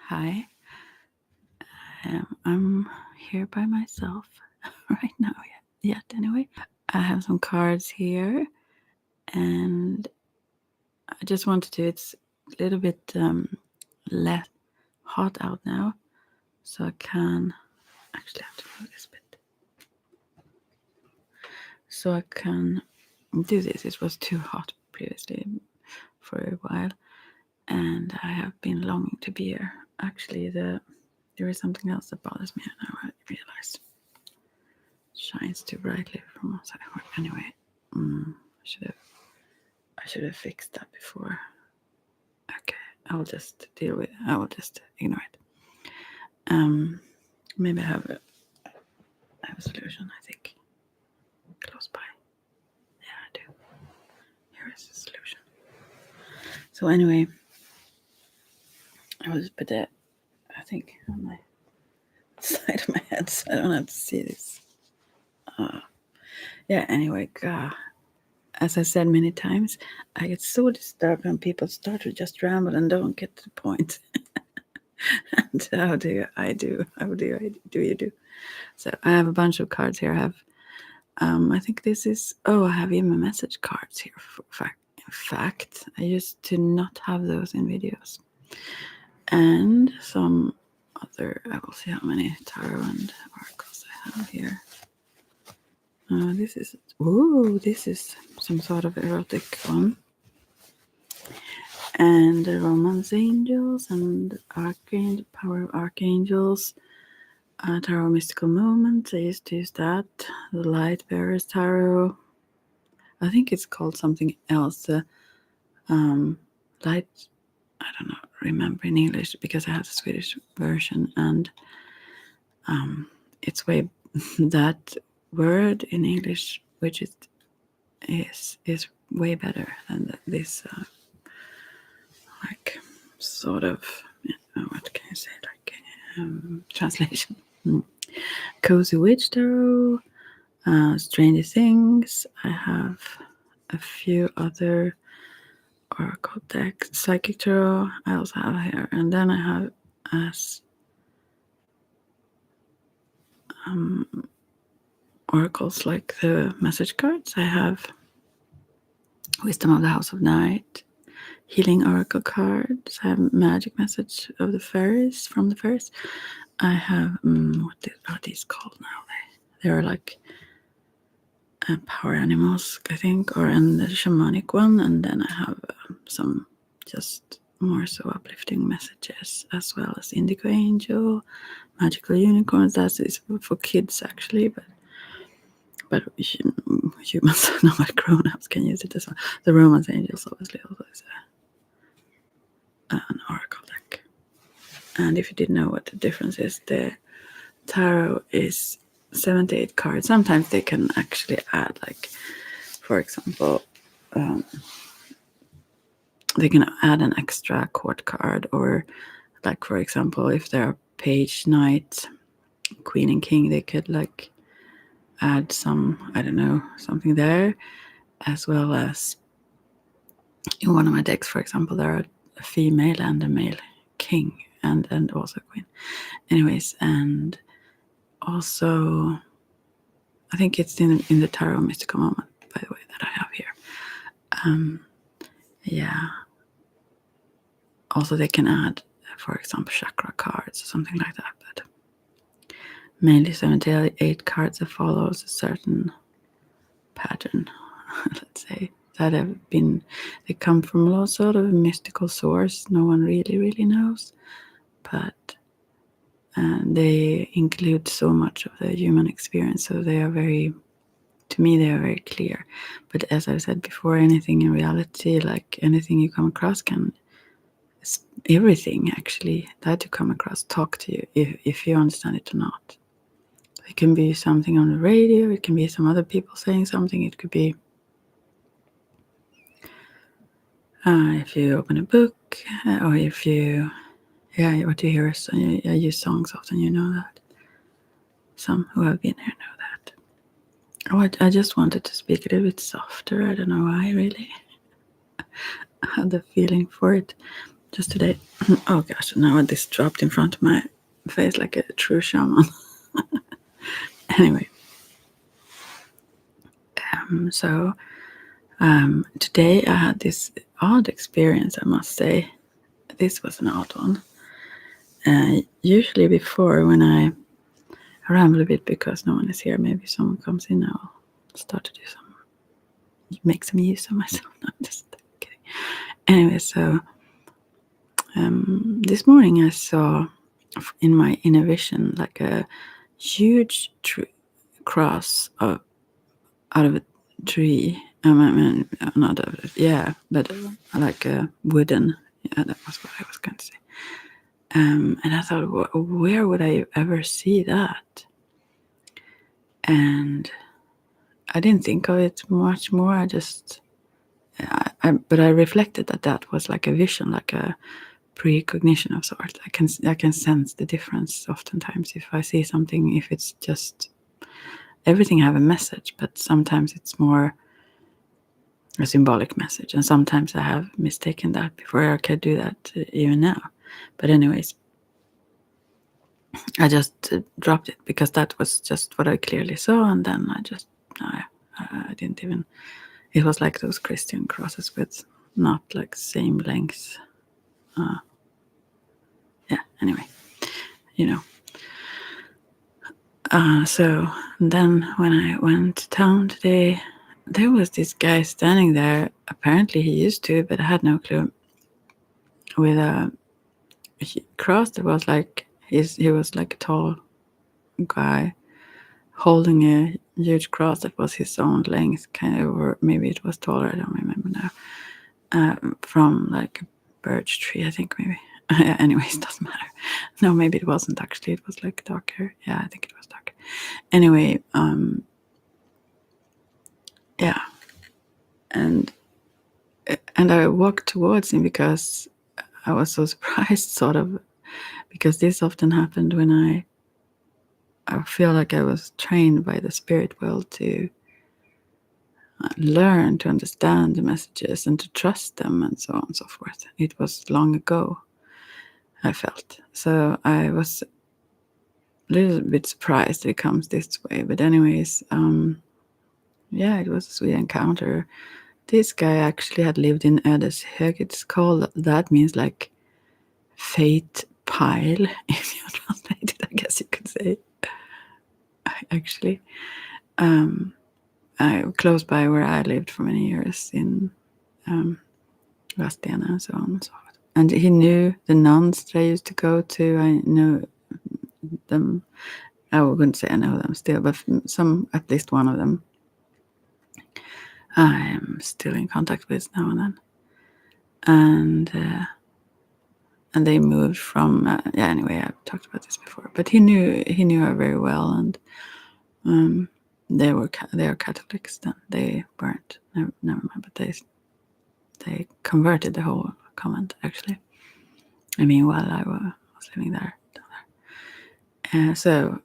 Hi. I'm here by myself right now. Yet, anyway. I have some cards here, and I just wanted to. It's a little bit less hot out now, so I can actually have to move this bit. So I can do this. It was too hot previously for a while, and I have been longing to be here. Actually, there is something else that bothers me now. I realized. Shines too brightly from outside. Anyway, I should have fixed that before. Okay, I will just deal with it. I will just ignore it. Maybe I have a solution, I think. Close by. Yeah, I do. Here is the solution. So anyway, I will just put it, I think, on my side of my head so I don't have to see this. Yeah, anyway, as I said many times, I get so disturbed when people start to just ramble and don't get to the point. And how do I do? How do you do? So I have a bunch of cards here. I have, I think this is, I have even message cards here. In fact, I used to not have those in videos. And some other, I will see how many tarot and oracles I have here. This is some sort of erotic one. And the Romance Angels and Power of Archangels. Tarot Mystical Moments, I used to use that. The Light Bearers Tarot. I think it's called something else. Light, I don't know, remember in English because I have the Swedish version, and it's way that word in English, which is way better than this like sort of what can you say, like translation. Cozy Witch Tarot, Stranger Things. I have a few other oracle decks. Psychic Tarot I also have here, and then I have as oracles like the message cards. I have Wisdom of the House of Night, Healing Oracle cards. I have Magic Message of the Fairies, from the Fairies. I have, what are these called now? They are like power animals, I think, and the shamanic one. And then I have some just more so uplifting messages, as well as Indigo Angel, Magical Unicorns. That is for kids, actually, but humans, not grown-ups, can use it as well. The Romance Angels, obviously, also is an oracle deck. And if you didn't know what the difference is, the tarot is 78 cards. Sometimes they can actually add, like, for example, they can add an extra court card, or like, for example, if there are page, knight, queen and king, they could like add some, I don't know, something there, as well as in one of my decks, for example, there are a female and a male king and also a queen. Anyways, and also I think it's in the Tarot Mystical Moment, by the way, that I have here. Yeah. Also, they can add, for example, chakra cards or something like that. But mainly 78 cards that follows a certain pattern, let's say, that have been, they come from a sort of mystical source. No one really knows, but they include so much of the human experience. So they are to me, they are very clear. But as I've said before, anything in reality, like anything you come across, can everything actually that you come across talk to you, if you understand it or not. It can be something on the radio, it can be some other people saying something, it could be if you open a book, or if you what you hear. I use songs often, you know that. Some who have been here know that. I just wanted to speak a little bit softer. I don't know why, really. I had the feeling for it. just today. Oh gosh, now this dropped in front of my face like a true shaman. Anyway, so today I had this odd experience, I must say. This was an odd one. Usually before, when I ramble a bit because no one is here, maybe someone comes in, I'll start to do make some use of myself. No, I'm just kidding. Anyway, so this morning I saw in my inner vision like a huge cross out of a tree. I mean, not out of, yeah, but like a wooden. Yeah, that was what I was going to say. And I thought, where would I ever see that? And I didn't think of it much more. I just, but I reflected that was like a vision, like a precognition of sorts. I can sense the difference oftentimes if I see something. If it's just everything have a message, but sometimes it's more a symbolic message, and sometimes I have mistaken that before. I can do that even now. But anyways, I just dropped it because that was just what I clearly saw, and then I didn't even. It was like those Christian crosses with not like same length. Yeah. Anyway, you know. So then when I went to town today, there was this guy standing there. Apparently he used to, but I had no clue. With a cross that was like he was like a tall guy holding a huge cross that was his own length, kind of, or maybe it was taller. I don't remember now. From like a birch tree, I think maybe. Anyways, doesn't matter. No, maybe it wasn't actually. It was like darker. Yeah, I think it was darker. Anyway, yeah, and I walked towards him because I was so surprised, sort of, because this often happened when I feel like I was trained by the spirit world to learn to understand the messages and to trust them and so on and so forth. It was long ago, I felt. So I was a little bit surprised that it comes this way. But anyways, yeah, it was a sweet encounter. This guy actually had lived in Ödeshög. It's called, that means like fate pile, if you translate it, I guess you could say. Actually, close by where I lived for many years in Vadstena and so on and so forth. And he knew the nuns that I used to go to. I know them. I wouldn't say I know them still, but some, at least one of them, I am still in contact with now and then. And they moved from yeah. Anyway, I've talked about this before, but he knew her very well, and they are Catholics. Then they weren't. Never mind. But they converted the whole convent actually. I mean, while I was living there. So,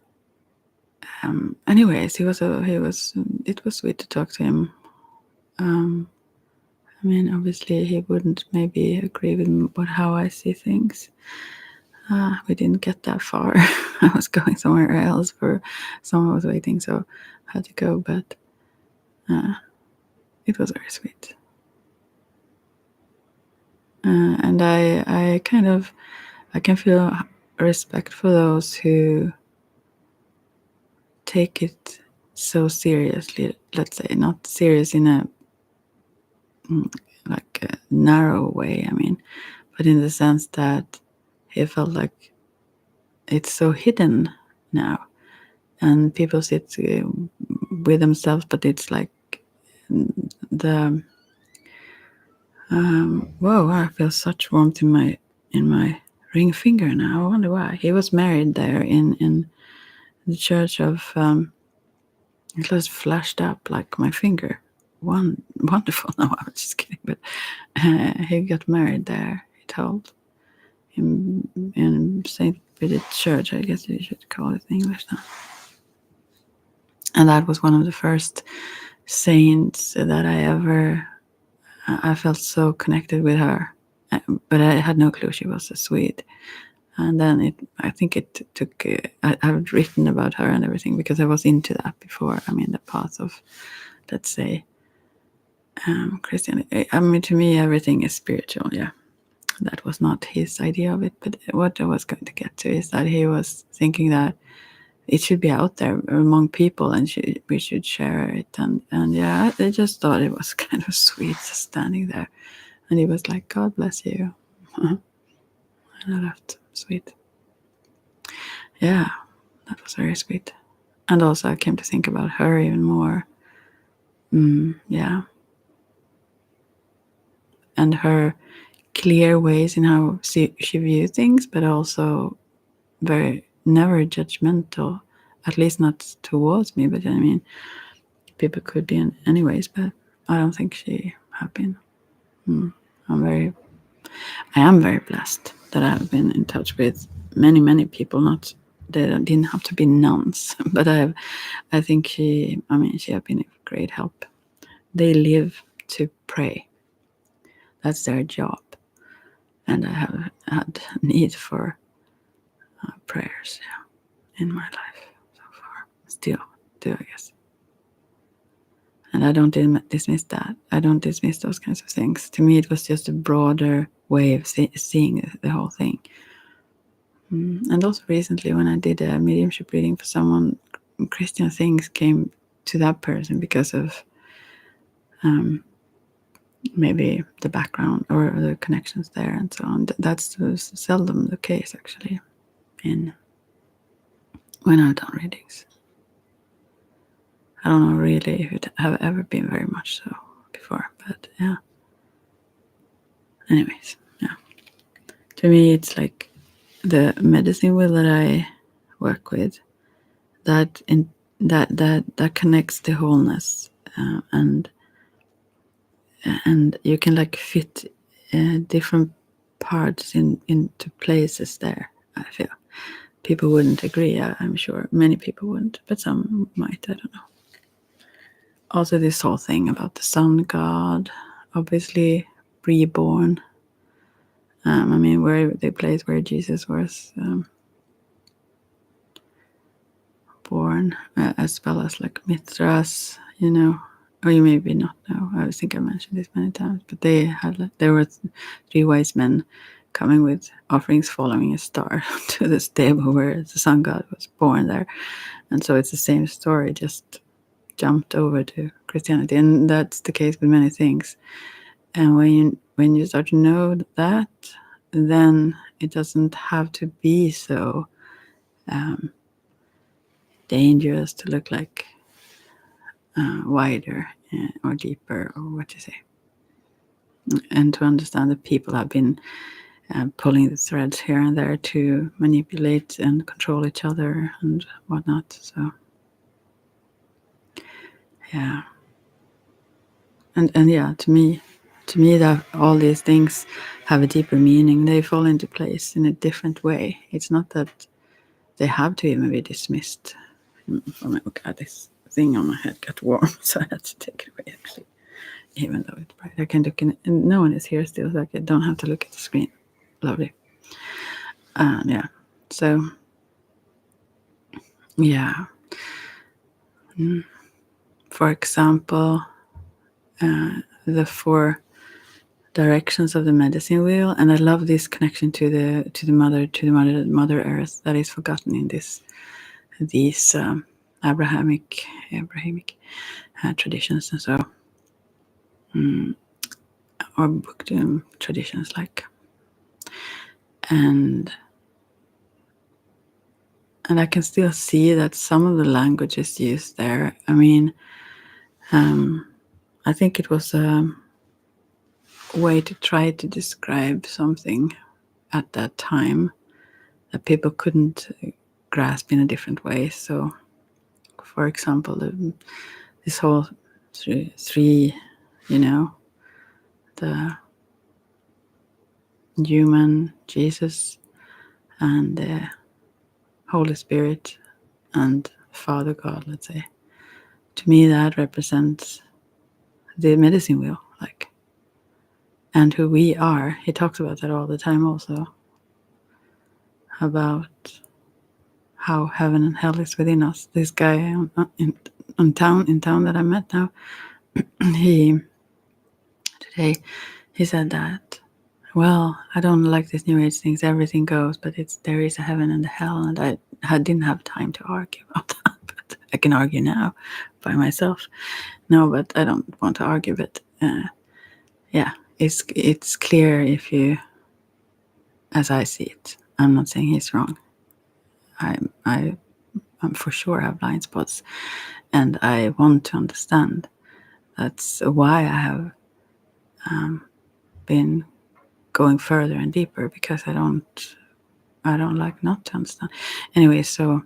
anyways, he was. It was sweet to talk to him. I mean, obviously, he wouldn't maybe agree with how I see things. We didn't get that far. I was going somewhere else for someone was waiting, so I had to go. But it was very sweet, and I can feel respect for those who take it so seriously. Let's say not serious in a like a narrow way. I mean, but in the sense that he felt like it's so hidden now, and people sit with themselves, but it's like the whoa! I feel such warmth in my ring finger now. I wonder why. He was married there in the church of. It was flashed up like my finger. Wonderful. No, I was just kidding. But he got married there. He told in Saint Bridget Church. I guess you should call it in English now. And that was one of the first saints that I felt so connected with her. but I had no clue she was a Swede. And then I think it took, I've written about her and everything because I was into that before. I mean, the path of, let's say, Christianity. I mean, to me, everything is spiritual, yeah. That was not his idea of it. But what I was going to get to is that he was thinking that it should be out there among people and we should share it. And yeah, I just thought it was kind of sweet just standing there. And he was like, God bless you. And I left. Sweet. Yeah, that was very sweet. And also I came to think about her even more. Yeah. And her clear ways in how she viewed things, but also very never judgmental, at least not towards me. But I mean, people could be in anyways, but I don't think she have been. I am very blessed that I have been in touch with many people. Not they didn't have to be nuns, but I think she have been a great help. They live to pray. That's their job, and I have had need for prayers in my life so far. Still do, I guess. And I don't dismiss that. I don't dismiss those kinds of things. To me, it was just a broader way of seeing the whole thing. And also recently, when I did a mediumship reading for someone, Christian things came to that person because of maybe the background or the connections there and so on. That's seldom the case, actually, when I've done readings. I don't know really if it have ever been very much so before, but yeah. Anyways, yeah. To me, it's like the medicine wheel that I work with, that connects the wholeness, and you can like fit different parts into places there. I feel people wouldn't agree. I'm sure many people wouldn't, but some might. I don't know. Also, this whole thing about the sun god, obviously reborn. I mean, where the place where Jesus was born, as well as like Mithras, or you maybe not know. I think I mentioned this many times, but there were 3 wise men coming with offerings following a star to the stable where the sun god was born there, and so it's the same story, just jumped over to Christianity, and that's the case with many things. And when you start to know that, then it doesn't have to be so dangerous to look like wider or deeper, or what you say, and to understand that people have been pulling the threads here and there to manipulate and control each other and whatnot. So yeah, and yeah, to me that all these things have a deeper meaning. They fall into place in a different way. It's not that they have to even be dismissed. Oh God, this thing on my head got warm, so I had to take it away, actually. Even though it's bright, I can look in, and no one is here still, so I don't have to look at the screen. Lovely. Yeah. So, yeah. For example, the 4 directions of the medicine wheel, and I love this connection to the mother earth that is forgotten in these Abrahamic traditions, and so or book traditions, like, and I can still see that some of the languages used there. I mean, I think it was a way to try to describe something at that time that people couldn't grasp in a different way. So, for example, this whole three, the human Jesus and the Holy Spirit and Father God, let's say. To me, that represents the medicine wheel. Like, and who we are. He talks about that all the time also, about how heaven and hell is within us. This guy in town that I met now, today he said that, well, I don't like this new age things, everything goes, but there is a heaven and a hell, and I didn't have time to argue about that, but I can argue now by myself. No, but I don't want to argue, but yeah, it's clear if you, as I see it. I'm not saying he's wrong. I'm for sure have blind spots, and I want to understand. That's why I have been going further and deeper, because I don't like not to understand. Anyway, so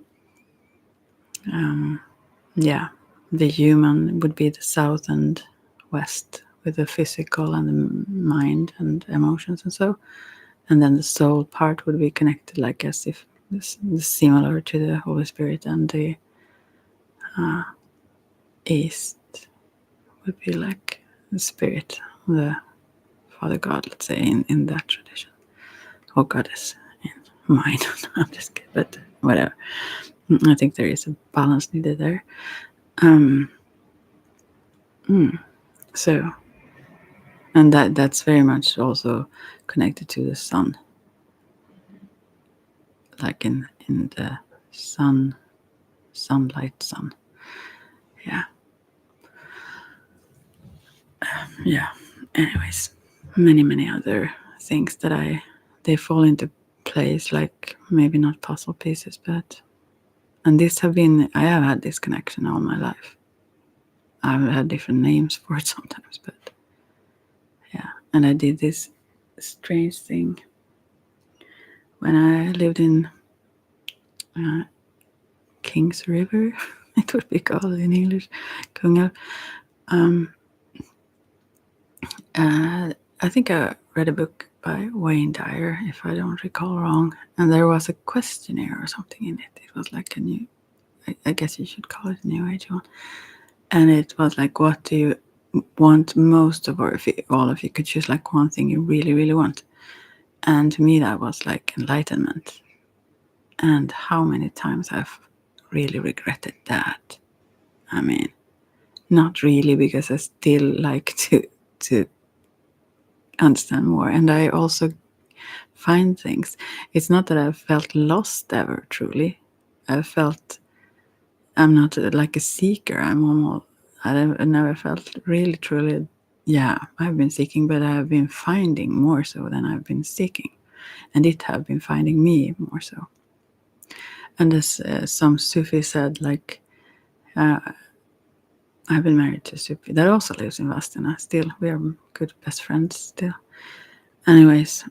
yeah, the human would be the south and west, with the physical and the mind and emotions and so, and then the soul part would be connected, like as if this similar to the Holy Spirit, and the east would be like the spirit, the Father God, let's say, in that tradition, or goddess in mine. I'm just kidding, but whatever. I think there is a balance needed there. So, and that's very much also connected to the sun, like in the sunlight sun. Yeah. Yeah. Anyways, many other things that they fall into place, like maybe not puzzle pieces, but, and I have had this connection all my life. I've had different names for it sometimes, but yeah. And I did this strange thing when I lived in Kings River, it would be called in English, Kungälv. I think I read a book by Wayne Dyer, if I don't recall wrong, and there was a questionnaire or something in it. It was like a new, I guess you should call it a new age one, and it was like, what do you want most of, or if all of you could choose like one thing you really want. And to me that was like enlightenment, and how many times I've really regretted that. I mean, not really, because I still like to understand more, and I also find things. It's not that I've felt lost ever, truly. I'm not like a seeker. I never felt really, truly, yeah, I've been seeking, but I've been finding more so than I've been seeking. And it have been finding me more so. And as some Sufi said, like, I've been married to a Sufi that also lives in Vadstena. Still, we are good best friends still. Anyways,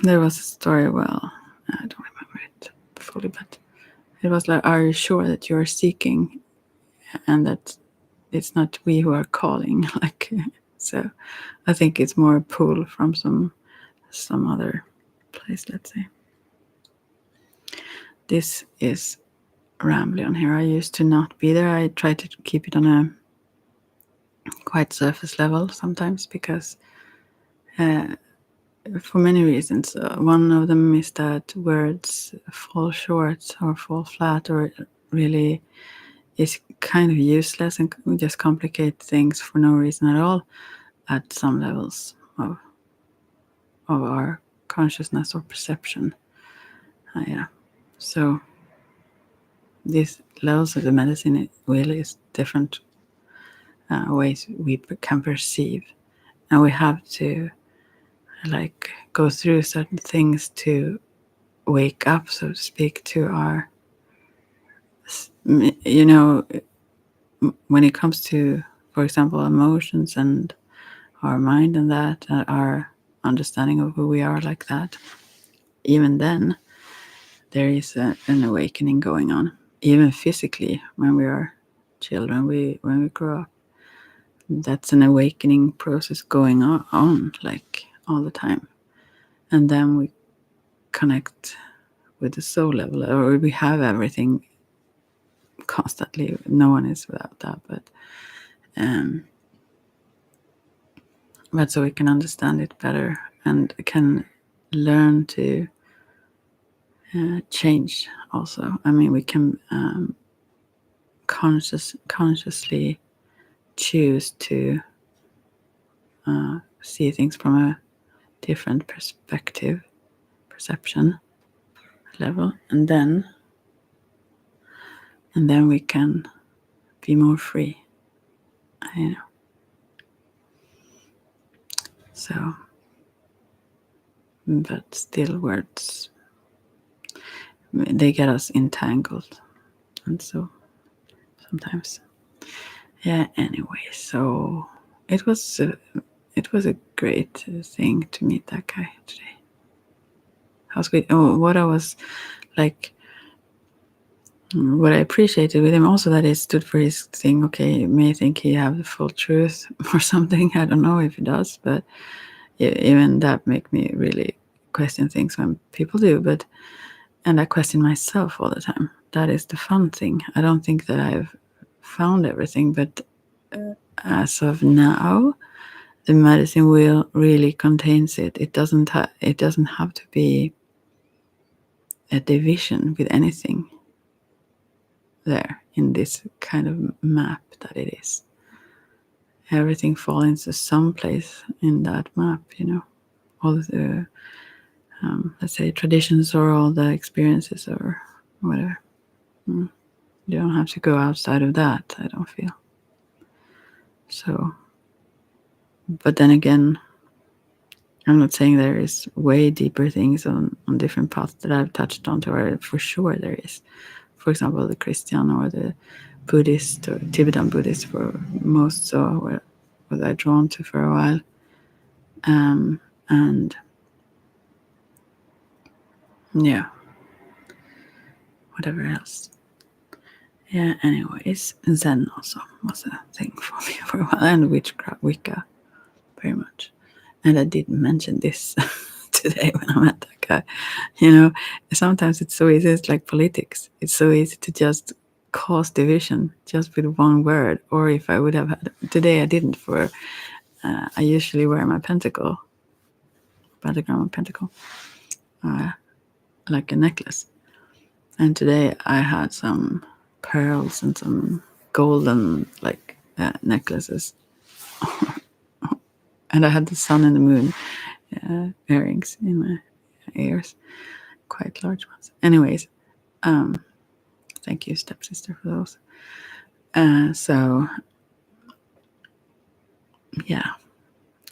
there was a story, well, I don't remember it fully, but it was like, are you sure that you're seeking and that it's not we who are calling? Like, so I think it's more a pull from some other place, let's say. This is rambling on here. I used to not be there. I try to keep it on a quite surface level sometimes, because for many reasons. One of them is that words fall short or fall flat, or really is kind of useless and just complicate things for no reason at all at some levels of our consciousness or perception. Yeah. So these levels of the medicine, it really is different ways we can perceive, and we have to like go through certain things to wake up, so to speak, to our, you know, when it comes to, for example, emotions and our mind and that, our understanding of who we are, like that, even then there is an awakening going on. Even physically, when we are children, when we grow up, that's an awakening process going on like all the time. And then we connect with the soul level, or we have everything constantly. No one is without that, but but so we can understand it better and can learn to change also. I mean, we can consciously choose to see things from a different perception level, and then we can be more free. You know. So, but still, words, they get us entangled, and so sometimes, yeah. Anyway, so it was a great thing to meet that guy today. How sweet! Oh, what I was like. What I appreciated with him also that he stood for his thing. Okay, you may think he have the full truth or something. I don't know if he does, but even that make me really question things when people do. And I question myself all the time. That is the fun thing. I don't think that I've found everything, but as of now, the medicine wheel really contains it. It doesn't have to be a division with anything there in this kind of map that it is. Everything falls into some place in that map, all the let's say traditions or all the experiences or whatever. You don't have to go outside of that, I don't feel. So, but then again, I'm not saying there is way deeper things on different paths that I've touched on to, or for sure there is. For example, the Christian or the Buddhist or Tibetan Buddhist for most, so was I drawn to for a while. And yeah, whatever else. Yeah, anyways, Zen also was a thing for me for a while, and witchcraft, Wicca, very much. And I did mention this today when I met that guy. Sometimes it's so easy, it's like politics. It's so easy to just cause division just with one word. Or if I would have had, today I didn't I usually wear my pentagram of pentacle, like a necklace. And today I had some pearls and some golden necklaces. And I had the sun and the moon earrings in my ears, quite large ones. Anyways, thank you, stepsister, for those. So, yeah,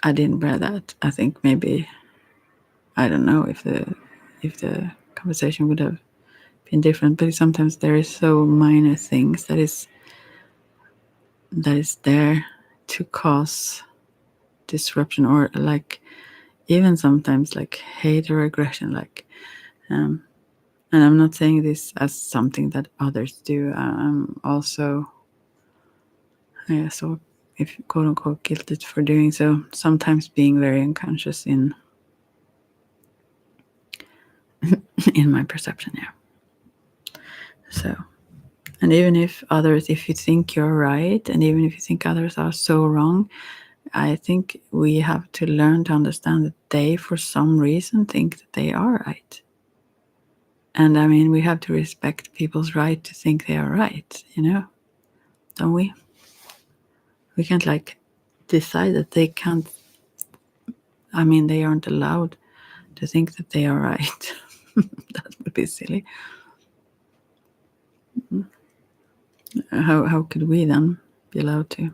I didn't wear that. I think maybe, I don't know if the conversation would have been different, but sometimes there is so minor things that is there to cause disruption, or like even sometimes like hate or aggression, and I'm not saying this as something that others do. I'm also so if quote unquote guilty for doing so, sometimes being very unconscious in in my perception. So, and even if you think you're right, and even if you think others are so wrong, I think we have to learn to understand that they, for some reason, think that they are right. And I mean, we have to respect people's right to think they are right, don't we? We can't decide that they can't. I mean, they aren't allowed to think that they are right. That would be silly. How could we then be allowed to?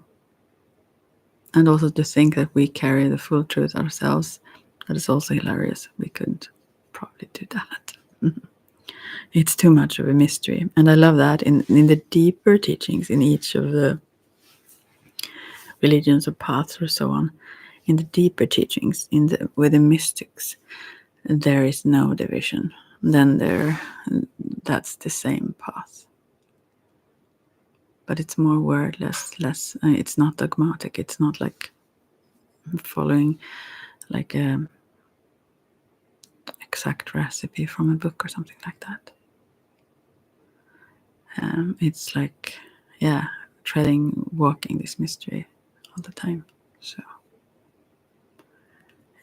And also to think that we carry the full truth ourselves, that is also hilarious. We couldn't probably do that. It's too much of a mystery. And I love that in the deeper teachings in each of the religions or paths or so on, in the deeper teachings, with the mystics, there is no division. Then that's the same path. But it's more wordless, less. It's not dogmatic. It's not like following like a exact recipe from a book or something like that. It's like, walking this mystery all the time. So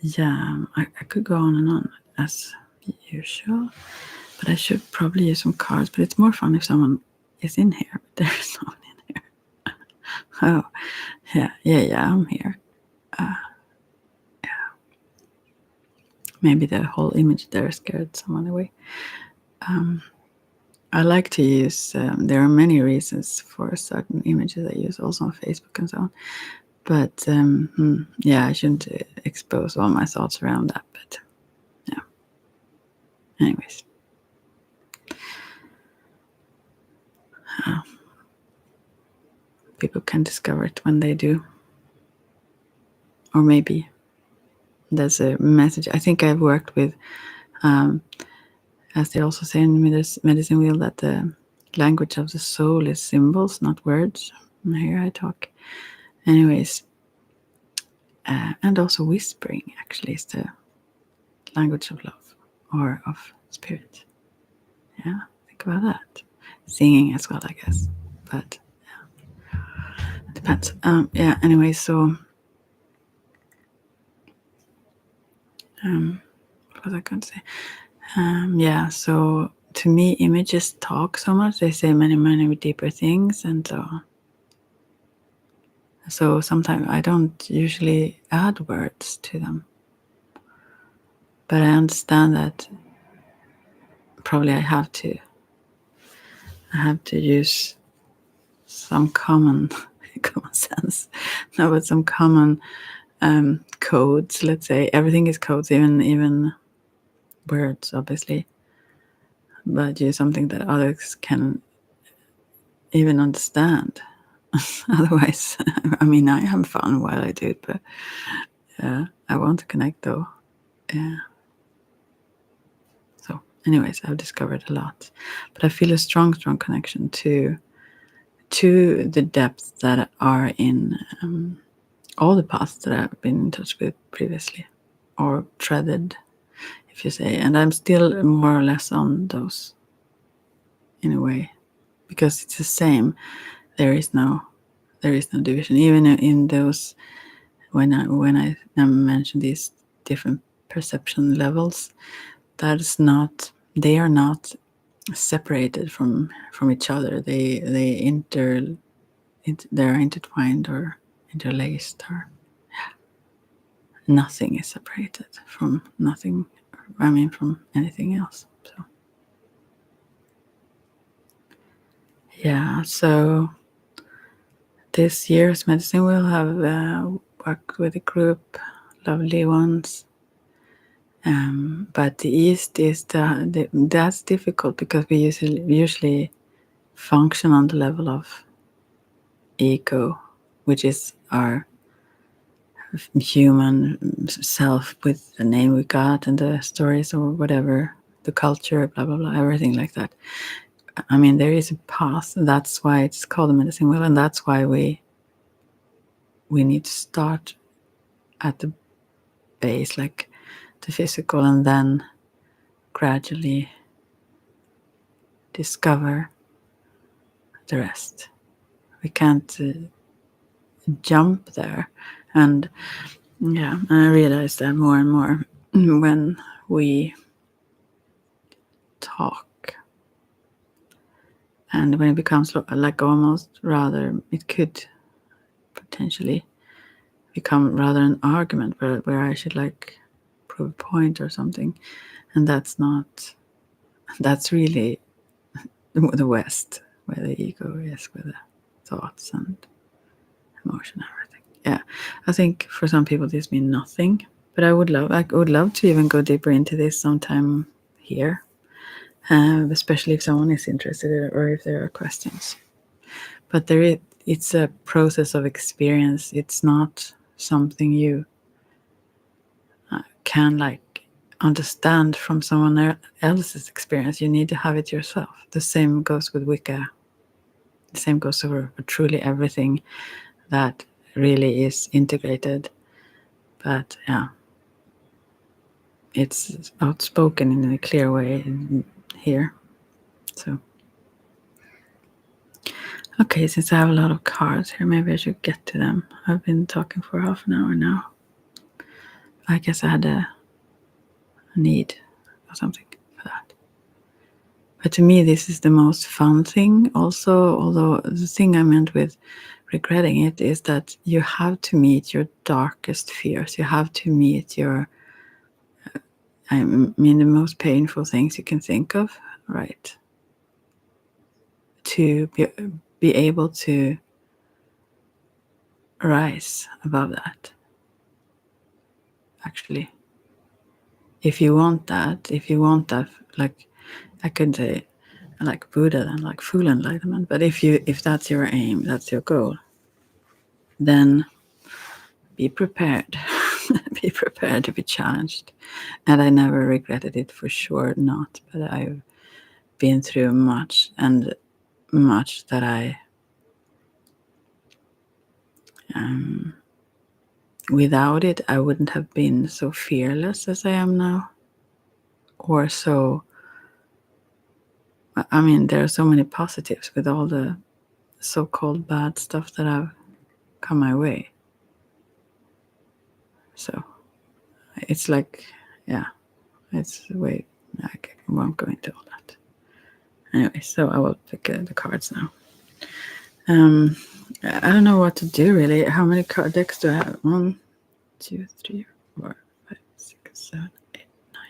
Yeah, I could go on and on as usual, but I should probably use some cards. But it's more fun if someone is in here. But there's no one in here. Oh, yeah, I'm here. Yeah, maybe the whole image there scared someone away. I like to use. There are many reasons for certain images I use, also on Facebook and so on. But yeah, I shouldn't expose all my thoughts around that. But yeah. Anyways. People can discover it when they do. Or maybe there's a message. I think I've worked with, as they also say in the medicine wheel, that the language of the soul is symbols, not words. And here I talk. Anyways, and also whispering actually is the language of love or of spirit. Yeah, think about that. Singing as well, I guess. But yeah, it depends. Yeah, anyway, so what was I going to say? Yeah, so to me, images talk so much. They say many, many deeper things. And so sometimes I don't usually add words to them. But I understand that probably I have to. I have to use some common sense. No, but some common codes. Let's say everything is codes, even words, obviously. But use something that others can even understand. Otherwise, I mean, I have fun while I do it, but I want to connect though. Yeah. So, anyways, I've discovered a lot, but I feel a strong connection to the depths that are in all the paths that I've been in touch with previously, or treaded, if you say. And I'm still more or less on those, in a way, because it's the same. There is no division, even in those. When I mention these different perception levels, they are not separated from each other. They're intertwined or interlaced, or nothing is separated from nothing. I mean, from anything else. So yeah, so this year's medicine will have worked with a group, lovely ones. But the East is that's difficult because we usually function on the level of ego, which is our human self with the name we got and the stories or whatever, the culture, blah, blah, blah, everything like that. I mean, there is a path. That's why it's called the medicine wheel, and that's why we need to start at the base, like the physical, and then gradually discover the rest. We can't jump there. And yeah, I realize that more and more when we talk. And when it becomes like almost rather, it could potentially become rather an argument where I should like prove a point or something. And that's really the West, where the ego is, with the thoughts and emotion and everything. Yeah, I think for some people this means nothing, but I would love to even go deeper into this sometime here, especially if someone is interested or if there are questions. But it's a process of experience. It's not something you can like understand from someone else's experience. You need to have it yourself. The same goes with Wicca. The same goes for truly everything that really is integrated. But yeah, it's outspoken in a clear way here. So, okay, since I have a lot of cards here, maybe I should get to them. I've been talking for half an hour now. I guess I had a need or something for that. But to me, this is the most fun thing also, although the thing I meant with regretting it is that you have to meet your darkest fears. You have to meet your, I mean, the most painful things you can think of, right? To be able to rise above that. Actually, if you want that, like I could say, like Buddha and like full enlightenment, but if that's your aim, that's your goal, then be prepared. Be prepared to be challenged. And I never regretted it, for sure not, but I've been through much, and much that I without it I wouldn't have been so fearless as I am now, or so. I mean, there are so many positives with all the so-called bad stuff that have come my way. So it's like, yeah, it's the way. I won't go into all that. Anyway, so I will pick the cards now. I don't know what to do really. How many card decks do I have? 1, 2, 3, 4, 5, 6, 7, 8, 9,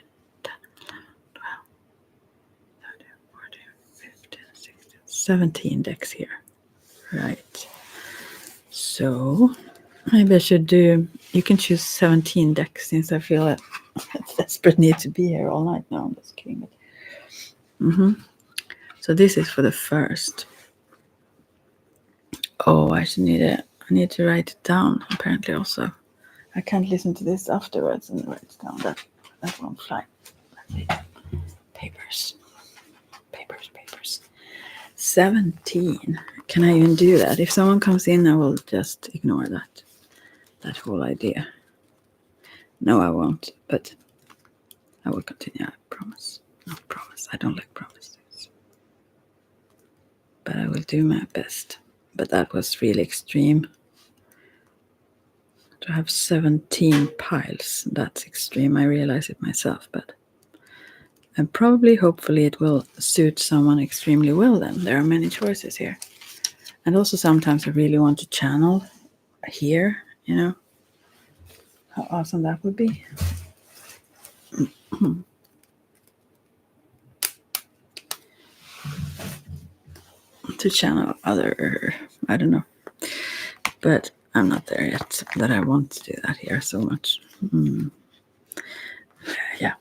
10, 11, 12, 13, 14, 15, 16, 17 decks here. Right. So maybe I should do. You can choose 17 decks, since I feel a desperate need to be here all night now. I'm just kidding. So this is for the first. Oh, I need to write it down. Apparently, also, I can't listen to this afterwards and write it down. That won't fly. Let's see. Papers. 17. Can I even do that? If someone comes in, I will just ignore that whole idea. No, I won't. But I will continue. I promise. Not promise. I don't like promises. But I will do my best. But that was really extreme. To have 17 piles, that's extreme. I realize it myself, but and probably, hopefully, it will suit someone extremely well then. There are many choices here. And also sometimes I really want to channel here, how awesome that would be. To channel other, I don't know. But I'm not there yet, that I want to do that here so much. Yeah.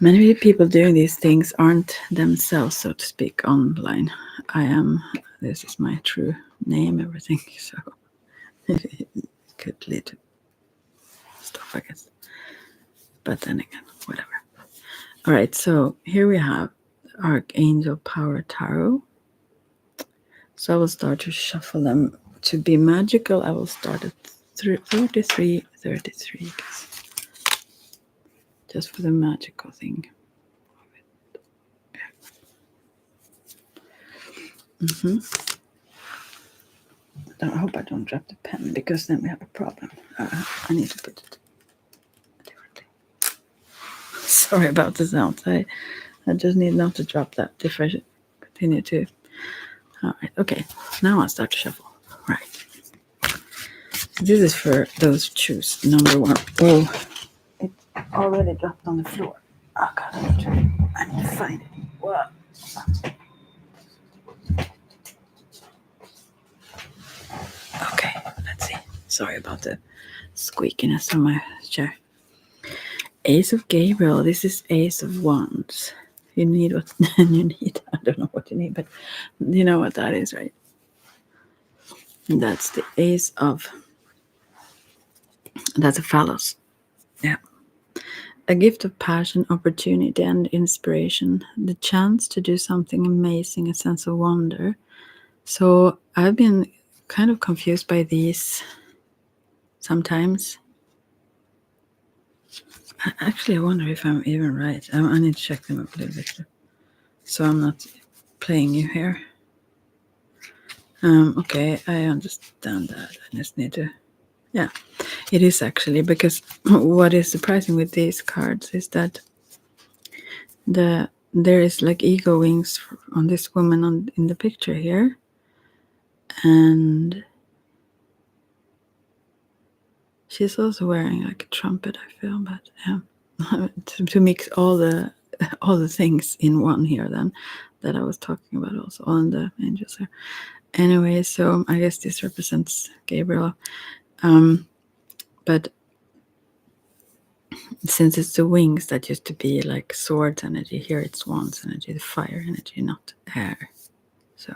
Many people doing these things aren't themselves, so to speak, online. I am. This is my true name, everything. So it could lead to stuff, I guess. But then again, whatever. All right, so here we have Archangel Power Tarot. So I will start to shuffle them. To be magical, I will start at 33. Just for the magical thing. I hope I don't drop the pen, because then we have a problem. I need to put it differently. Sorry about the sound. I just need not to drop that if I should continue to. All right, okay. Now I'll start to shuffle. Right. This is for those who choose number 1. Oh, it already dropped on the floor. Oh God, I need to find it. Whoa. Okay, let's see. Sorry about the squeakiness on my chair. Ace of Gabriel. This is Ace of Wands. You need what you need. I don't know what you need, but you know what that is, right? And that's the Ace of. That's a phallus. Yeah. A gift of passion, opportunity, and inspiration. The chance to do something amazing, a sense of wonder. So I've been kind of confused by these sometimes. Actually, I wonder if I'm even right. I need to check them up a little bit. So I'm not playing you here. Okay, I understand that. I just need to Yeah, it is actually, because what is surprising with these cards is that there is like ego wings on this woman in the picture here, and she's also wearing like a trumpet, I feel, but yeah. to mix all the things in one here then that I was talking about also on the angels here. Anyway, so I guess this represents Gabriel. But since it's the wings that used to be like swords energy, here it's wands energy, the fire energy, not air. So,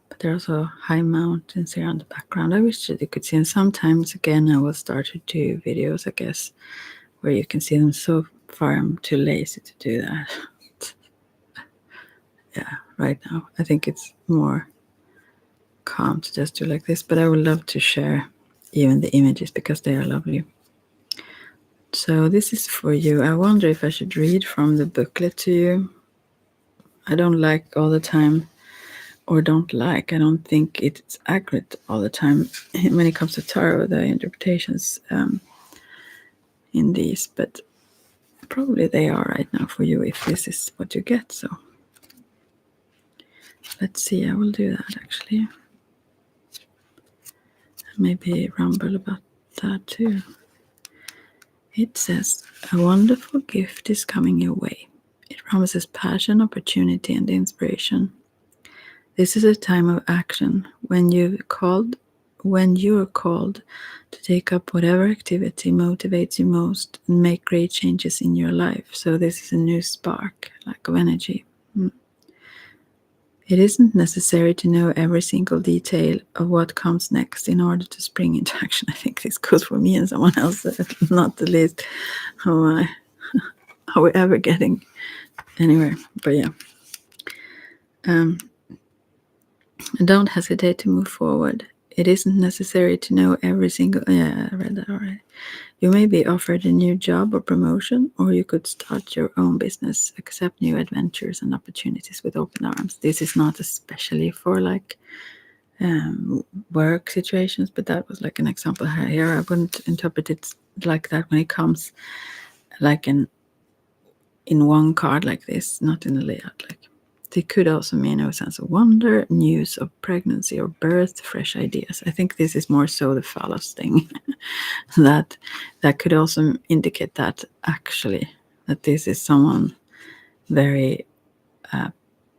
but there are also high mountains here on the background. I wish that you could see, and sometimes again I will start to do videos, I guess, where you can see them. So far I'm too lazy to do that. Yeah, right now I think it's more calm to just do like this, but I would love to share even the images because they are lovely. So this is for you. I wonder if I should read from the booklet to you. I don't like all the time, or I don't think it's accurate all the time when it comes to tarot, the interpretations in these, but probably they are right now for you if this is what you get. So let's see, I will do that actually. Maybe rumble about that too. It says, a wonderful gift is coming your way. It promises passion, opportunity, and inspiration. This is a time of action when you're called to take up whatever activity motivates you most and make great changes in your life. So this is a new spark, like of energy. It isn't necessary to know every single detail of what comes next in order to spring into action. I think this goes for me and someone else, not the least. How are we ever getting anywhere? But yeah. Don't hesitate to move forward. It isn't necessary to know every single... Yeah, I read that already. You may be offered a new job or promotion, or you could start your own business. Accept new adventures and opportunities with open arms. This is not especially for like work situations, but that was like an example here. I wouldn't interpret it like that when it comes like in one card like this, not in the layout. Like they could also mean a sense of wonder, news of pregnancy or birth, fresh ideas. I think this is more so the phallus thing. that could also indicate that actually that this is someone very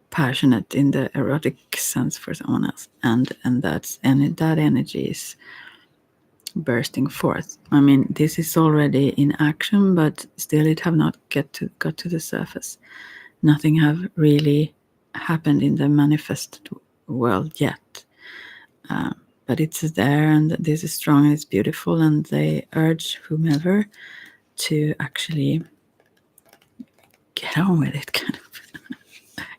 passionate in the erotic sense for someone else, and that energy is bursting forth. I mean, this is already in action, but still it have not got to the surface. Nothing have really happened in the manifested world yet. But it's there, and this is strong and it's beautiful, and they urge whomever to actually get on with it, kind of.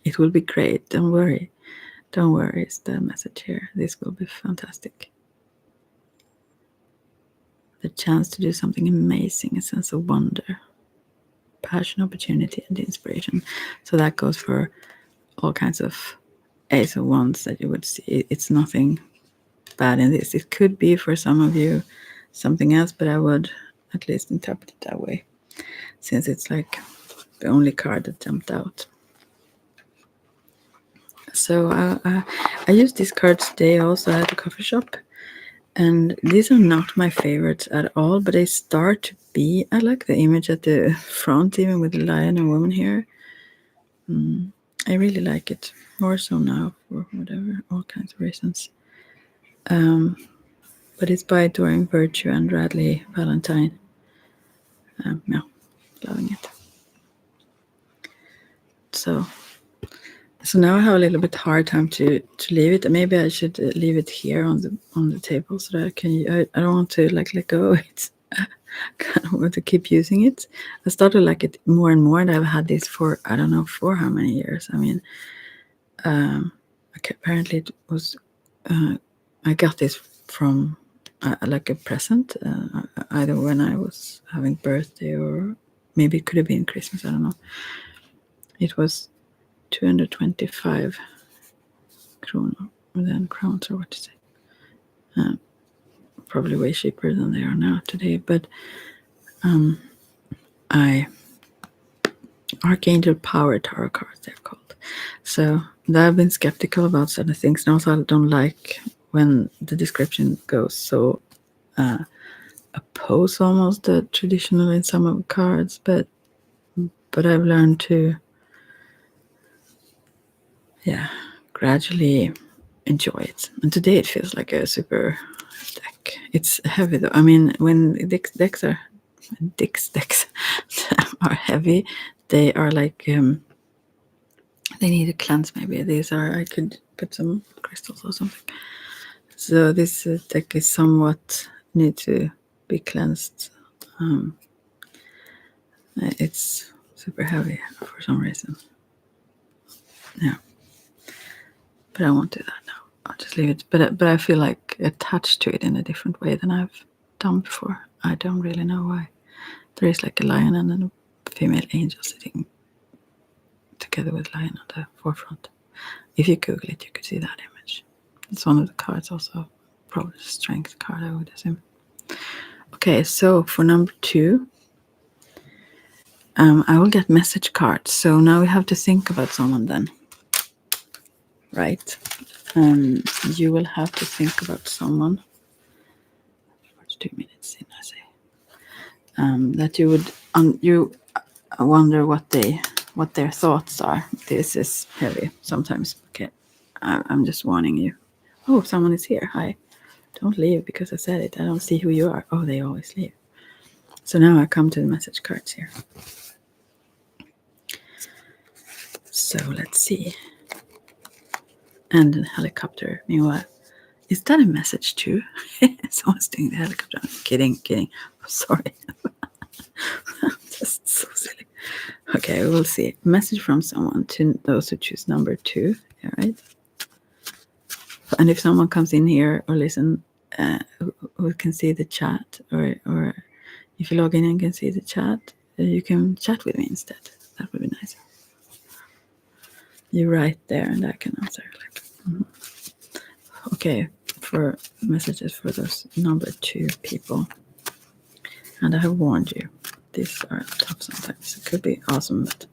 It will be great. Don't worry. Don't worry, is the message here. This will be fantastic. The chance to do something amazing, a sense of wonder, passion, opportunity, and inspiration. So that goes for all kinds of Ace of Wands that you would see. It's nothing bad in this. It could be for some of you something else, but I would at least interpret it that way, since it's like the only card that jumped out. So I used these cards today also at the coffee shop, and these are not my favorites at all, but they start to be. I like the image at the front, even with the lion and woman here. I really like it, more so now for whatever, all kinds of reasons. But it's by Doreen Virtue and Radley Valentine. Yeah, loving it. So now I have a little bit hard time to leave it. Maybe I should leave it here on the table so that I can. I don't want to like let go. It's kind of want to keep using it. I started like it more and more, and I've had this for I don't know for how many years. I mean, apparently it was. I got this from like a present, either when I was having birthday or maybe it could have been Christmas. I don't know. It was 225 kronor, or then crowns, or what to say. probably way cheaper than they are now today. But Archangel Power Tarot cards, they're called. So I've been skeptical about certain things, and also I don't like when the description goes so oppose almost the traditional in some of the cards, but I've learned to gradually enjoy it. And today it feels like a super deck. It's heavy though. I mean, when decks are heavy, they are like they need a cleanse. Maybe these are. I could put some crystals or something. So this deck is somewhat need to be cleansed. It's super heavy for some reason. Yeah, but I won't do that now. I'll just leave it. But I feel like attached to it in a different way than I've done before. I don't really know why. There is like a lion and then a female angel sitting together with lion on the forefront. If you Google it, you could see that image. It's one of the cards also. Probably the strength card, I would assume. Okay, so for number 2, I will get message cards. So now we have to think about someone then. Right? You will have to think about someone. 42 minutes in, I say. That you would you wonder what their thoughts are. This is heavy sometimes. Okay, I'm just warning you. Oh, someone is here. Hi. Don't leave because I said it. I don't see who you are. Oh, they always leave. So now I come to the message cards here. So let's see. And a helicopter. Meanwhile, is that a message too? Someone's doing the helicopter. I'm kidding. I'm sorry. Just so silly. Okay, we'll see. Message from someone to those who choose number 2. All right. And if someone comes in here or listen, who can see the chat, or if you log in and can see the chat, you can chat with me instead. That would be nice. You write there and I can answer. Okay, for messages for those number 2 people. And I have warned you, these are tough sometimes. It could be awesome, but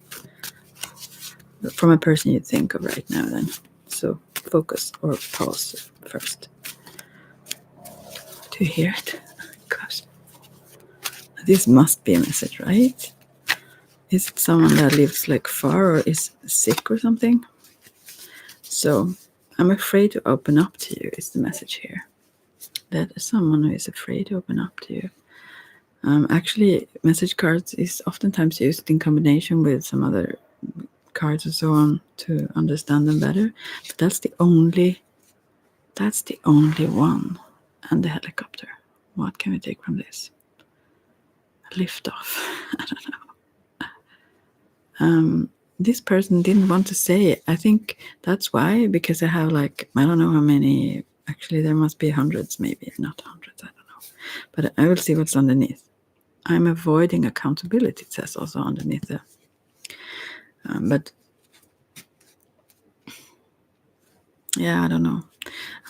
from a person you think of right now then. So focus or pause first. Do you hear it? Gosh. This must be a message, right? Is it someone that lives like far or is sick or something? So I'm afraid to open up to you is the message here. That is someone who is afraid to open up to you. Actually, message cards is oftentimes used in combination with some other cards and so on to understand them better. But that's the only one. And the helicopter. What can we take from this? Lift off. I don't know. This person didn't want to say it. I think that's why, because I have like, I don't know how many, actually there must be hundreds, maybe not hundreds, I don't know. But I will see what's underneath. I'm avoiding accountability, it says also underneath there. But yeah, I don't know.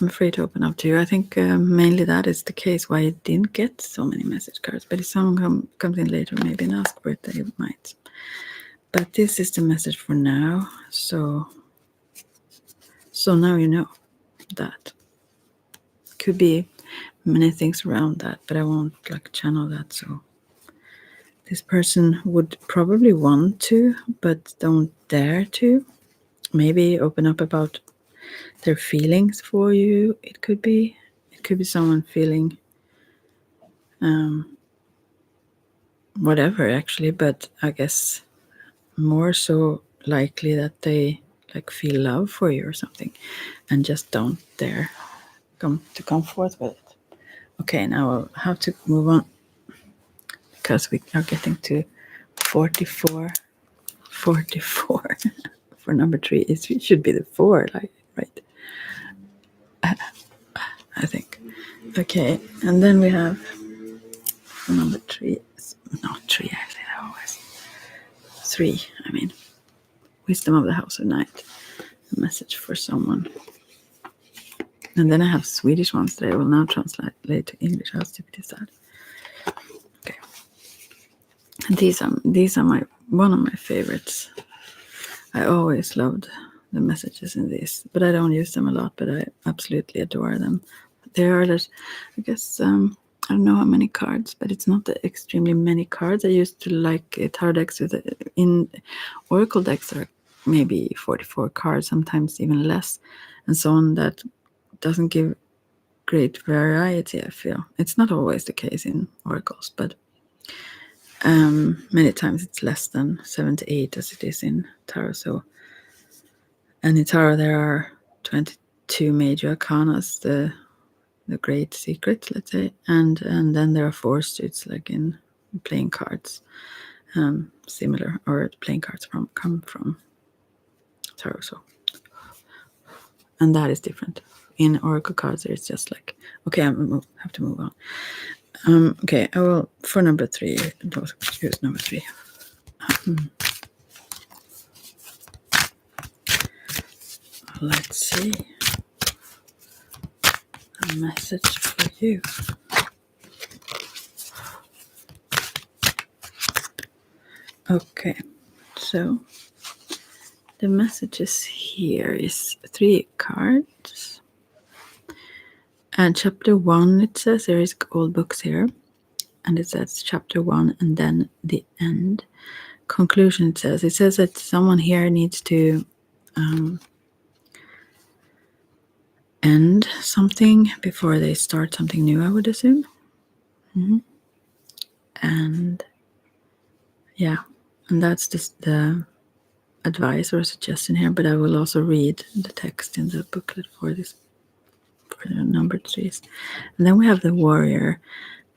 I'm afraid to open up to you. I think mainly that is the case why I didn't get so many message cards. But if someone comes in later, maybe and ask for it, they might. But this is the message for now. So now you know that. Could be many things around that, but I won't like channel that. So this person would probably want to, but don't dare to. Maybe open up about their feelings for you. It could be someone feeling whatever actually, but I guess more so likely that they like feel love for you or something and just don't dare come forth with it. Okay, now I'll have to move on because we are getting to 44 for number 3. It should be the 4, like, right? I think. Okay, and then we have for number 3, not 3 actually, always 3, I mean, Wisdom of the House of Night. A message for someone. And then I have Swedish ones that I will now translate to English. How stupid is that? Okay. And these are one of my favorites. I always loved the messages in these, but I don't use them a lot, but I absolutely adore them. They are, I guess, I don't know how many cards, but it's not extremely many cards. I used to like tarot decks in Oracle decks are maybe 44 cards, sometimes even less, and so on. That doesn't give great variety, I feel. It's not always the case in oracles, but many times it's less than 7 to 8 as it is in tarot. So, and in tarot there are 22 major arcanas, the great secret, let's say, and then there are 4 suits, like in playing cards, similar, or playing cards come from tarot. So, and that is different. In oracle cards, it's just like, okay, I have to move on. Okay, I will, for number 3, choose number 3. Let's see. A message for you. Okay, so the messages here is 3 cards. And chapter 1, it says, there is old books here. And it says chapter 1 and then the end. Conclusion, it says that someone here needs to end something before they start something new, I would assume. And yeah, and that's just the advice or suggestion here, but I will also read the text in the booklet for this, for the number 3s. And then we have the warrior,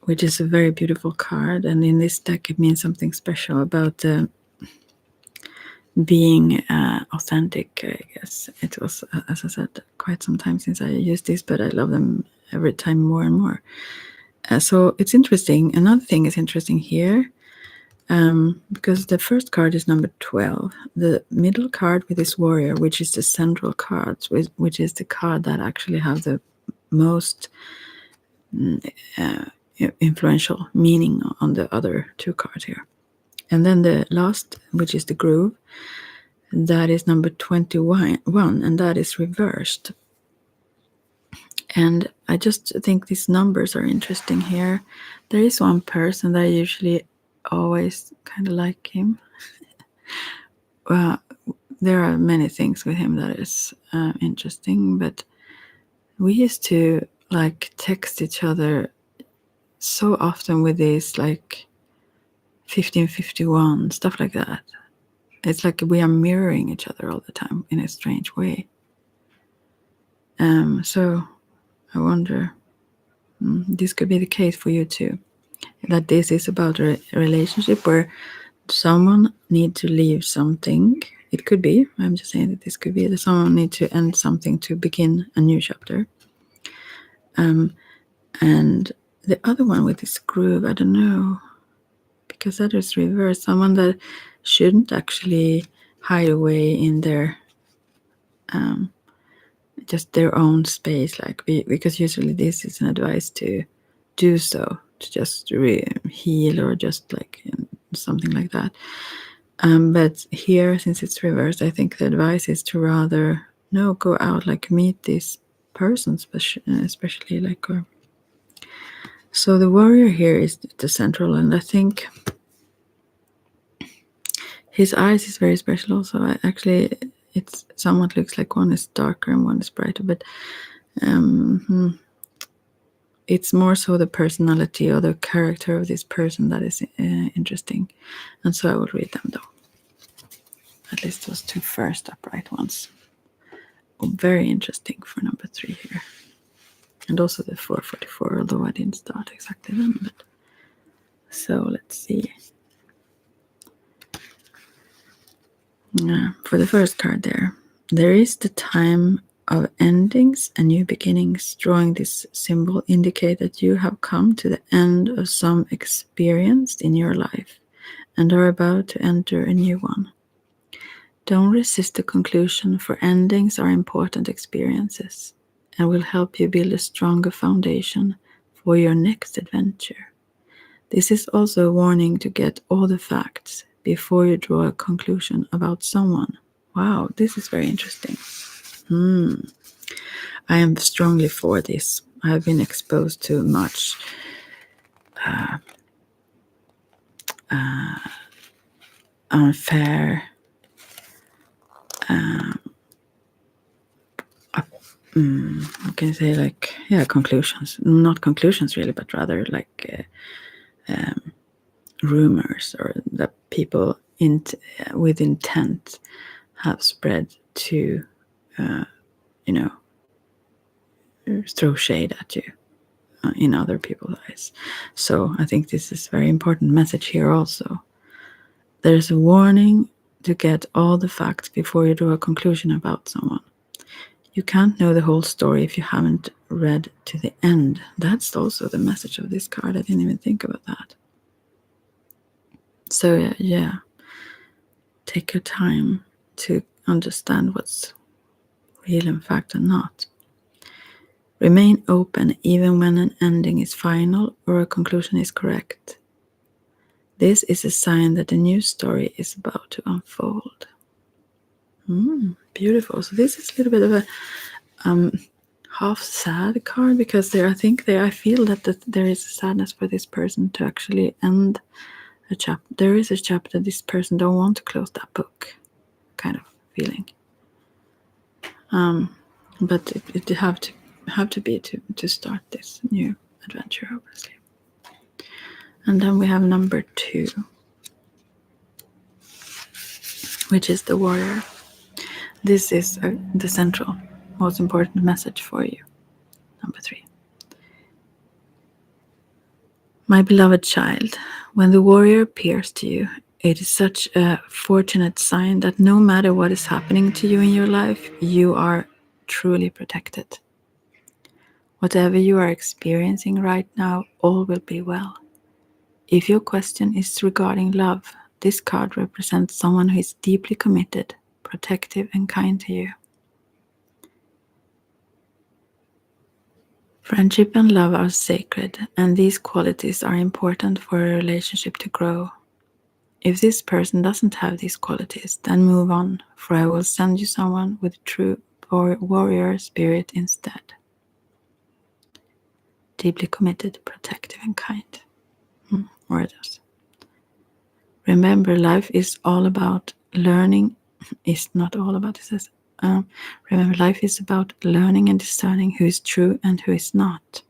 which is a very beautiful card, and in this deck it means something special about being authentic, I guess. It was, as I said, quite some time since I used this, but I love them every time more and more. So it's interesting. Another thing is interesting here, because the first card is number 12. The middle card with this warrior, which is the central card, which is the card that actually have the most influential meaning on the other 2 cards here. And then the last, which is the groove, that is number 21, and that is reversed. And I just think these numbers are interesting here. There is one person that I usually always kind of like him. There are many things with him that is interesting, but we used to like text each other so often with these like 1551, stuff like that. It's like we are mirroring each other all the time in a strange way. So I wonder, this could be the case for you too, that this is about a relationship where someone needs to leave something. It could be, I'm just saying that this could be that someone needs to end something to begin a new chapter. And the other one with this groove, I don't know, because that is reversed. Someone that shouldn't actually hide away in their just their own space, like because usually this is an advice to do so, to just heal or just like something like that. But here, since it's reversed, I think the advice is to rather go out, like meet this person, especially like. So the warrior here is the central, and I think his eyes is very special also. Actually, it's somewhat looks like one is darker and one is brighter, but it's more so the personality or the character of this person that is interesting. And so I will read them though. At least those 2 first upright ones. Very interesting for number 3 here. And also the 444, although I didn't start exactly then. But so let's see. For the first card there is the time of endings and new beginnings. Drawing this symbol indicate that you have come to the end of some experience in your life and are about to enter a new one. Don't resist the conclusion, for endings are important experiences. and will help you build a stronger foundation for your next adventure. This is also a warning to get all the facts before you draw a conclusion about someone. Wow, this is very interesting. I am strongly for this. I have been exposed to much unfair I can say conclusions, not conclusions really, but rather rumors, or that people with intent have spread to throw shade at you in other people's eyes. So I think this is a very important message here also. There's a warning to get all the facts before you draw a conclusion about someone. You can't know the whole story if you haven't read to the end. That's also the message of this card. I didn't even think about that. So yeah, take your time to understand what's real in fact and not. Remain open even when an ending is final or a conclusion is correct. This is a sign that a new story is about to unfold. Beautiful. So this is a little bit of a half sad card, because I feel that there is a sadness for this person to actually end a chapter. There is a chapter this person don't want to close that book, kind of feeling. But it have to be to start this new adventure, obviously. And then we have number 2, which is the warrior. This is the central, most important message for you. Number 3. My beloved child, when the warrior appears to you, it is such a fortunate sign that no matter what is happening to you in your life, you are truly protected. Whatever you are experiencing right now, all will be well. If your question is regarding love, this card represents someone who is deeply committed, protective, and kind to you. Friendship and love are sacred, and these qualities are important for a relationship to grow. If this person doesn't have these qualities, then move on, for I will send you someone with true warrior spirit instead. Deeply committed, protective, and kind. Words. Remember, life is all about learning. It's not all about, it says. Remember, life is about learning and discerning who is true and who is not.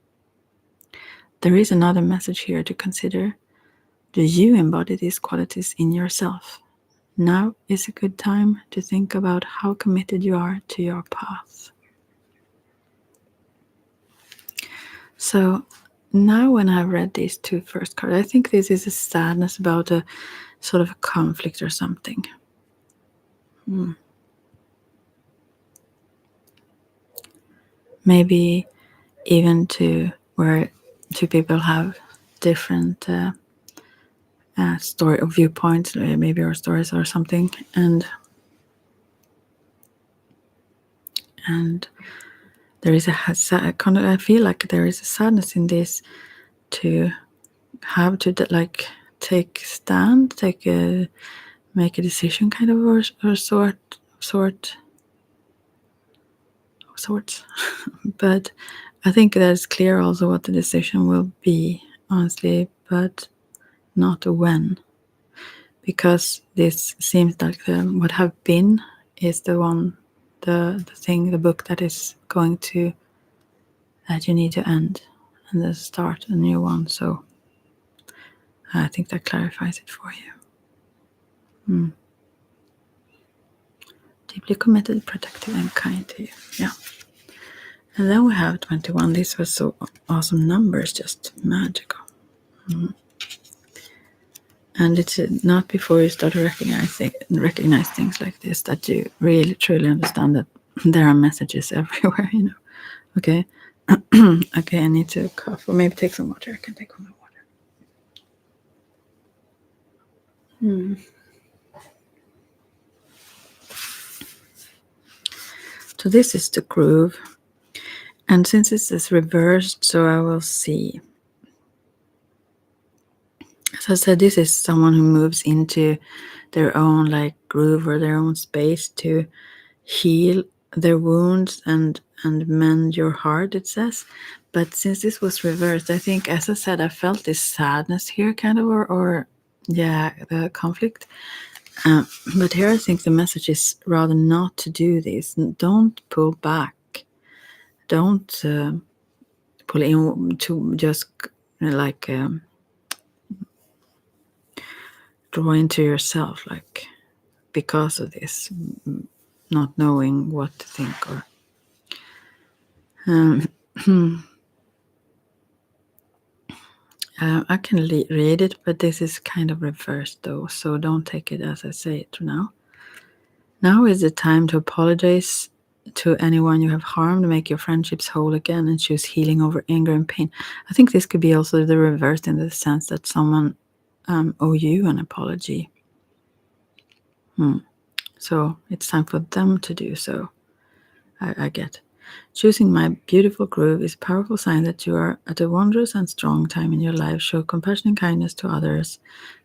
There is another message here to consider. Do you embody these qualities in yourself? Now is a good time to think about how committed you are to your path. So now when I've read these 2 first cards, I think this is a sadness about a sort of a conflict or something. Maybe even to where 2 people have different story or viewpoints, maybe, or stories or something, and there is I feel like there is a sadness in this, to have to take stand, make a decision, kind of, or sorts. But I think that it's clear also what the decision will be, honestly, but not when, because this seems like what have been is the one, the book that is going to, that you need to end and then start a new one. So I think that clarifies it for you. Deeply committed, protective, and kind to you. Yeah. And then we have 21. These were so awesome numbers, just magical. And it's not before you start to recognize things like this that you really truly understand that there are messages everywhere, Okay. Okay, I need to cough, or maybe take some water. I can take some water. So this is the groove. And since this is reversed, so I will see. As I said, this is someone who moves into their own like groove or their own space to heal their wounds and mend your heart, it says. But since this was reversed, I think, as I said, I felt this sadness here, kind of, or yeah, the conflict. But here I think the message is rather not to do this. Don't pull back. Don't pull in to just like draw into yourself, like because of this, not knowing what to think or. I can read it, but this is kind of reversed though, so don't take it as I say it now. Now is the time to apologize to anyone you have harmed, make your friendships whole again, and choose healing over anger and pain. I think this could be also the reverse in the sense that someone owe you an apology. So it's time for them to do so. I get. Choosing my beautiful groove is a powerful sign that you are at a wondrous and strong time in your life. Show compassion and kindness to others.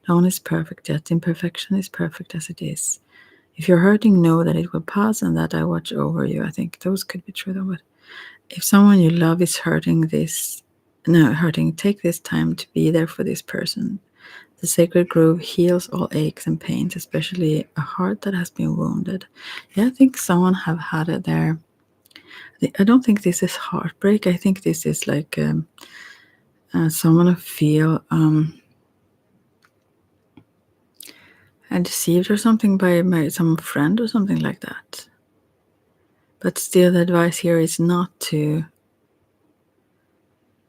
No one is perfect yet. Imperfection is perfect as it is. If you're hurting, know that it will pass and that I watch over you. I think those could be true though. But if someone you love is hurting, take this time to be there for this person. The sacred groove heals all aches and pains, especially a heart that has been wounded. Yeah, I think someone have had it there. I don't think this is heartbreak. I think this is like someone who feel deceived or something by some friend or something like that. But still, the advice here is not to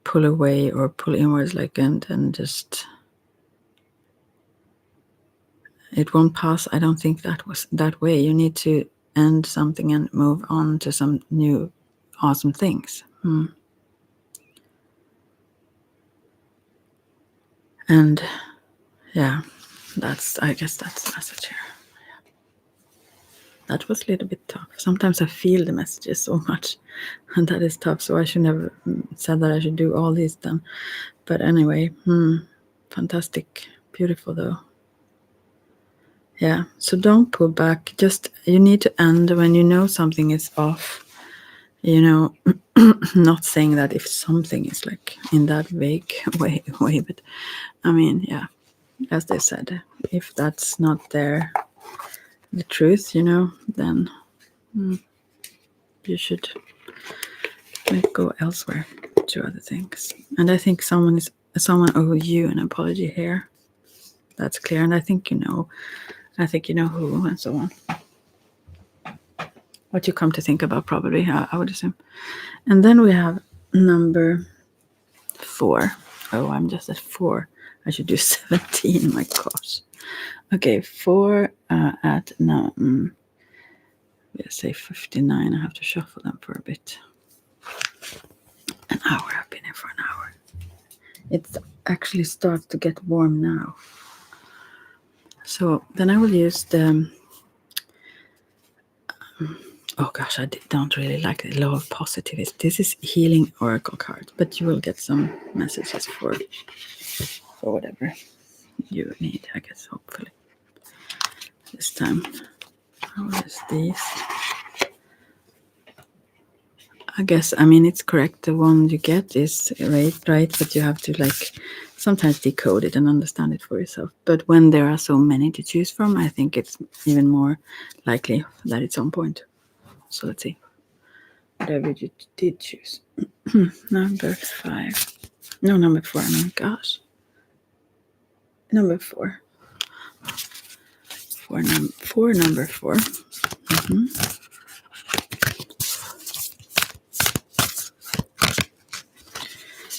pull away or pull inwards, like and just it won't pass. I don't think that was that way. You need to end something and move on to some new awesome things. And yeah, I guess that's the message here. Yeah. That was a little bit tough. Sometimes I feel the messages so much, and that is tough. So I should never said that I should do all these then. But anyway, fantastic, beautiful though. Yeah, so don't pull back. Just you need to end when you know something is off. You know, not saying that if something is like in that vague way, but I mean, yeah, as they said, if that's not the truth, then you should go elsewhere to other things. And I think someone owes you an apology here. That's clear, and I think you know who, and so on. What you come to think about, probably, I would assume. And then we have number 4. Oh, I'm just at 4. I should do 17. My gosh. Okay, 4 at now. Let's say 59. I have to shuffle them for a bit. An hour. I've been here for an hour. It actually starts to get warm now. So then I will use the. Oh gosh, I don't really like the law of positivism. This is healing oracle card, but you will get some messages for whatever you need, I guess, hopefully. This time. How is these? I guess, it's correct. The one you get is right, but you have to sometimes decode it and understand it for yourself. But when there are so many to choose from, I think it's even more likely that it's on point. So let's see. Whatever you did choose. Number 5. No, number 4. Oh my gosh. Number 4. Number 4.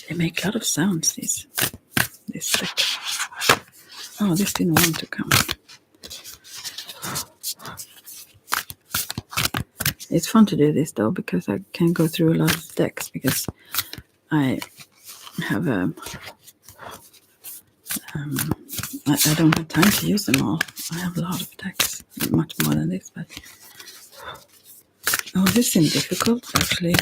They make a lot of sounds, this deck. Oh, this didn't want to come. It's fun to do this though, because I can go through a lot of decks, because I have I don't have time to use them all. I have a lot of decks, much more than this, but this seems difficult actually.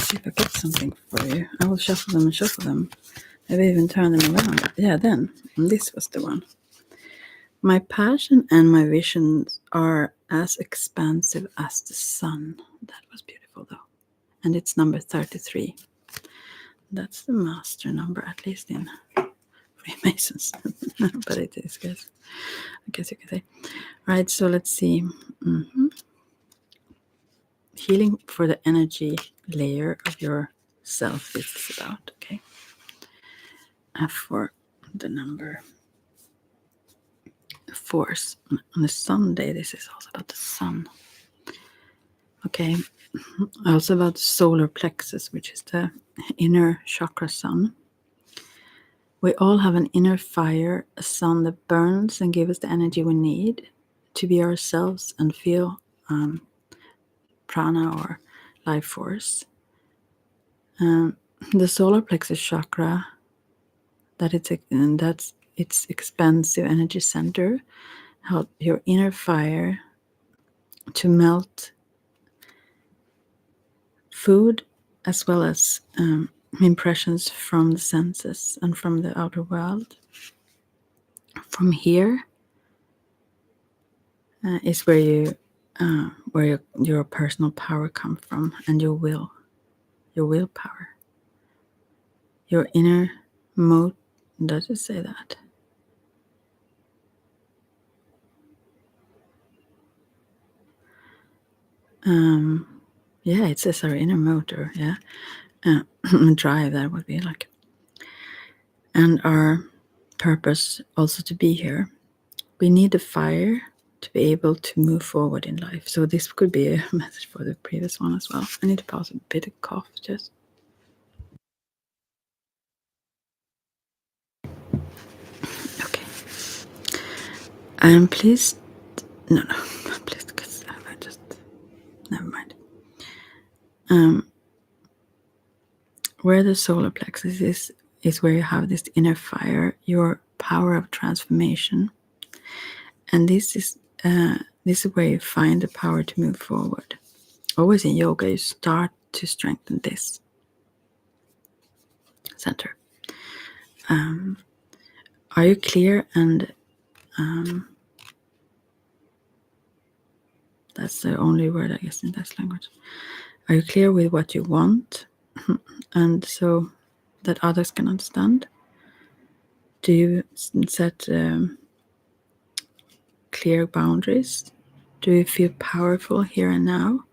see if I get something for you. I will shuffle them and shuffle them. Maybe even turn them around. Yeah, then. And this was the one. My passion and my visions are as expansive as the sun. That was beautiful, though. And it's number 33. That's the master number, at least in Freemasons. But it is, guys. I guess you can say. Right, so let's see. Healing for the energy layer of your self is about, okay? And for the number force on the Sunday, this is also about the sun. Okay, also about the solar plexus, which is the inner chakra sun. We all have an inner fire, a sun that burns and gives us the energy we need to be ourselves and feel prana or life force. The solar plexus chakra, that's its expansive energy center, help your inner fire to melt food as well as impressions from the senses and from the outer world. From here is where your personal power comes from, and your willpower, your inner mood. Does it say that? Yeah, it says our inner motor. Yeah, drive. That would be like, and our purpose also to be here. We need the fire to be able to move forward in life. So this could be a message for the previous one as well. I need to pause a bit of cough just. Okay. I'm pleased. No, I'm pleased because I just. Never mind. Where the solar plexus is where you have this inner fire, your power of transformation. And this is where you find the power to move forward. Always in yoga, you start to strengthen this center. Are you clear? And that's the only word, I guess, in that language. Are you clear with what you want? And so that others can understand? Do you set clear boundaries? Do you feel powerful here and now?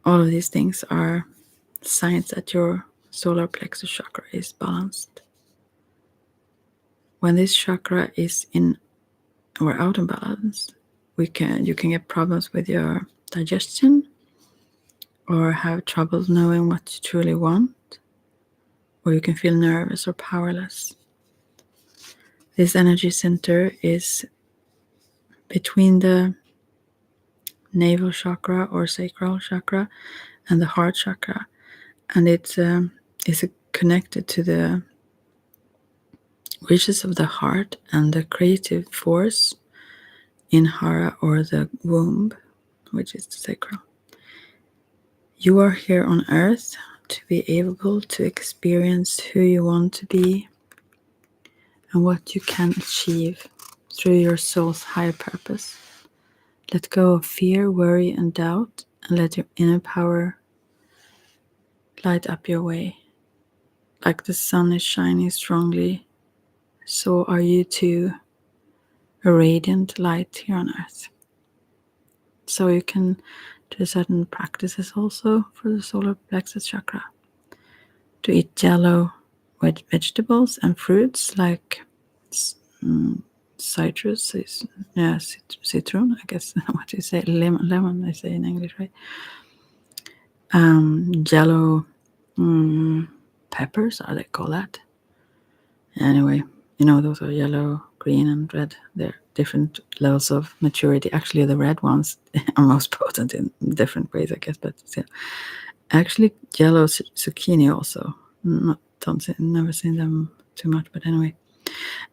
All of these things are signs that your solar plexus chakra is balanced. When this chakra is in or out of balance, you can get problems with your digestion, or have trouble knowing what you truly want, or you can feel nervous or powerless. This energy center is between the navel chakra or sacral chakra and the heart chakra, and it's connected to the wishes of the heart and the creative force in Hara or the womb, which is the sacral. You are here on earth to be able to experience who you want to be and what you can achieve through your soul's higher purpose. Let go of fear, worry, and doubt, and let your inner power light up your way. Like the sun is shining strongly, so are you too, a radiant light here on earth. So you can do certain practices also for the solar plexus chakra. To eat yellow vegetables and fruits like citrus, citron, I guess. What do you say? Lemon, they say in English, right? Yellow peppers, are they call that? Anyway, those are yellow, green, and red. They're different levels of maturity. Actually, the red ones are most potent in different ways, I guess. But still, actually, yellow zucchini also. Never seen them too much, but anyway.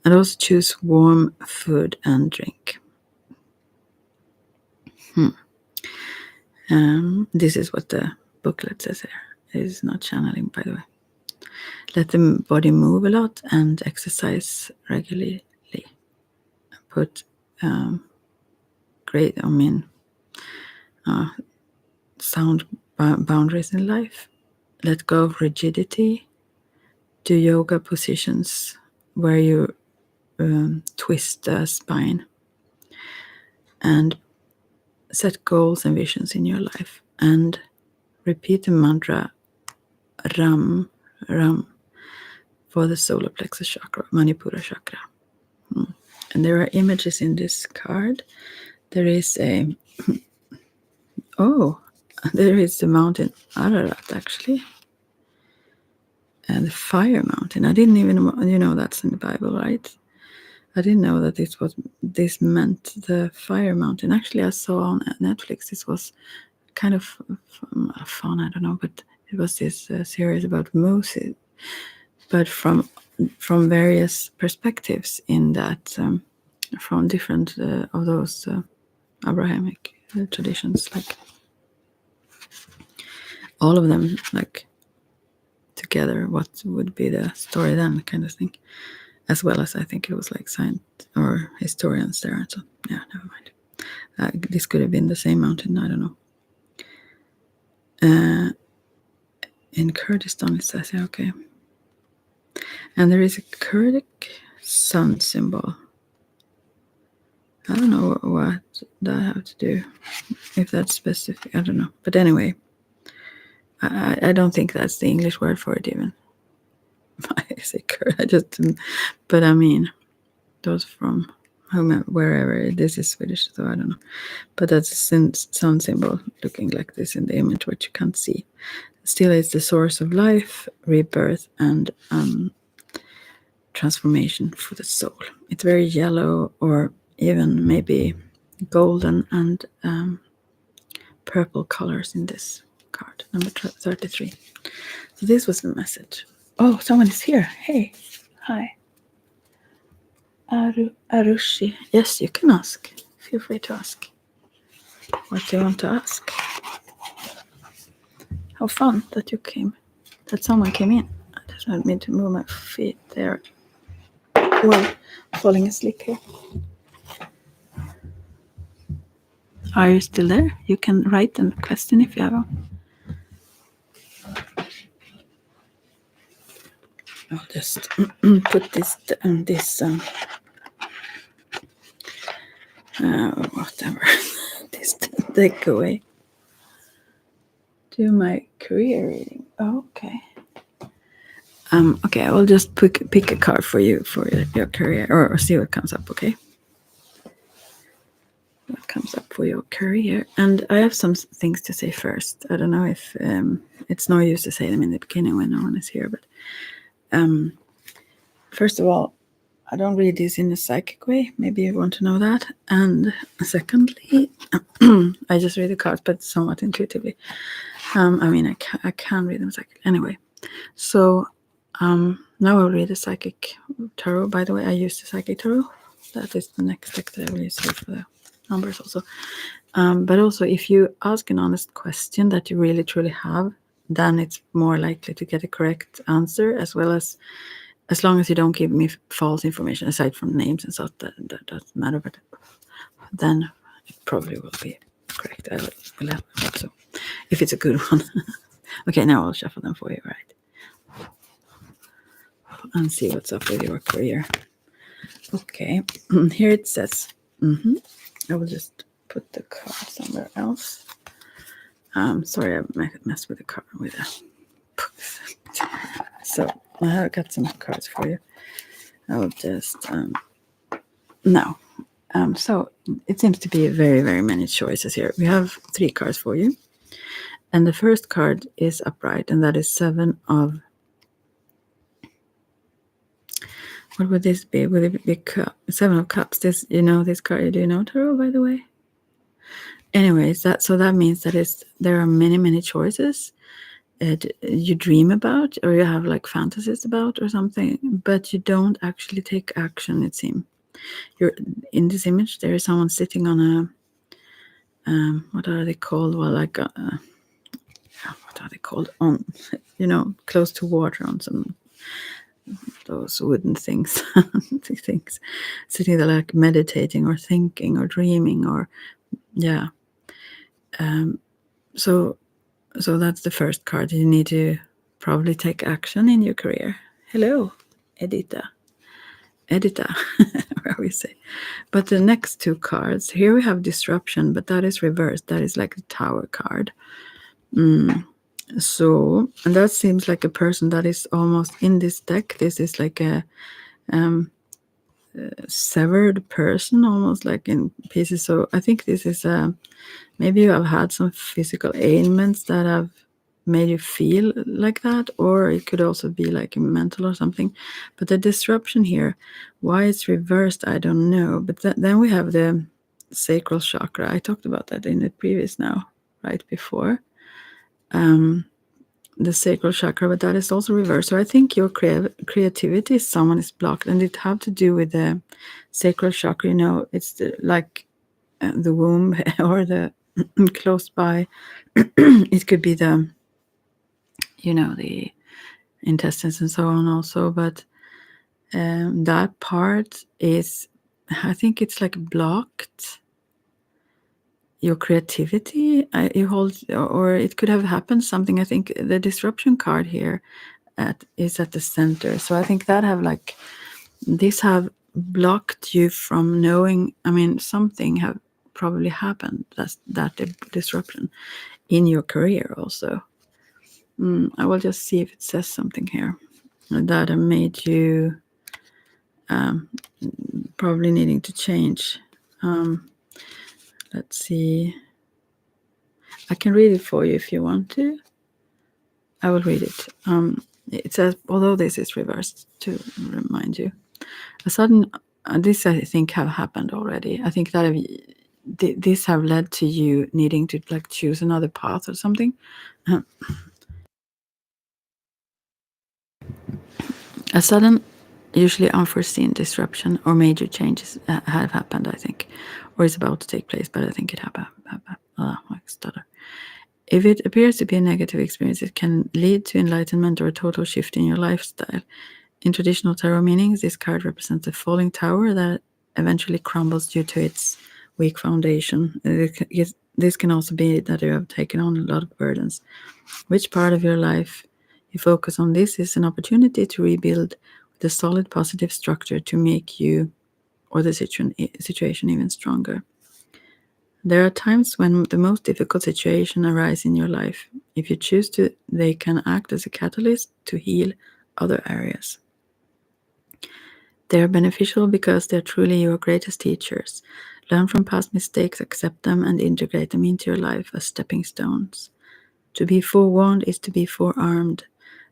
And also choose warm food and drink. This is what the booklet says here. It is not channeling, by the way. Let the body move a lot and exercise regularly. Put sound boundaries in life. Let go of rigidity. Do yoga positions where you twist the spine. And set goals and visions in your life. And repeat the mantra Ram, Ram for the solar plexus chakra, Manipura chakra. And there are images in this card. There is there is the mountain Ararat, actually. And the fire mountain. I didn't even know, that's in the Bible, right? I didn't know that this meant the fire mountain. Actually, I saw on Netflix, this was kind of fun, I don't know, but it was this series about Moses, but from various perspectives, in that from different of those Abrahamic traditions, like all of them, like together, what would be the story then, kind of thing, as well as I think it was like science or historians there. So yeah, never mind. This could have been the same mountain, I don't know. In Kurdistan, it says, yeah, okay. And there is a Kurdic sun symbol. I don't know what that have to do, if that's specific, I don't know. But anyway, I don't think that's the English word for it even. I say Kurd, but I mean, those from wherever, this is Swedish, so I don't know. But that's a sun symbol looking like this in the image, which you can't see. Still, it's the source of life, rebirth, and transformation for the soul. It's very yellow, or even maybe golden and purple colors in this card, number 33. So this was the message. Oh, someone is here. Hey, hi. Arushi. Yes, you can ask. Feel free to ask. What do you want to ask? How fun that someone came in. I just want me to move my feet there. Well, falling asleep here. Are you still there? You can write a question if you have one. I'll just put this whatever, this take away. Do my career reading. Okay. Okay, I will just pick a card for you for your career, or see what comes up, okay? What comes up for your career. And I have some things to say first. I don't know if it's no use to say them in the beginning when no one is here, but first of all, I don't read this in a psychic way. Maybe you want to know that. And secondly, I just read the cards, but somewhat intuitively. I mean, I can read them psychically. Anyway, so now I'll read the psychic tarot. By the way, I use the psychic tarot. That is the next deck that I will use for the numbers also. But also, if you ask an honest question that you really truly have, then it's more likely to get a correct answer, as long as you don't give me false information, aside from names and stuff, that doesn't matter, but then it probably will be correct. I will have so, if it's a good one. Okay, now I'll shuffle them for you, right? And see what's up with your career. Okay, here it says, I will just put the card somewhere else. Sorry, I messed with the card with a. So I have got some cards for you. I will just now. So it seems to be very, very many choices here. We have 3 cards for you, and the first card is upright, and that is 7 of. What would this be? Would it be 7 of Cups? This, this card. Do you know tarot, by the way? Anyways, that means that there are many, many choices. You dream about, or you have like fantasies about or something, but you don't actually take action, it seems. You're in this image, there is someone sitting on what are they called? Well, like what are they called? On, close to water on some those wooden things, things, sitting there like meditating or thinking or dreaming or yeah. So that's the first card. You need to probably take action in your career. Hello, Edita. How we say. But the next two cards, here we have disruption, but that is reversed. That is like the tower card. So, and that seems like a person that is almost in this deck. This is like a severed person, almost like in pieces. So I think this is maybe you have had some physical ailments that have made you feel like that, or it could also be like mental or something. But the disruption here, why it's reversed, I don't know. But then we have the sacral chakra. I talked about that in the previous now, right before. The sacral chakra, but that is also reversed. So I think your creativity, someone is blocked, and it have to do with the sacral chakra. It's like the womb or the close by. It could be the the intestines and so on also, but that part is, I think it's like blocked your creativity. You hold, or it could have happened something. I think the disruption card here is at the center, so I think that this have blocked you from knowing. I mean, something have probably happened, that disruption in your career also. I will just see if it says something here that made you probably needing to change. Let's see. I can read it for you if you want to. I will read it. It says, although this is reversed, to remind you, a sudden, this I think have happened already. I think that this have led to you needing to like choose another path or something. A sudden, usually unforeseen disruption or major changes have happened, I think, or is about to take place, but I think it happened. I stutter. If it appears to be a negative experience, it can lead to enlightenment or a total shift in your lifestyle. In traditional tarot meanings, this card represents a falling tower that eventually crumbles due to its weak foundation. This can also be that you have taken on a lot of burdens. Which part of your life you focus on, this is an opportunity to rebuild with a solid positive structure to make you or the situation even stronger. There are times when the most difficult situations arise in your life. If you choose to, they can act as a catalyst to heal other areas. They are beneficial because they're truly your greatest teachers. Learn from past mistakes, accept them, and integrate them into your life as stepping stones. To be forewarned is to be forearmed.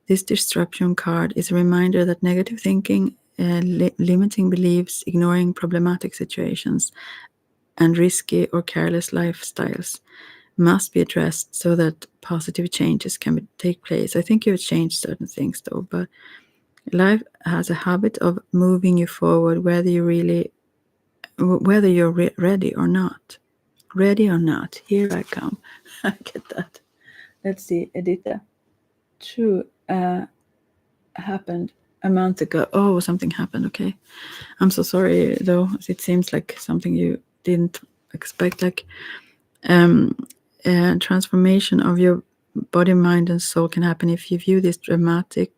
This disruption card is a reminder that negative thinking, limiting beliefs, ignoring problematic situations, and risky or careless lifestyles must be addressed so that positive changes can take place. I think you've changed certain things though, but life has a habit of moving you forward whether you're ready or not. Ready or not, here I come. I get that. Let's see, Edita. True, happened a month ago. Oh, something happened. Okay, I'm so sorry though. It seems like something you didn't expect. Like, transformation of your body, mind, and soul can happen if you view this dramatic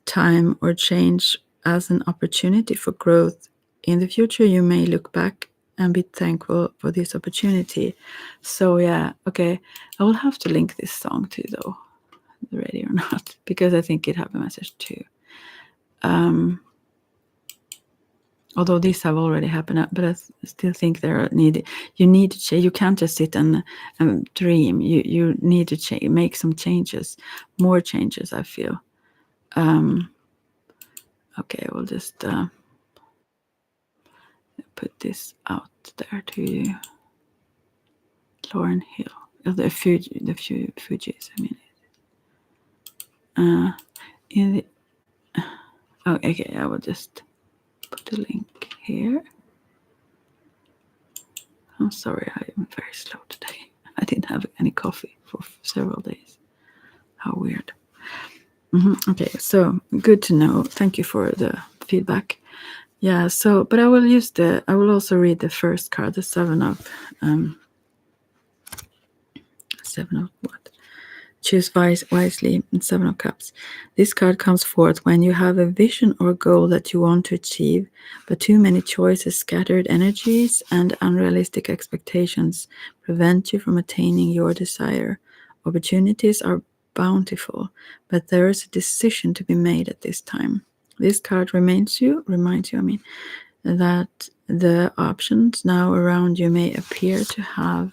time or change as an opportunity for growth. In the future, you may look back and be thankful for this opportunity. So yeah, okay, I will have to link this song to though, ready or not, because I think it have a message too. Although these have already happened, but I still think you need to change. You can't just sit and dream. You need to make some changes, more changes, I feel. Okay, we'll just put this out there to you. Lauren Hill, the Fugees, I mean. Okay, I will just put a link here. I'm sorry, I am very slow today. I didn't have any coffee for several days. How weird. Okay, so good to know. Thank you for the feedback. Yeah, so, but I will also read the first card, the seven of what? Choose wisely, and Seven of Cups. This card comes forth when you have a vision or goal that you want to achieve, but too many choices, scattered energies, and unrealistic expectations prevent you from attaining your desire. Opportunities are bountiful, but there is a decision to be made at this time. This card reminds you, that the options now around you may appear to have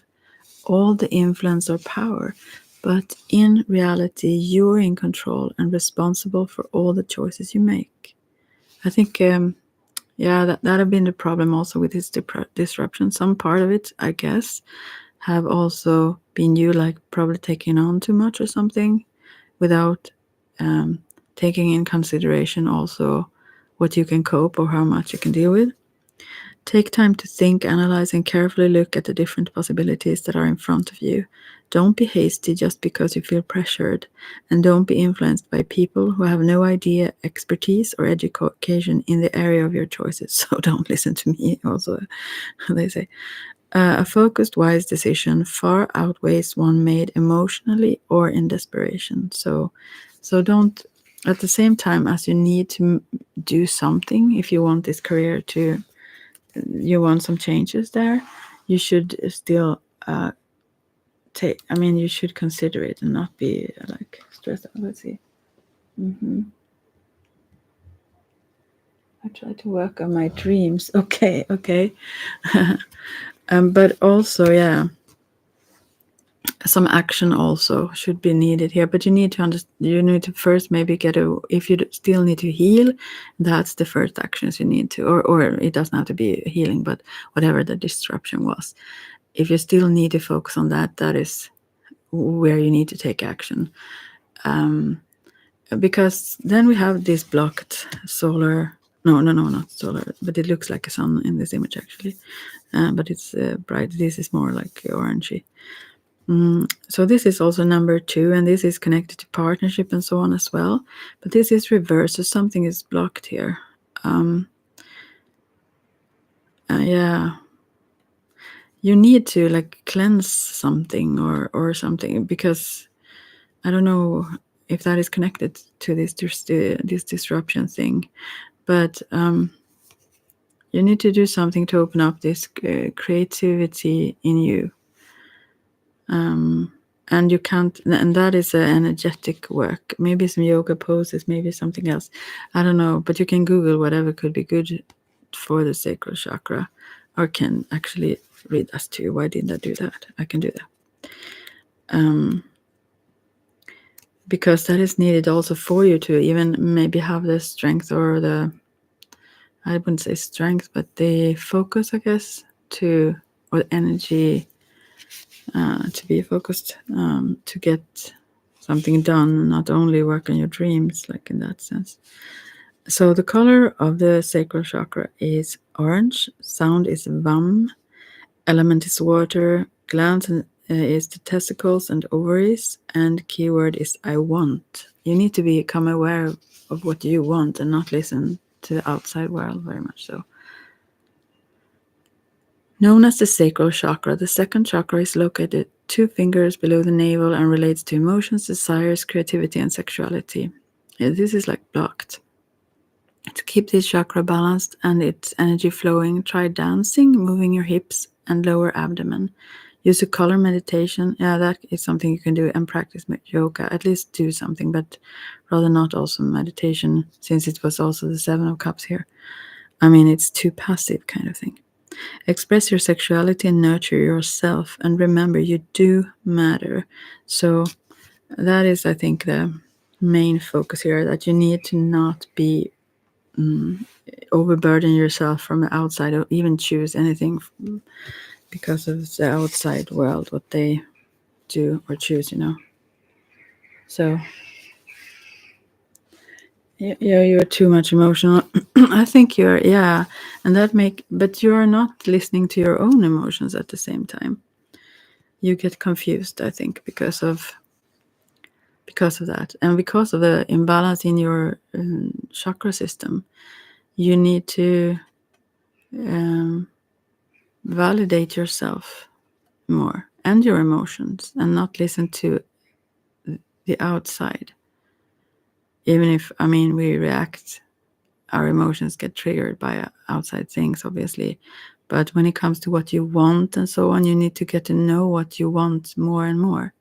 all the influence or power, but in reality, you're in control and responsible for all the choices you make. I think, that have been the problem also with this disruption. Some part of it, I guess, have also been you like probably taking on too much or something without taking in consideration also what you can cope or how much you can deal with. Take time to think, analyze, and carefully look at the different possibilities that are in front of you. Don't be hasty just because you feel pressured, and don't be influenced by people who have no idea, expertise, or education in the area of your choices. So don't listen to me, also, they say. A focused, wise decision far outweighs one made emotionally or in desperation. So don't, at the same time as you need to do something if you want this career to, you want some changes there, you should still you should consider it and not be like stressed out. Let's see. I try to work on my dreams. Okay. But also, yeah, some action also should be needed here, but you need to you need to first maybe if you still need to heal, that's the first actions you need to, or it doesn't have to be healing, but whatever the disruption was, if you still need to focus on that, that is where you need to take action. Because then we have this blocked solar, no, not solar, but it looks like a sun in this image actually, but it's bright. This is more like orangey. So this is also number 2, and this is connected to partnership and so on as well, but this is reversed, so something is blocked here. Yeah, you need to like cleanse something or something, because I don't know if that is connected to this disruption thing, but you need to do something to open up this creativity in you. And you can't, and that is an energetic work, maybe some yoga poses, maybe something else, I don't know, but you can Google whatever could be good for the sacral chakra, or can actually read that too. Why didn't I do that? I can do that. Because that is needed also for you to even maybe have the strength, or the, I wouldn't say strength, but the focus, I guess, or energy to be focused, to get something done, not only work on your dreams, like in that sense. So the color of the sacral chakra is orange, sound is vam, element is water, glands is the testicles and ovaries, and keyword is I want. You need to become aware of what you want and not listen to the outside world very much so. Known as the sacral chakra, the second chakra is located 2 fingers below the navel and relates to emotions, desires, creativity, and sexuality. This is like blocked. To keep this chakra balanced and its energy flowing, try dancing, moving your hips and lower abdomen. Use a color meditation. Yeah, that is something you can do, and practice yoga. At least do something, but rather not also meditation, since it was also the 7 of Cups here. I mean, it's too passive kind of thing. Express your sexuality and nurture yourself. And remember, you do matter. So that is, I think, the main focus here, that you need to not be overburden yourself from the outside, or even choose anything because of the outside world, what they do or choose, So Yeah, you're too much emotional. I think but you're not listening to your own emotions at the same time. You get confused, I think, because of that, and because of the imbalance in your chakra system. You need to um, validate yourself more and your emotions, and not listen to the outside. Even if, I mean, we react, our emotions get triggered by outside things, obviously. But when it comes to what you want and so on, you need to get to know what you want more and more.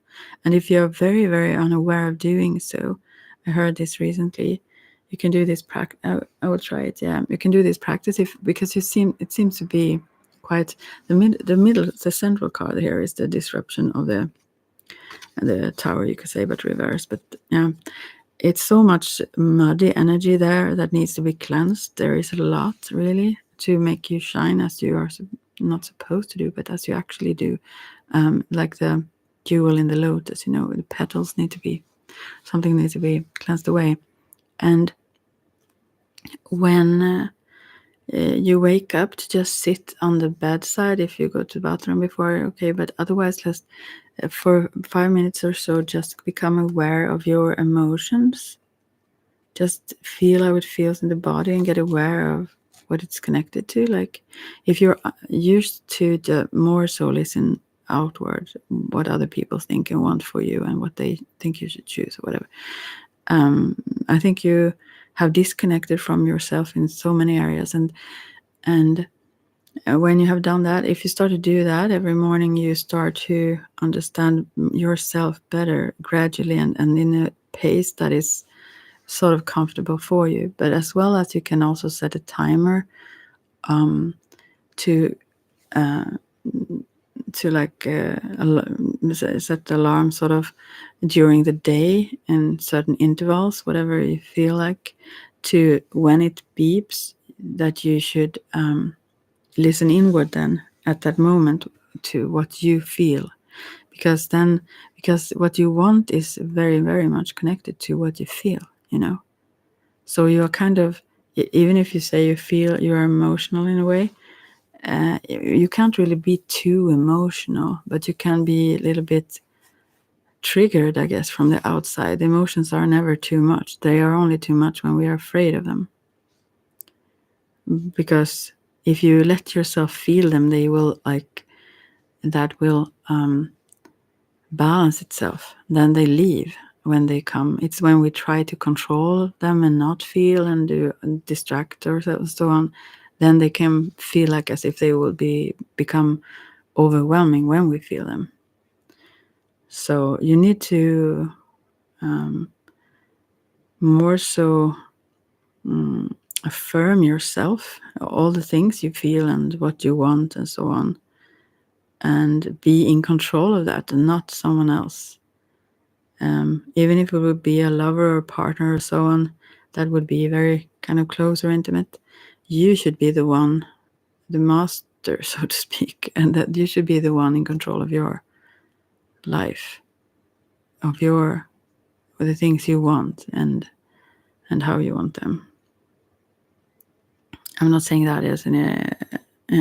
And if you're very, very unaware of doing so, I heard this recently. You can do this practice. I will try it. Yeah, you can do this practice because it seems to be quite the central card here is the disruption of the tower, you could say, but reverse. But yeah, it's so much muddy energy there that needs to be cleansed. There is a lot really to make you shine as you are not supposed to do, but as you actually do. Like the jewel in the lotus, the petals something needs to be cleansed away. And when you wake up, to just sit on the bedside. If you go to the bathroom before, okay, but otherwise, just for 5 minutes or so, just become aware of your emotions. Just feel how it feels in the body and get aware of what it's connected to. Like if you're used to the more so listen outward, what other people think and want for you and what they think you should choose or whatever. I think you have disconnected from yourself in so many areas, and when you have done that, if you start to do that every morning, you start to understand yourself better gradually, and in a pace that is sort of comfortable for you. But as well as you can also set a timer to like set the alarm sort of during the day in certain intervals, whatever you feel like, to when it beeps, that you should listen inward then at that moment to what you feel, because what you want is very, very much connected to what you feel. So you're kind of, even if you say you feel you're emotional in a way, you can't really be too emotional, but you can be a little bit triggered, I guess, from the outside. The emotions are never too much. They are only too much when we are afraid of them. Because if you let yourself feel them, that will balance itself. Then they leave when they come. It's when we try to control them and not feel and do and distract ourselves and so on, then they can feel like as if they will become overwhelming when we feel them. So you need to more so affirm yourself, all the things you feel and what you want and so on, and be in control of that and not someone else. Even if it would be a lover or partner or so on, that would be very kind of close or intimate. You should be the one, the master, so to speak, and that you should be the one in control of your life, of the things you want and how you want them. I'm not saying that as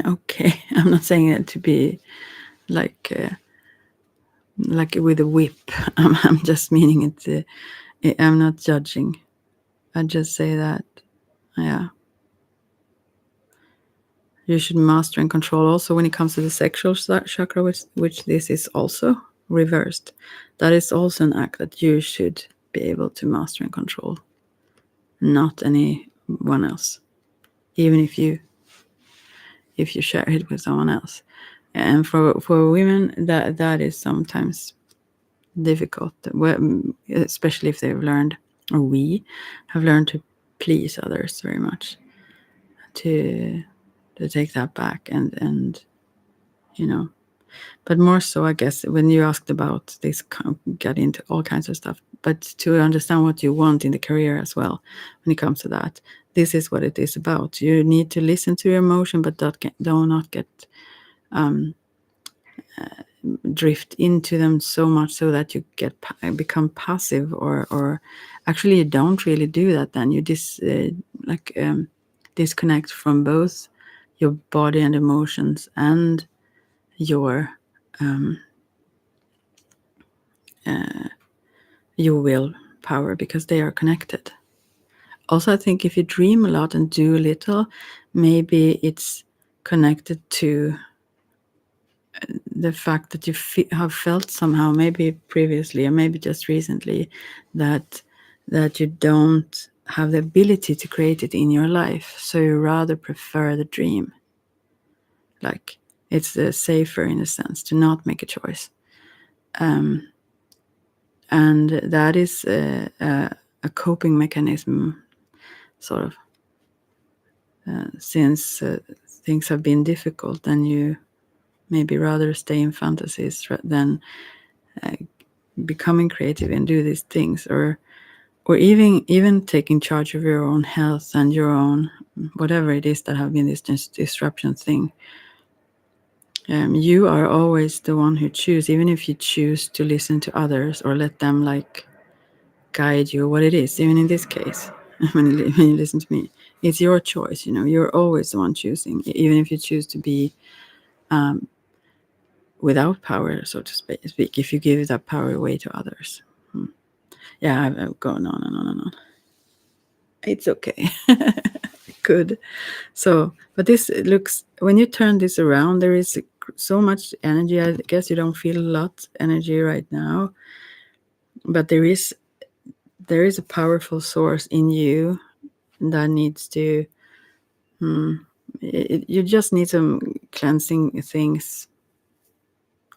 okay. I'm not saying it to be like with a whip. I'm just meaning it. I'm not judging. I just say that, yeah. You should master and control also when it comes to the sexual chakra, which this is also reversed. That is also an act that you should be able to master and control, not anyone else, even if you share it with someone else. And for women, that is sometimes difficult, especially if they've learned, or we have learned, to please others very much, to take that back and but more so, I guess, when you asked about this, get into all kinds of stuff, but to understand what you want in the career as well, when it comes to that, this is what it is about. You need to listen to your emotion, but do not get drift into them so much so that you become passive, or actually you don't really do that. Then you disconnect from both your body and emotions and your willpower, because they are connected. Also, I think if you dream a lot and do little, maybe it's connected to the fact that you have felt somehow, maybe previously or maybe just recently, that you don't have the ability to create it in your life, so you rather prefer the dream. Like, it's safer in a sense to not make a choice, and that is a coping mechanism, sort of, since things have been difficult, then you maybe rather stay in fantasies than becoming creative and do these things, or even taking charge of your own health and your own whatever it is that have been this disruption thing. You are always the one who choose, even if you choose to listen to others or let them like guide you, what it is. Even in this case, when you listen to me, it's your choice. You're always the one choosing, even if you choose to be without power, so to speak, if you give that power away to others. Yeah, I've gone on and on and on. It's okay. Good. So, but this looks, when you turn this around, there is so much energy. I guess you don't feel a lot energy right now, but there is a powerful source in you that needs to, you just need some cleansing things.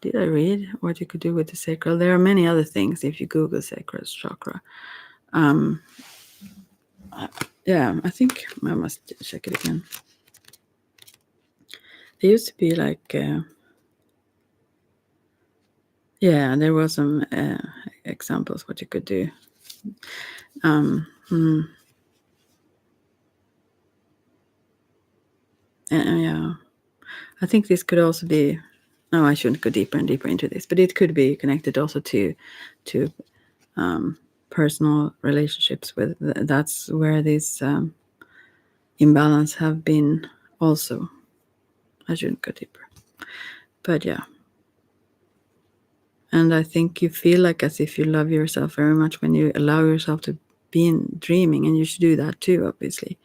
Did I read what you could do with the sacral? There are many other things if you Google sacral chakra. Yeah, I think I must check it again. There used to be like, yeah, there were some examples what you could do. Yeah, I think this could also be. No, I shouldn't go deeper and deeper into this, but it could be connected also to personal relationships. With that's where these imbalance have been also. I shouldn't go deeper, but yeah. And I think you feel like as if you love yourself very much when you allow yourself to be in dreaming, and you should do that too, obviously.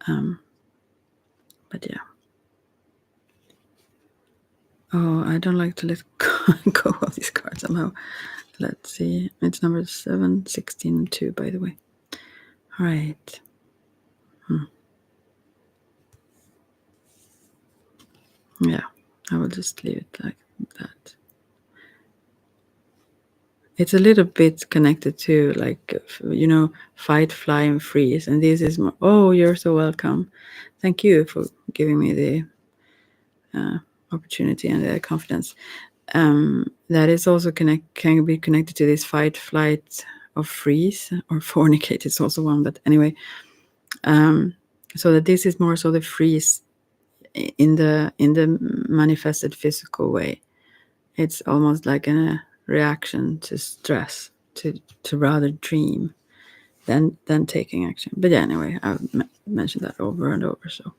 But yeah. Oh, I don't like to let go of these cards somehow. Let's see. It's number 7, 16, and 2, by the way. All right. Yeah, I will just leave it like that. It's a little bit connected to, like, fight, fly, and freeze. And this is more, oh, you're so welcome. Thank you for giving me the opportunity and the confidence. That is also can be connected to this fight, flight, or freeze, or fornicate is also one. But anyway, so that this is more so the freeze in the manifested physical way. It's almost like a reaction to stress, to rather dream than taking action. But yeah, anyway, I've mentioned that over and over. So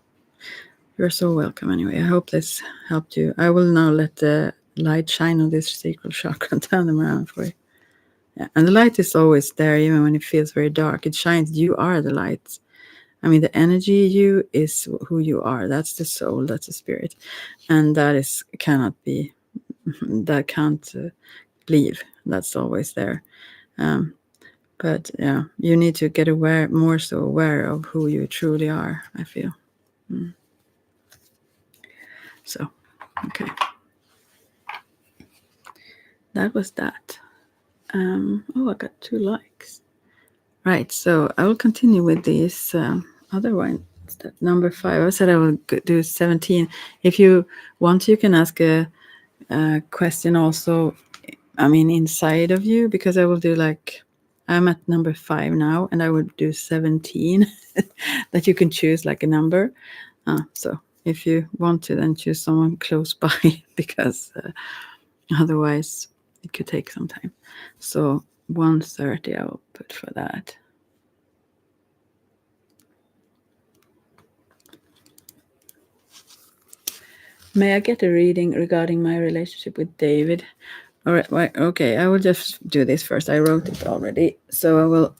you're so welcome. Anyway, I hope this helped you. I will now let the light shine on this sacral chakra and turn them around for you. Yeah, and the light is always there, even when it feels very dark. It shines. You are the light. I mean, the energy you is who you are. That's the soul. That's the spirit, and that cannot be. That can't leave. That's always there. But yeah, you need to get more so aware of who you truly are, I feel. So, okay. That was that. I got 2 likes. Right, so I will continue with this other one. Number 5. I said I will do 17. If you want, you can ask a question also, I mean, inside of you, because I will do like, I'm at number 5 now, and I would do 17 that you can choose like a number. So if you want to, then choose someone close by because Otherwise, it could take some time. So 1:30 I will put for that. May I get a reading regarding my relationship with David? All right, okay, I will just do this first. I wrote it already. So I will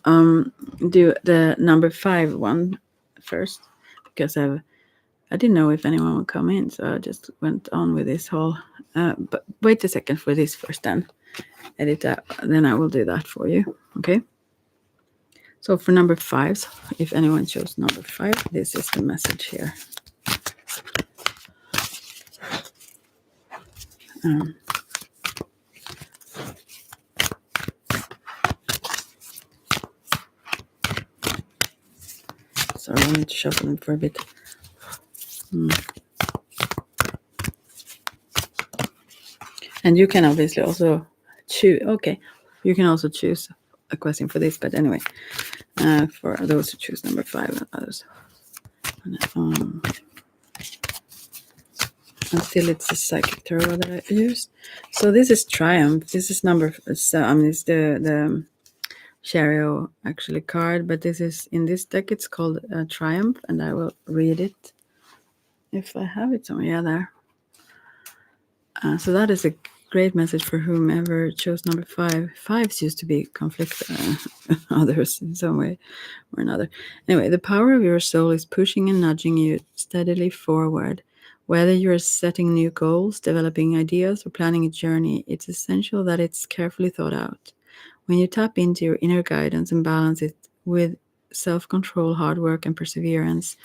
do the number 5 one first, because I didn't know if anyone would come in, so I just went on with this whole. But wait a second for this first, then edit that. Then I will do that for you. Okay. So for number 5, if anyone chose number 5, this is the message here. Sorry, I need to shuffle them for a bit. And you can obviously also choose. Okay, you can also choose a question for this. But anyway, for those who choose number 5 and others. And still, it's a psychic tarot that I use. So this is Triumph. This is number. So I mean, it's the Chariot actually card, but this is in this deck. It's called Triumph, and I will read it if I have it somewhere. Yeah, there. So that is a great message for whomever chose number 5. 5s used to be conflict others in some way or another. Anyway, the power of your soul is pushing and nudging you steadily forward. Whether you're setting new goals, developing ideas, or planning a journey, it's essential that it's carefully thought out. When you tap into your inner guidance and balance it with self-control, hard work, and perseverance,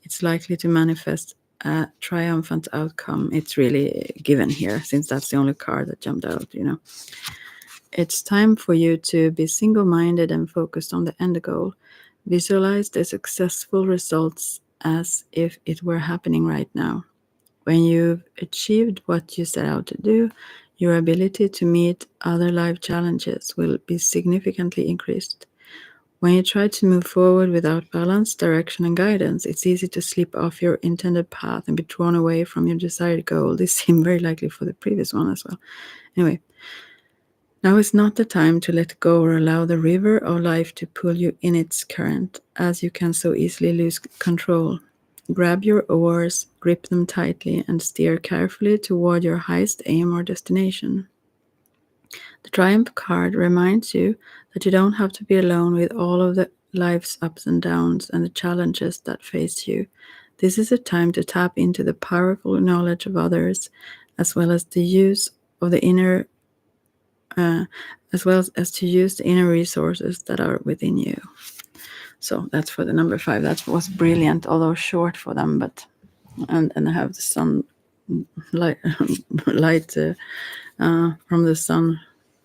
it's likely to manifest a triumphant outcome. It's really given here, since that's the only card that jumped out, It's time for you to be single-minded and focused on the end goal. Visualize the successful results as if it were happening right now. When you've achieved what you set out to do, your ability to meet other life challenges will be significantly increased. When you try to move forward without balance, direction, and guidance, it's easy to slip off your intended path and be drawn away from your desired goal. This seemed very likely for the previous one as well. Anyway, now is not the time to let go or allow the river of life to pull you in its current, as you can so easily lose control. Grab your oars, grip them tightly, and steer carefully toward your highest aim or destination. The Triumph card reminds you that you don't have to be alone with all of the life's ups and downs and the challenges that face you. This is a time to tap into the powerful knowledge of others, as well as the use of the inner, as well as to use the inner resources that are within you. So that's for the number 5. That was brilliant, although short for them. But and I have the sun light from the sun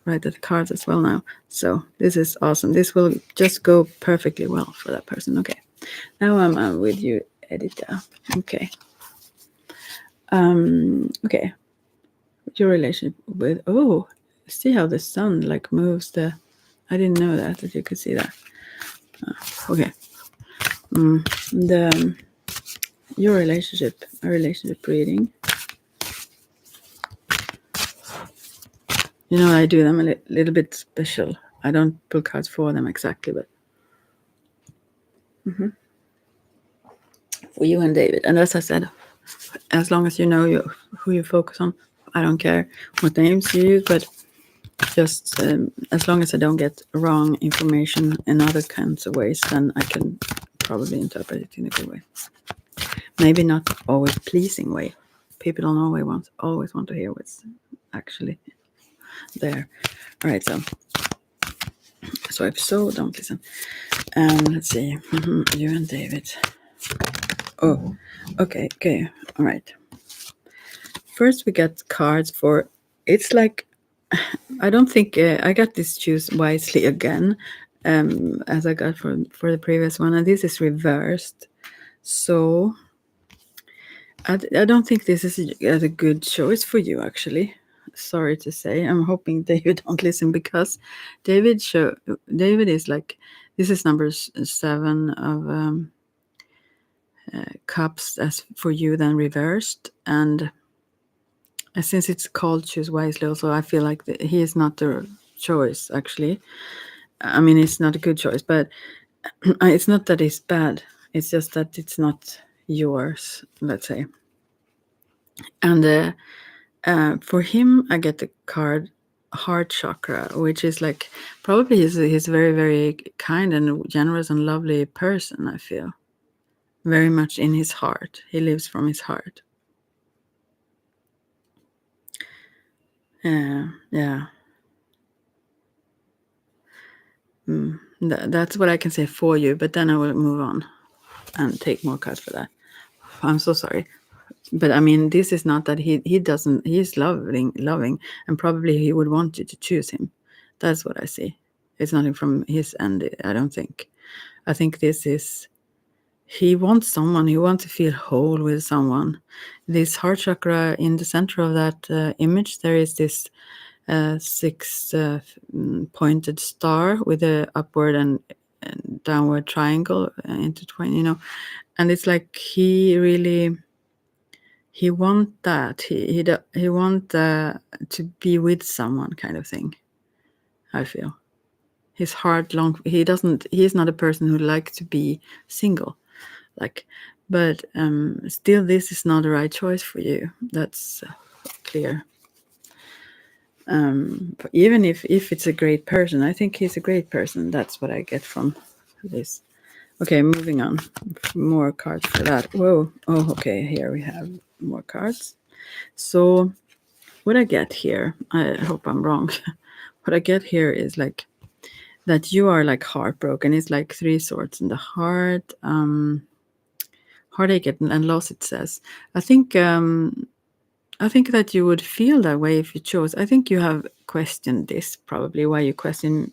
right at the cards as well now. So this is awesome. This will just go perfectly well for that person. Okay, now I'm with you, Edita. Okay. Okay. Your relationship with see how the sun like moves the. I didn't know that you could see that. Okay. Your relationship, a relationship reading. I do them a little bit special. I don't pull cards for them exactly, but for you and David. And as I said, as long as you know who you focus on, I don't care what names you use, but just as long as I don't get wrong information in other kinds of ways, then I can probably interpret it in a good way. Maybe not always pleasing way. People don't always want to hear what's actually there. All right, so if so, don't listen. Let's see. You and David. Oh, okay. All right. First, we got cards for. It's like I don't think I got this choose wisely again, as I got for the previous one, and this is reversed. So I don't think this is a good choice for you, actually. Sorry to say. I'm hoping David don't listen, because David is like, this is number 7 of cups as for you, then reversed, and since it's called Choose Wisely, also I feel like he is not the choice. Actually, I mean it's not a good choice, but it's not that it's bad. It's just that it's not yours. Let's say, and for him, I get the card heart chakra, which is like probably he's very very kind and generous and lovely person. I feel very much in his heart. He lives from his heart. Yeah. That's what I can say for you. But then I will move on and take more cards for that. I'm so sorry. But I mean, this is not that he doesn't. He's loving, and probably he would want you to choose him. That's what I see. It's nothing from his end. I don't think. I think this is. He wants someone. He wants to feel whole with someone. This heart chakra in the center of that image, there is this six pointed star with a upward and downward triangle intertwined. And it's like he want that he want to be with someone, kind of thing. I feel his heart long. He's not a person who likes to be single, like. But still, this is not the right choice for you. That's clear. Even if it's a great person, I think he's a great person. That's what I get from this. Okay, moving on. More cards for that. Whoa. Oh, okay. Here we have more cards. So what I get here, I hope I'm wrong. What I get here is like that you are like heartbroken. It's like three swords in the heart, heartache and loss. It says. I think that you would feel that way if you chose. I think you have questioned this probably. Why you question?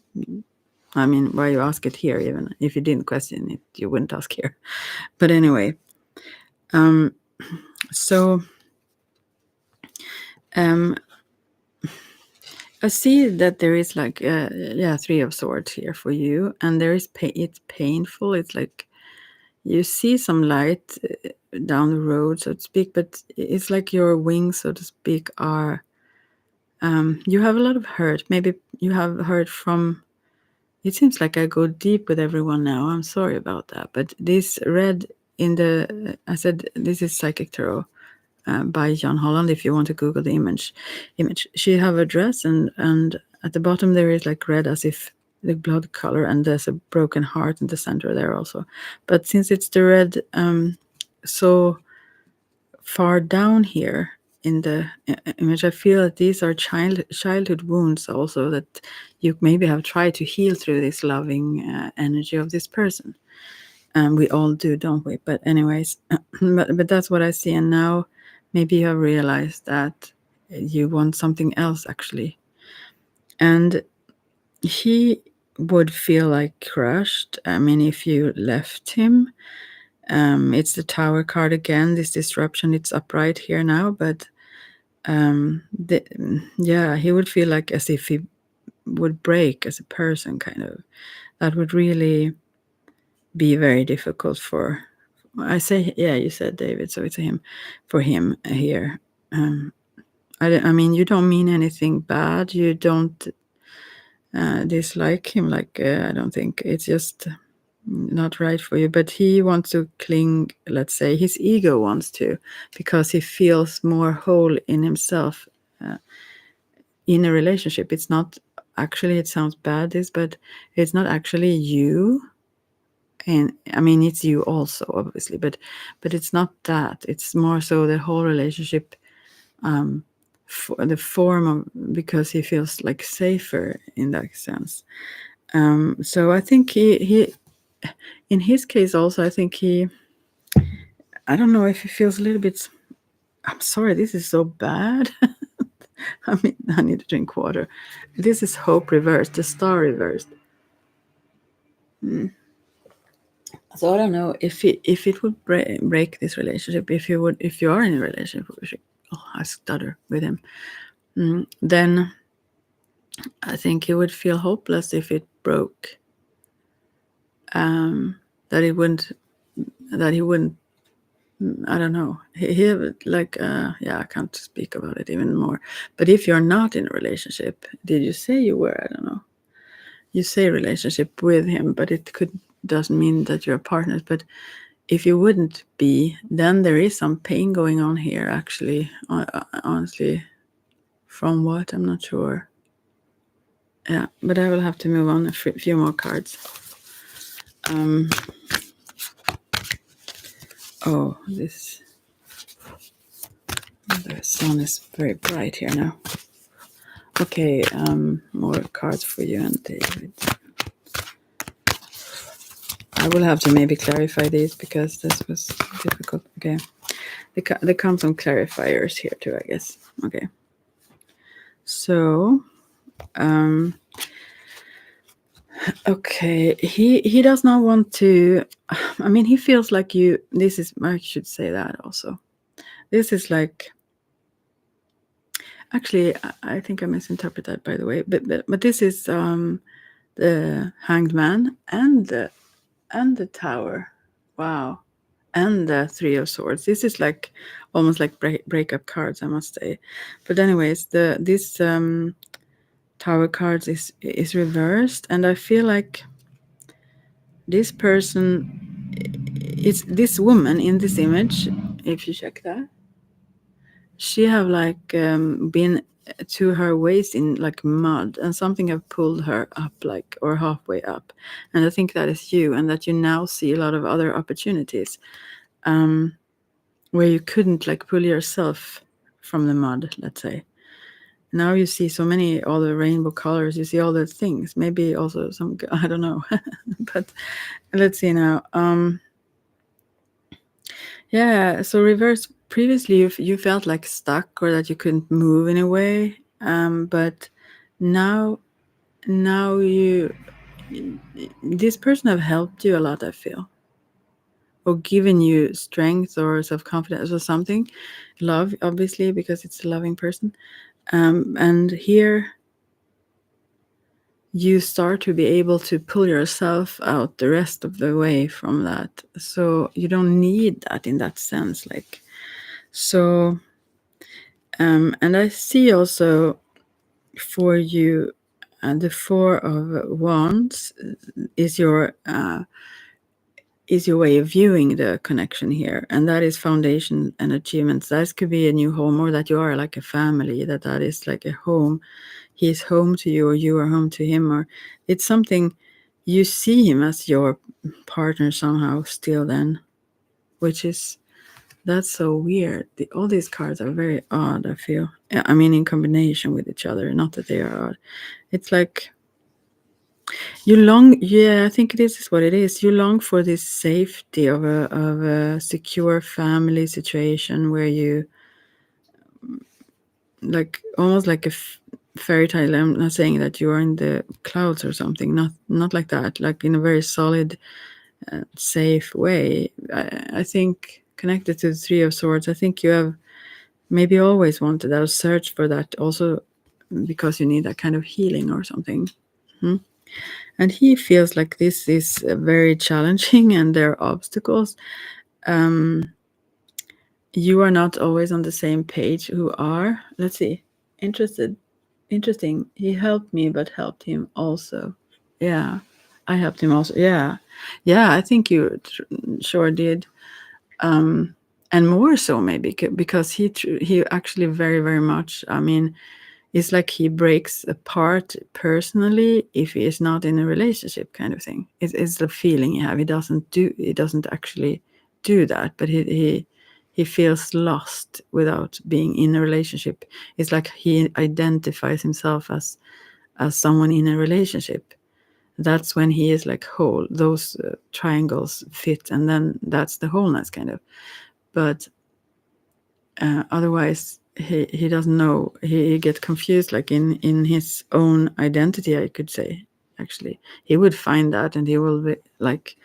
I mean, why you ask it here? Even if you didn't question it, you wouldn't ask here. But anyway, so I see that there is like three of swords here for you, and there is it's painful. It's like you see some light down the road, so to speak, but it's like your wings, so to speak, are. You have a lot of hurt. Maybe you have hurt from. It seems like I go deep with everyone now. I'm sorry about that, but this red in the. I said this is Psychic Tarot. By John Holland. If you want to Google the image, she have a dress and at the bottom there is like red as if the blood color, and there's a broken heart in the center there also. But since it's the red so far down here in the image, I feel that these are childhood wounds also that you maybe have tried to heal through this loving energy of this person. And we all do, don't we? But anyways, but that's what I see. And now maybe you have realized that you want something else actually. And he would feel like crushed. I mean, if you left him, it's the Tower card again, this disruption. It's upright here now, but he would feel like as if he would break as a person, kind of. That would really be very difficult for. I say, yeah, you said David, so it's him, for him here. I mean, you don't mean anything bad. You don't dislike him. Like I don't think it's just not right for you. But he wants to cling. Let's say his ego wants to, because he feels more whole in himself in a relationship. It's not actually. It sounds bad, but it's not actually you. And I mean, it's you also, obviously, but it's not that. It's more so the whole relationship, for the form of, because he feels like safer in that sense. So I think he, in his case also, I think I don't know if he feels a little bit. I'm sorry, this is so bad. I mean, I need to drink water. This is hope reversed, the star reversed. So I don't know if it would break this relationship. If you are in a relationship, I stutter with him. Then I think he would feel hopeless if it broke. That he wouldn't I don't know. He like yeah, I can't speak about it even more. But if you're not in a relationship, did you say you were? I don't know. You say relationship with him, but it could doesn't mean that you're partners. But if you wouldn't be, then there is some pain going on here. Actually, honestly, from what I'm not sure. Yeah, but I will have to move on a few more cards. Oh, this the sun is very bright here now. Okay, more cards for you and David. I will have to maybe clarify these because this was difficult. Okay, there come some clarifiers here too, I guess. Okay, so okay, he does not want to. I mean, he feels like you. This is I should say that also. This is like. Actually, I think I misinterpreted that, by the way. But this is the Hanged Man and the Tower. Wow. And the Three of Swords. This is like almost like breakup cards, I must say. But anyways, this Tower cards is reversed, and I feel like this person is this woman in this image. If you check that, she have like been to her waist in like mud, and something have pulled her up like or halfway up, and I think that is you, and that you now see a lot of other opportunities where you couldn't like pull yourself from the mud, let's say. Now you see so many all the rainbow colors, you see all the things, maybe also some I don't know. But let's see now. Yeah, so reverse. Previously, you felt like stuck or that you couldn't move in a way, but now you this person have helped you a lot. I feel, or given you strength or self confidence or something. Love, obviously, because it's a loving person, and here you start to be able to pull yourself out the rest of the way from that. So you don't need that in that sense, like so. And I see also for you, the Four of Wands is your way of viewing the connection here, and that is foundation and achievements. That could be a new home, or that you are like a family. That is like a home. He is home to you, or you are home to him, or it's something you see him as your partner somehow still. Then, which is that's so weird. All these cards are very odd, I feel. I mean, in combination with each other, not that they are odd. It's like you long, yeah, I think this is what it is. You long for this safety of a secure family situation where you, like, almost like a fairy tale. I'm not saying that you are in the clouds or something, not like that, like in a very solid, safe way. I think connected to the Three of Swords, I think you have maybe always wanted that, search for that also because you need that kind of healing or something. And he feels like this is very challenging and there are obstacles. You are not always on the same page. Who are, let's see, interesting. He helped me but helped him also. Yeah, I helped him also. Yeah, I think you sure did. And more so maybe because he actually very very much, I mean, it's like he breaks apart personally if he is not in a relationship, kind of thing. It's the feeling you have. He doesn't actually do that, but he feels lost without being in a relationship. It's like he identifies himself as someone in a relationship. That's when he is like whole. Those triangles fit, and then that's the wholeness, kind of. But otherwise he doesn't know. He gets confused, like in his own identity, I could say. Actually, he would find that, and he will be like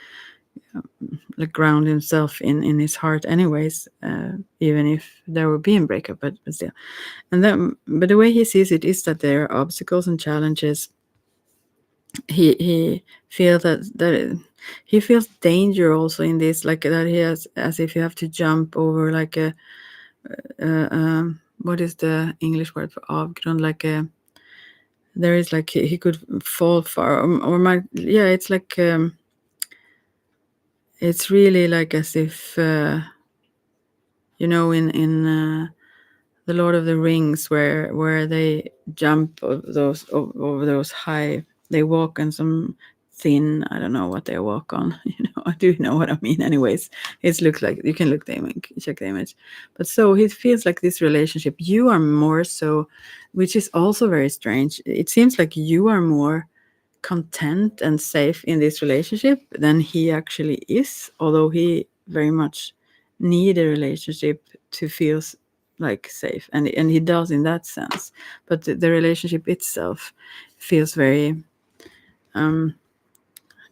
ground himself in his heart anyways, even if there will be a breakup, but still. And then, but the way he sees it is that there are obstacles and challenges he feels that he feels danger also in this, like that he has, as if you have to jump over like a what is the English word for avgrund, like a, there is like he could fall far, or might, yeah, it's like it's really like as if in the Lord of the Rings, where they jump over those high, they walk on some thin, I don't know what they walk on. I do know what I mean. Anyways, it looks like, you can look the image, check the image. But so it feels like this relationship, you are more so, which is also very strange. It seems like you are more content and safe in this relationship than he actually is, although he very much need a relationship to feel like safe, and he does in that sense. But the relationship itself feels very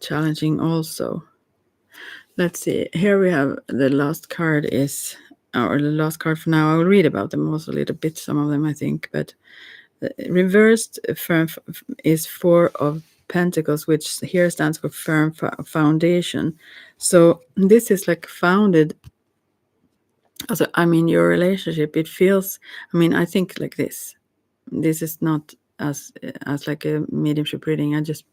challenging also. Let's see, here we have the last card is, or the last card for now. I will read about them also a little bit, some of them I think, but reversed firm is Four of Pentacles, which here stands for firm foundation. So this is like founded. Also, I mean, your relationship, it feels, I mean, I think like this. This is not as like a mediumship reading. I just,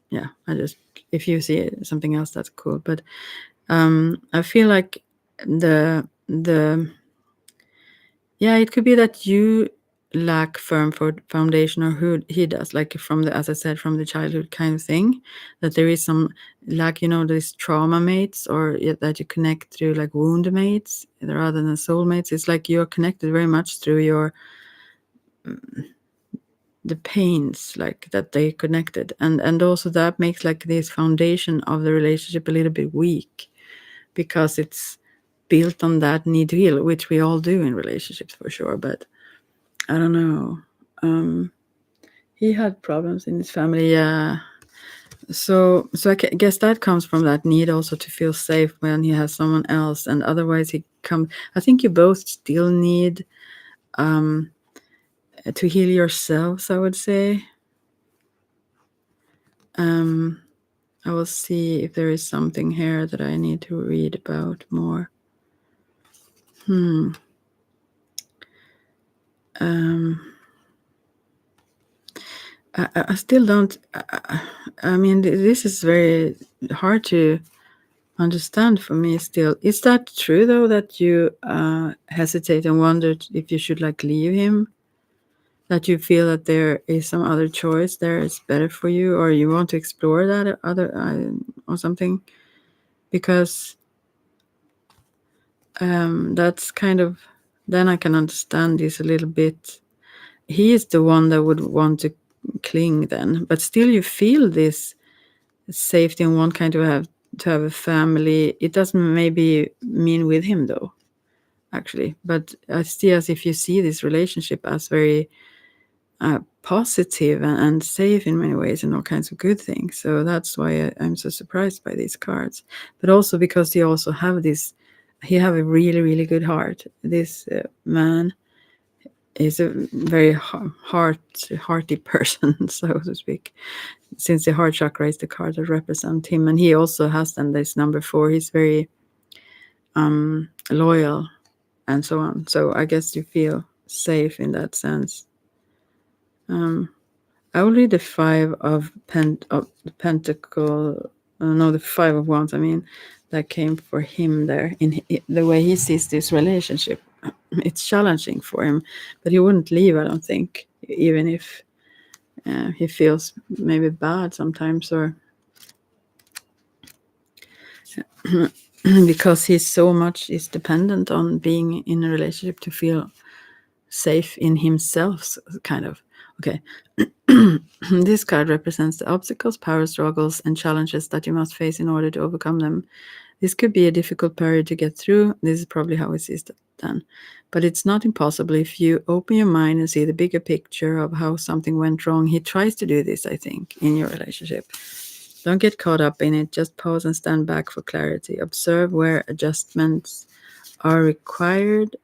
yeah, I just, if you see something else, that's cool. But I feel like the yeah, it could be that you lack firm foundation, or who he does, like from the, as I said, from the childhood kind of thing, that there is some lack, these trauma mates, or that you connect through like wound mates rather than soul mates. It's like you're connected very much through your the pains, like that they connected, and also that makes like this foundation of the relationship a little bit weak, because it's built on that need to heal, which we all do in relationships for sure. But I don't know. He had problems in his family, yeah. So I guess that comes from that need also to feel safe when he has someone else, and otherwise he come. I think you both still need to heal yourselves, I would say. I will see if there is something here that I need to read about more. I still don't. I mean, this is very hard to understand for me still. Is that true though, that you hesitate and wondered if you should like leave him? That you feel that there is some other choice there is better for you, or you want to explore that other or something? Because that's kind of, then I can understand this a little bit. He is the one that would want to cling then, but still you feel this safety and want kind of have a family. It doesn't maybe mean with him though, actually, but I see, as if you see this relationship as very positive and safe in many ways, and all kinds of good things. So that's why I'm so surprised by these cards, but also because they also have this, he have a really really good heart. This man is a very hearty person, so to speak, since the heart chakra is the card that represents him, and he also has then this number 4. He's very loyal and so on. So I guess you feel safe in that sense. I will read the 5 of pentacle. No, the 5 of wands. I mean, that came for him there in the way he sees this relationship. It's challenging for him, but he wouldn't leave, I don't think, even if he feels maybe bad sometimes, or because he's so much is dependent on being in a relationship to feel safe in himself, kind of. Okay. This card represents the obstacles, power struggles, and challenges that you must face in order to overcome them. This could be a difficult period to get through. This is probably how it is done. But it's not impossible if you open your mind and see the bigger picture of how something went wrong. He tries to do this, I think, in your relationship. Don't get caught up in it. Just pause and stand back for clarity. Observe where adjustments are required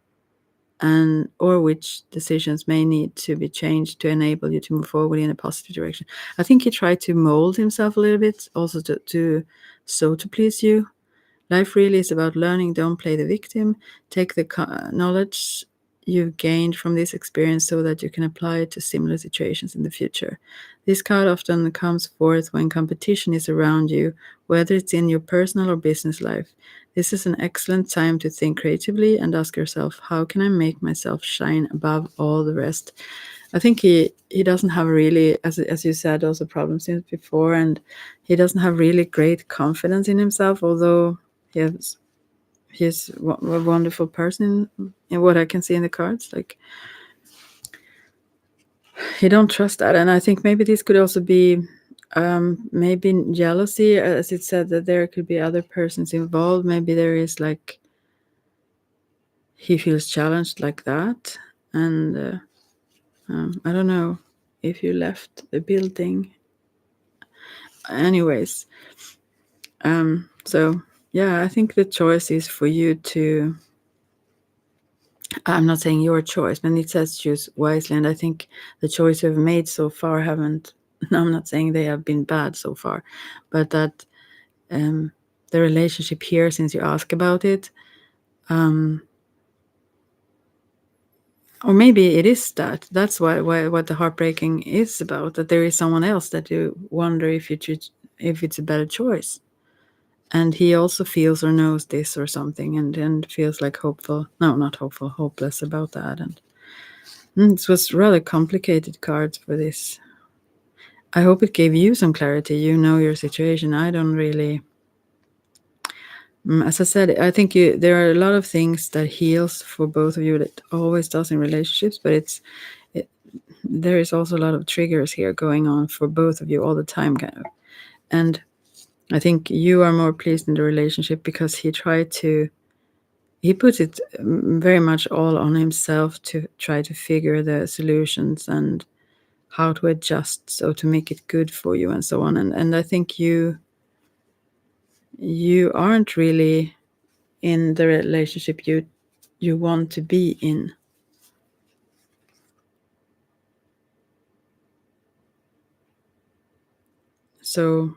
and or which decisions may need to be changed to enable you to move forward in a positive direction. I think he tried to mold himself a little bit, also to please you. Life really is about learning. Don't play the victim. Take the knowledge you've gained from this experience so that you can apply it to similar situations in the future. This card often comes forth when competition is around you, whether it's in your personal or business life. This is an excellent time to think creatively and ask yourself, how can I make myself shine above all the rest? I think he doesn't have really, as you said, also problems since before, and he doesn't have really great confidence in himself, although he's a wonderful person in what I can see in the cards. Like, he don't trust that, and I think maybe this could also be maybe jealousy, as it said that there could be other persons involved. Maybe there is like he feels challenged like that, and I don't know if you left the building. Anyways, so yeah, I think the choice is for you to. I'm not saying your choice, but it says choose wisely, and I think the choice you've made so far haven't. I'm not saying they have been bad so far, but that the relationship here, since you ask about it, or maybe it is that. That's why what the heartbreaking is about. That there is someone else that you wonder if if it's a better choice, and he also feels or knows this or something, and feels like hopeful. No, not hopeful, hopeless about that, and it was rather complicated cards for this. I hope it gave you some clarity. You know your situation. I don't really. As I said, I think there are a lot of things that heals for both of you that always does in relationships, but there is also a lot of triggers here going on for both of you all the time, kind of. And I think you are more pleased in the relationship because he puts it very much all on himself to try to figure the solutions and how to adjust so to make it good for you and so on. And I think you aren't really in the relationship you want to be in. So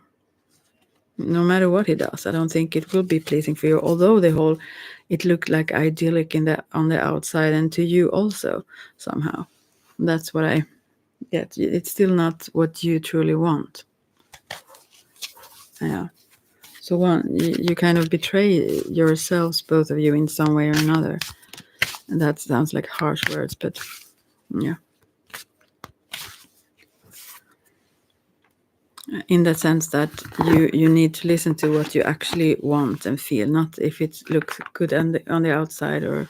no matter what he does, I don't think it will be pleasing for you. Although it looked like idyllic on the outside, and to you also somehow. That's what I get. It's still not what you truly want. Yeah. So you kind of betray yourselves, both of you, in some way or another. And that sounds like harsh words, but yeah. In the sense that you need to listen to what you actually want and feel, not if it looks good on the outside, or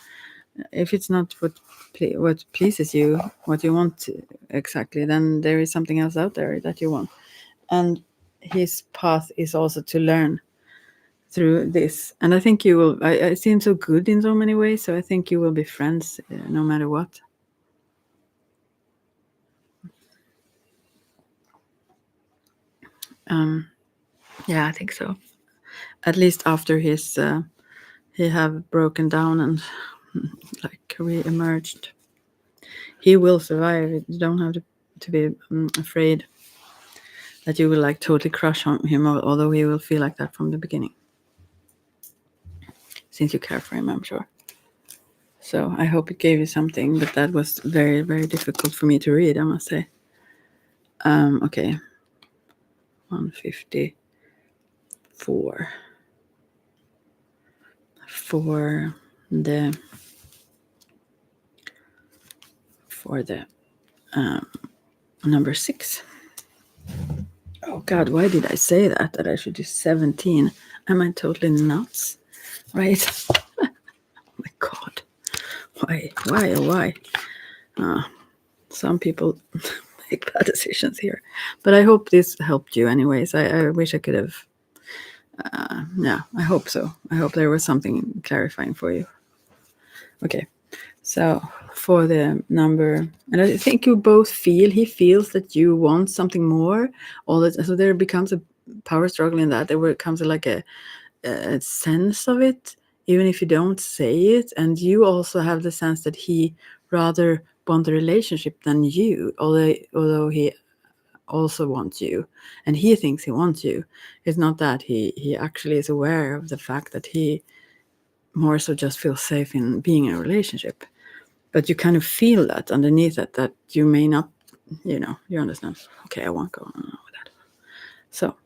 if it's not what pleases you, what you want exactly, then there is something else out there that you want. And his path is also to learn through this, and I think you will. I seem so good in so many ways, so I think you will be friends no matter what. Yeah, I think so. At least after he have broken down and like re-emerged, he will survive. You don't have to be afraid that you will like totally crush on him, although he will feel like that from the beginning, since you care for him, I'm sure. So I hope it gave you something, but that was very, very difficult for me to read, I must say. Okay. 154 for the number 6. Oh God, why did I say that I should do 17? Am I totally nuts? Right? Oh my God. Why? Some people make bad decisions here. But I hope this helped you anyways. I wish I could have. Yeah, I hope so. I hope there was something clarifying for you. Okay. So for the number, and I think you both he feels that you want something more. So there becomes a power struggle in that. There becomes like a sense of it even if you don't say it, and you also have the sense that he rather want the relationship than you, although he also wants you, and he thinks he wants you. It's not that he actually is aware of the fact that he more so just feels safe in being in a relationship. But you kind of feel that underneath that you may not, you understand. Okay, I won't go on with that. So,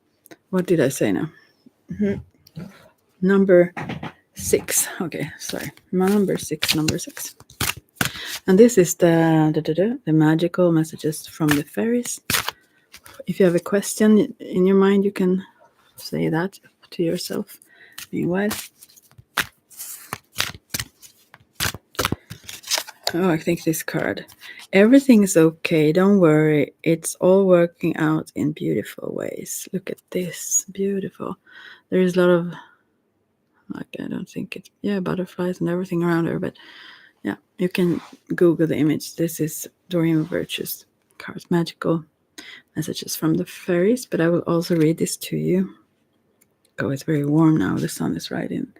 what did I say now? Number 6. Okay, sorry. Number six. And this is the magical messages from the fairies. If you have a question in your mind, you can say that to yourself. Meanwhile, I think this card. Everything's okay. Don't worry. It's all working out in beautiful ways. Look at this. Beautiful. There is a lot of, I don't think it's, butterflies and everything around her. But yeah, you can Google the image. This is Doreen of Virtues cards. Magical messages from the fairies. But I will also read this to you. Oh, it's very warm now. The sun is right on.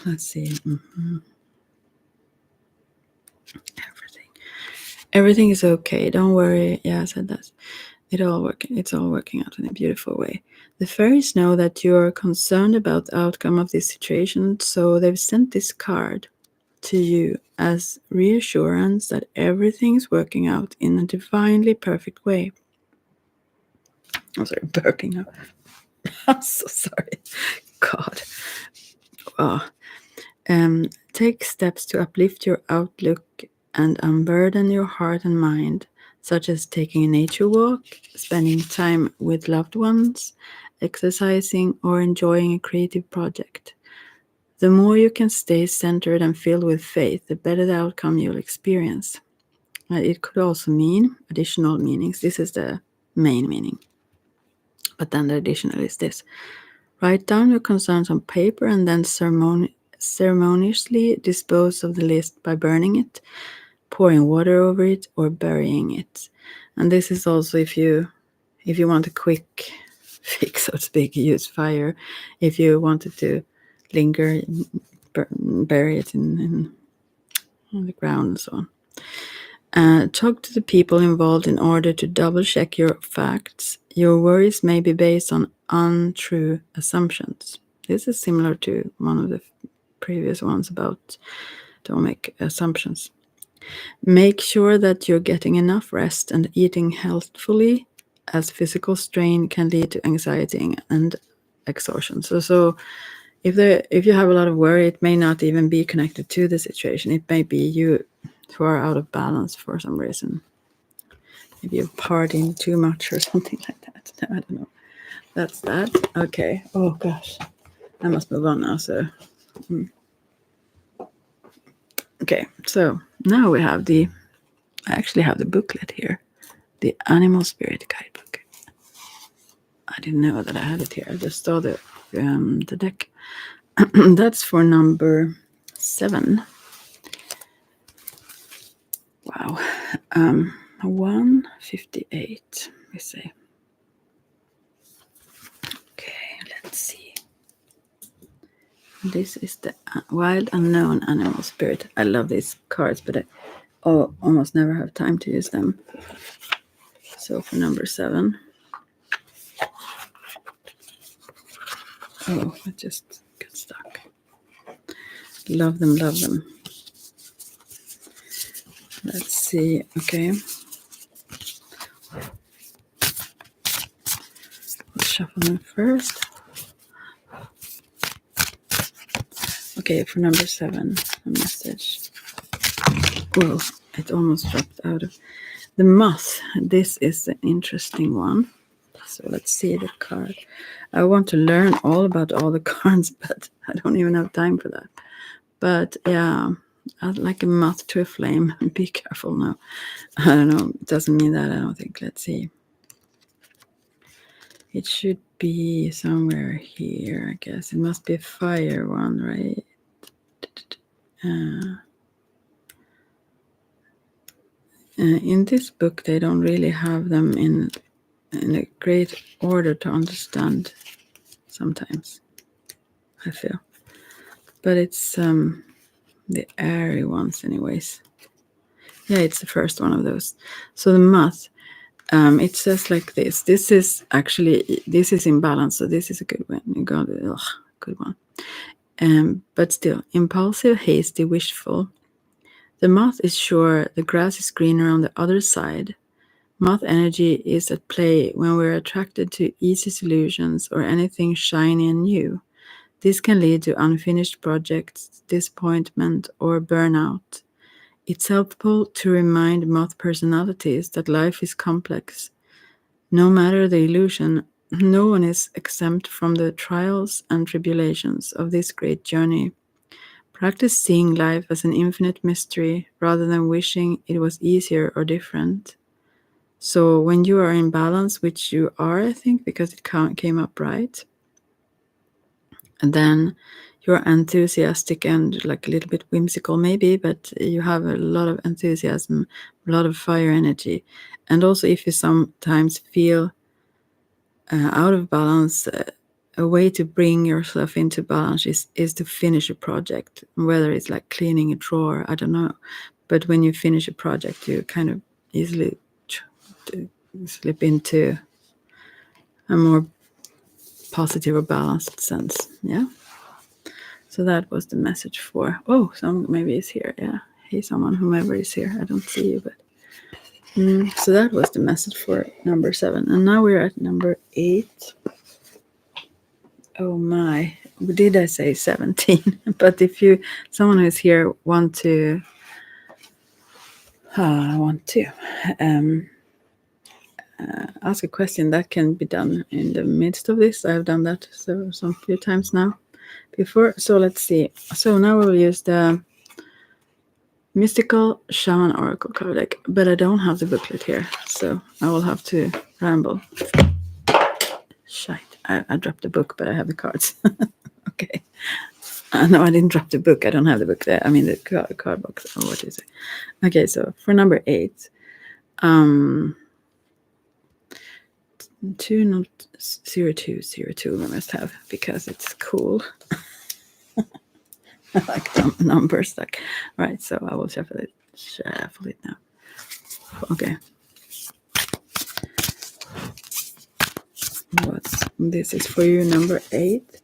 Let's see. Everything is okay. Don't worry. Yeah, I said that. It's all working out in a beautiful way. The fairies know that you are concerned about the outcome of this situation, so they've sent this card to you as reassurance that everything's working out in a divinely perfect way. Oh, sorry, burping now. I'm so sorry. God. Take steps to uplift your outlook and unburden your heart and mind, such as taking a nature walk, spending time with loved ones, exercising, or enjoying a creative project. The more you can stay centered and filled with faith, the better the outcome you'll experience. It could also mean additional meanings. This is the main meaning. But then the additional is this. Write down your concerns on paper and then ceremoniously dispose of the list by burning it, pouring water over it, or burying it. And this is also if you want a quick fix, so to speak, use fire. If you wanted to linger, bury it in the ground and so on. Talk to the people involved in order to double check your facts. Your worries may be based on untrue assumptions. This is similar to one of the previous ones about don't make assumptions. Make sure that you're getting enough rest and eating healthfully, as physical strain can lead to anxiety and exhaustion. So if you have a lot of worry, it may not even be connected to the situation. It may be you who are out of balance for some reason. Maybe you're partying too much or something like that. I don't know. That's that. Okay. Oh gosh. I must move on now. So okay. So now we have I actually have the booklet here. The Animal Spirit Guidebook. I didn't know that I had it here. I just saw the deck. That's for number 7. Wow. 158. Let me see. Okay, let's see. This is the Wild Unknown Animal Spirit. I love these cards, but I almost never have time to use them. So for number 7. Oh, I just got stuck. Love them. Let's see. Okay. Let's shuffle them first. Okay, for number 7, a message. Whoa, it almost dropped out of the moth. This is an interesting one. So let's see the card. I want to learn all about all the cards, but I don't even have time for that. But yeah, I'd like a moth to a flame. Be careful now. I don't know. It doesn't mean that, I don't think. Let's see. It should be somewhere here, I guess. It must be a fire one, right? In this book, they don't really have them in a great order to understand sometimes. I feel. But it's the airy ones anyways. Yeah, it's the first one of those. So the moth, it says like this. This is in balance, so this is a good one. You got it. Ugh, good one. But still, impulsive, hasty, wishful. The moth is sure the grass is greener on the other side. Moth energy is at play when we're attracted to easy solutions or anything shiny and new. This can lead to unfinished projects, disappointment, or burnout. It's helpful to remind moth personalities that life is complex. No matter the illusion, no one is exempt from the trials and tribulations of this great journey. Practice seeing life as an infinite mystery rather than wishing it was easier or different. So when you are in balance, which you are, I think, because it came up right, and then you're enthusiastic and like a little bit whimsical maybe, but you have a lot of enthusiasm, a lot of fire energy. And also if you sometimes feel out of balance, a way to bring yourself into balance is to finish a project, whether it's like cleaning a drawer, I don't know. But when you finish a project, you kind of easily slip into a more positive or balanced sense. Yeah. So that was the message for. Oh, some maybe is here. Yeah. Hey, someone, whomever is here. I don't see you, but. So that was the message for number 7. And now we're at number 8. Oh my, did I say 17? But if someone who's here want to ask a question, that can be done in the midst of this. I've done that some few times now before. So let's see. So now we'll use the Mystical Shaman Oracle card deck, but I don't have the booklet here, so I will have to ramble. Shite, I dropped the book, but I have the cards. Okay. No, I didn't drop the book. I don't have the book there. I mean the card box. Oh, what is it? Okay, so for number 8, 20202 we must have, because it's cool. I like numbers. Like, right, so I will shuffle it now. Okay. This is for you, number 8.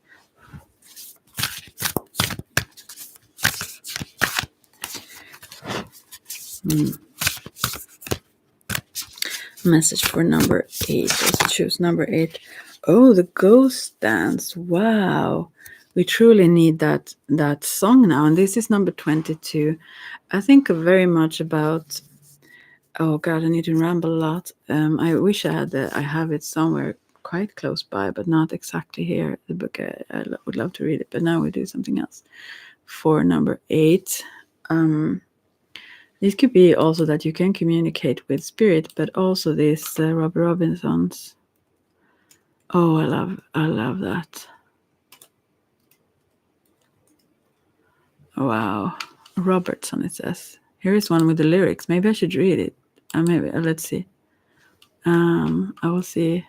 Message for number 8. Let's choose number 8. Oh, the ghost dance. Wow. We truly need that song now. And this is number 22. I think very much about, oh God, I need to ramble a lot. I wish I have it somewhere quite close by, but not exactly here. The book, I would love to read it, but now we do something else. For number 8, this could be also that you can communicate with spirit, but also this Robbie Robinson's. Oh, I love that. Wow, Robertson, it says. Here is one with the lyrics. Maybe I should read it. Maybe let's see. I will see.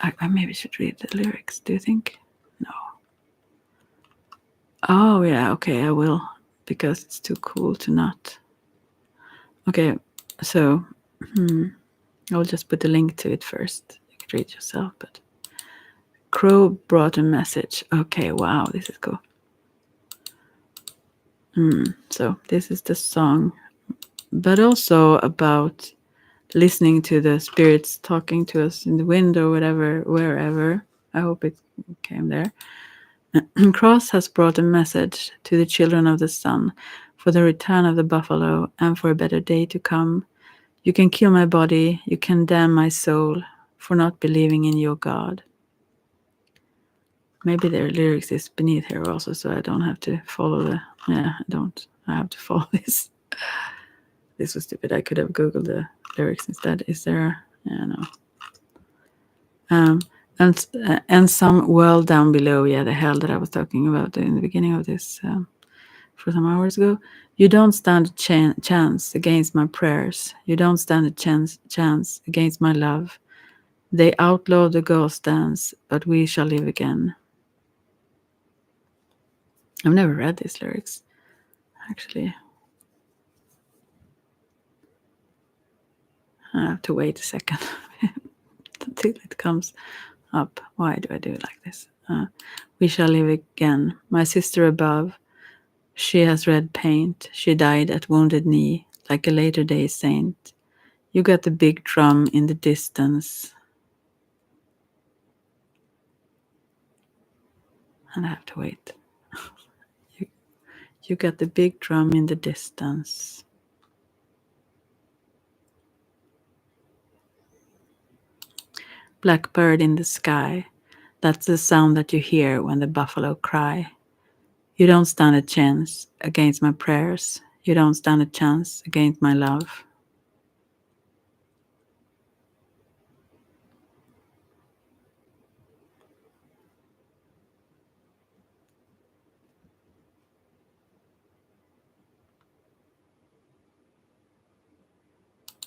I maybe should read the lyrics. Do you think? No. Oh yeah, okay, I will, because it's too cool to not. Okay, so I'll just put the link to it first. You can read yourself, but Crow brought a message. Okay, wow, this is cool. So this is the song, but also about listening to the spirits talking to us in the wind or whatever, wherever. I hope it came there. Cross has brought a message to the children of the sun for the return of the buffalo and for a better day to come. You can kill my body, you can damn my soul for not believing in your God. Maybe their lyrics is beneath here also, so I don't have to follow the. Yeah, I don't. I have to follow this. This was stupid. I could have Googled the lyrics instead. Is there? Yeah, no. And some world down below. Yeah, the hell that I was talking about in the beginning of this for some hours ago. You don't stand a chance against my prayers. You don't stand a chance against my love. They outlaw the ghost dance, but we shall live again. I've never read these lyrics, actually. I have to wait a second until it comes up. Why do I do it like this? We shall live again. My sister above, she has red paint. She died at Wounded Knee, like a later day saint. You got the big drum in the distance. And I have to wait. You got the big drum in the distance. Blackbird in the sky. That's the sound that you hear when the buffalo cry. You don't stand a chance against my prayers. You don't stand a chance against my love.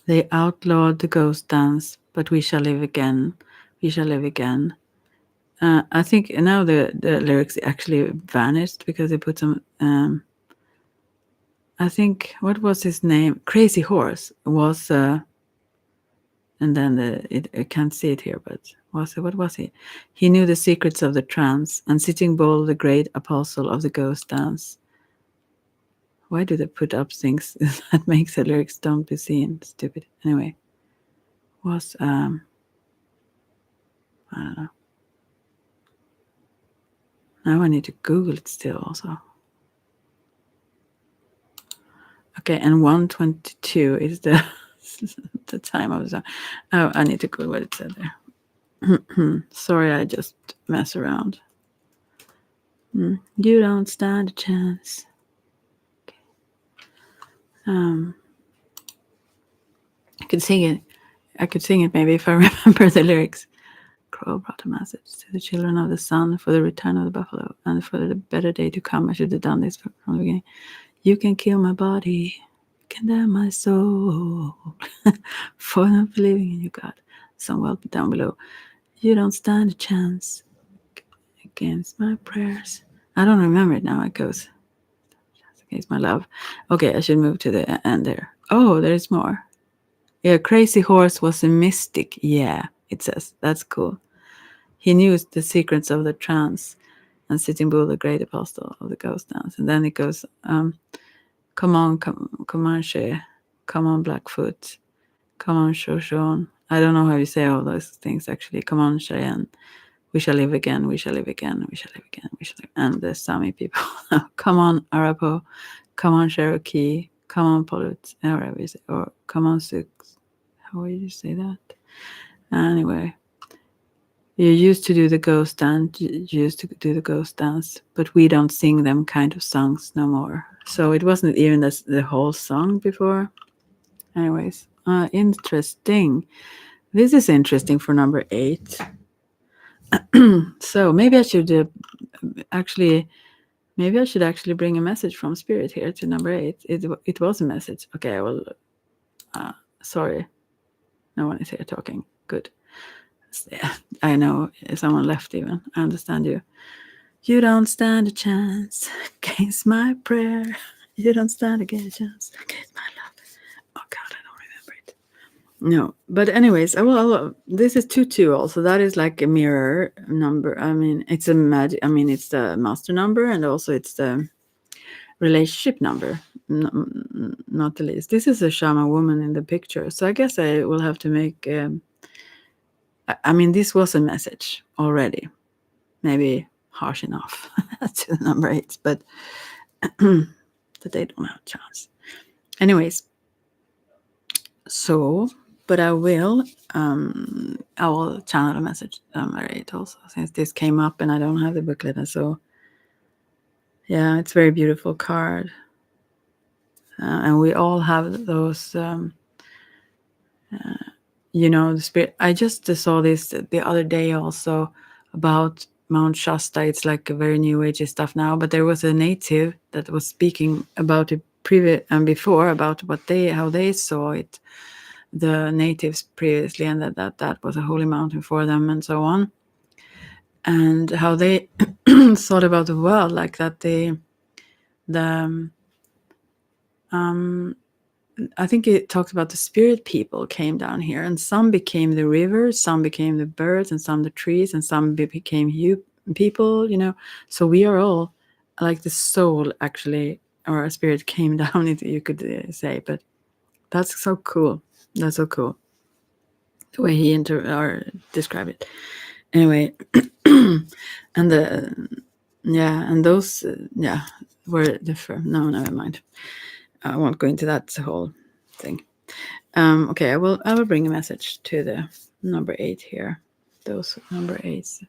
They outlawed the ghost dance, but we shall live again. We shall live again. I think now the lyrics actually vanished because they put some. I think, what was his name? Crazy Horse was, and then I can't see it here, but what was he? He knew the secrets of the trance, and Sitting Bull, the great apostle of the ghost dance. Why do they put up things that makes the lyrics don't be seen? Stupid. Anyway, was I don't know. Now I need to Google it still also. Okay, and 1:22 is the the time of the song. Oh, I need to Google what it said there. Sorry, I just mess around. You don't stand a chance. Okay. I could sing it. I could sing it maybe if I remember the lyrics. Crow brought a message to the children of the sun for the return of the buffalo and for the better day to come. I should have done this from the beginning. You can kill my body, condemn my soul, for not believing in you, God. Somewhere down below. You don't stand a chance against my prayers. I don't remember it now. It goes against my love. Okay, I should move to the end there. Oh, there's more. Yeah, Crazy Horse was a mystic. Yeah, it says. That's cool. He knew the secrets of the trance, and Sitting Bull, the great apostle of the ghost dance. And then it goes, come on, Comanche, come on, Blackfoot, come on, Shoshone. I don't know how you say all those things actually. Come on, Cheyenne. We shall live again, we shall live again, we shall live again, we shall live. And the Sami people. Come on, Arapaho, come on, Cherokee, come on, Polut, or come on, Sioux. How would you say that? Anyway. You used to do the ghost dance, but we don't sing them kind of songs no more. So it wasn't even the whole song before. Anyways, interesting. This is interesting for number 8. So maybe I should actually bring a message from Spirit here to number 8. It was a message. Okay, well, sorry, no one is here talking. Good. I know someone left even. I understand you. You don't stand a chance against my prayer. You don't stand a chance against my love. Oh God, I don't remember it. No, but anyways, this is 2-2 also. That is like a mirror number. I mean, it's a magic. I mean, it's the master number, and also it's the relationship number. Not the least. This is a shaman woman in the picture, so I guess I will have to make. I mean, this was a message already. Maybe harsh enough to the number 8, but that they don't have a chance. Anyways, so, but I will channel a message number 8 also, since this came up and I don't have the booklet. And so, yeah, it's a very beautiful card. And we all have those, the spirit. I just saw this the other day also about Mount Shasta. It's like a very new age stuff now, but there was a native that was speaking about it before about how they saw it, the natives previously, and that was a holy mountain for them and so on, and how they thought about the world, like that the I think it talks about the spirit people came down here, and some became the rivers, some became the birds, and some the trees, and some became you people. So we are all like the soul, actually, or a spirit came down. If you could say, but that's so cool. That's so cool. The way he or described it. Anyway, and those were different. No, never mind. I won't go into that whole thing. Okay, I will bring a message to the number 8 here. Those number 8s.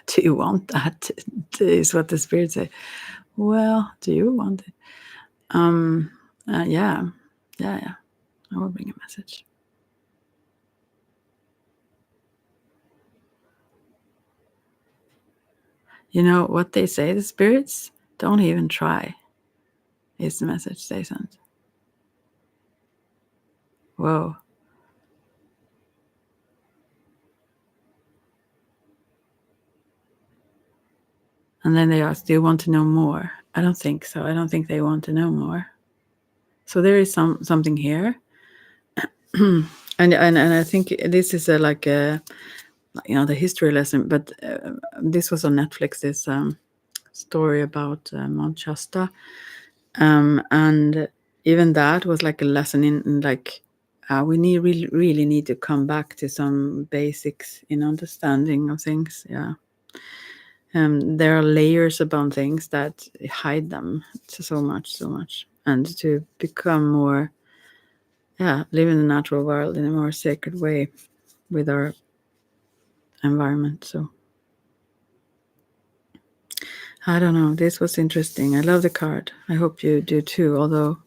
Do you want that? Is what the spirits say. Well, do you want it? Yeah. I will bring a message. You know what they say, the spirits? Don't even try, is the message they sent. Whoa. And then they ask, do you want to know more? I don't think so. I don't think they want to know more. So there is something here. and I think this is the history lesson, but this was on Netflix, this story about Mount Shasta. And even that was like a lesson in like, we really need to come back to some basics in understanding of things. Yeah. There are layers about things that hide them so much, and to become more, live in the natural world in a more sacred way with our environment. So I don't know. This was interesting. I love the card. I hope you do too. Although,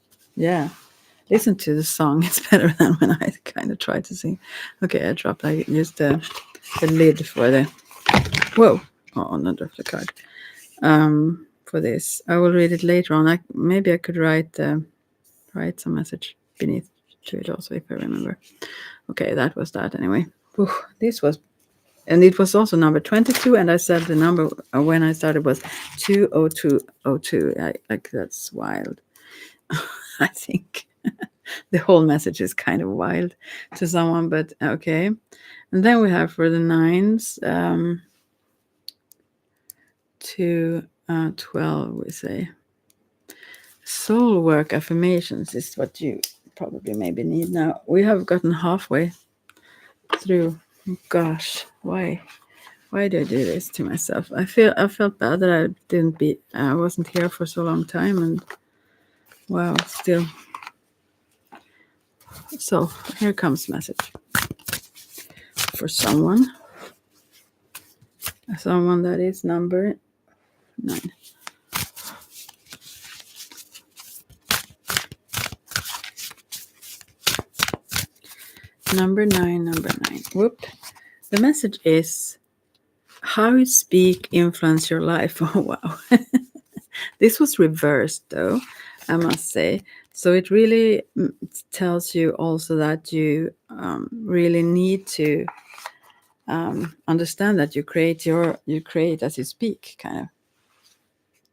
listen to the song. It's better than when I kind of try to sing. Okay, I dropped. I used the lid for the. Whoa! Oh, not dropped the card. For this, I will read it later on. Maybe I could write some message beneath to it also, if I remember. Okay, that was that anyway. Whew, this was. And it was also number 22, and I said the number when I started was 20202. That's wild. I think the whole message is kind of wild to someone, but okay. And then we have for the 9s, to 12, we say. Soul work affirmations is what you probably maybe need now. We have gotten halfway through. Gosh, why? Why do I do this to myself? I felt bad that I wasn't here for so long time, and wow, still. So here comes message for someone that is number 9. Number 9. Whoop. The message is, how you speak influence your life. Oh, wow. This was reversed, though, I must say. So it really tells you also that you really need to understand that you create as you speak, kind of.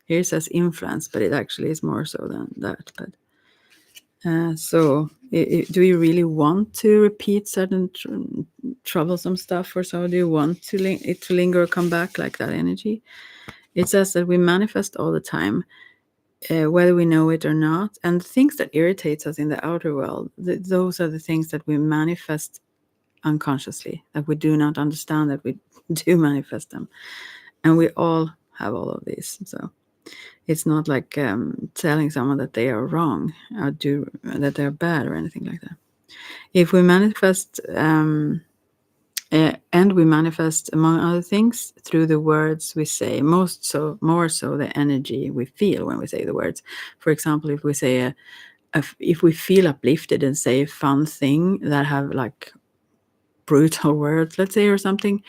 Here it says influence, but it actually is more so than that. But so do you really want to repeat certain troublesome stuff, or so? Do you want it to linger or come back, like that energy? It says that we manifest all the time, whether we know it or not. And the things that irritates us in the outer world, those are the things that we manifest unconsciously, that we do not understand that we do manifest them. And we all have all of these. So it's not like telling someone that they are wrong or that they're bad or anything like that. If we manifest, and we manifest, among other things, through the words we say, more so the energy we feel when we say the words. For example, if we say if we feel uplifted and say a fun thing that have like brutal words, let's say, or something,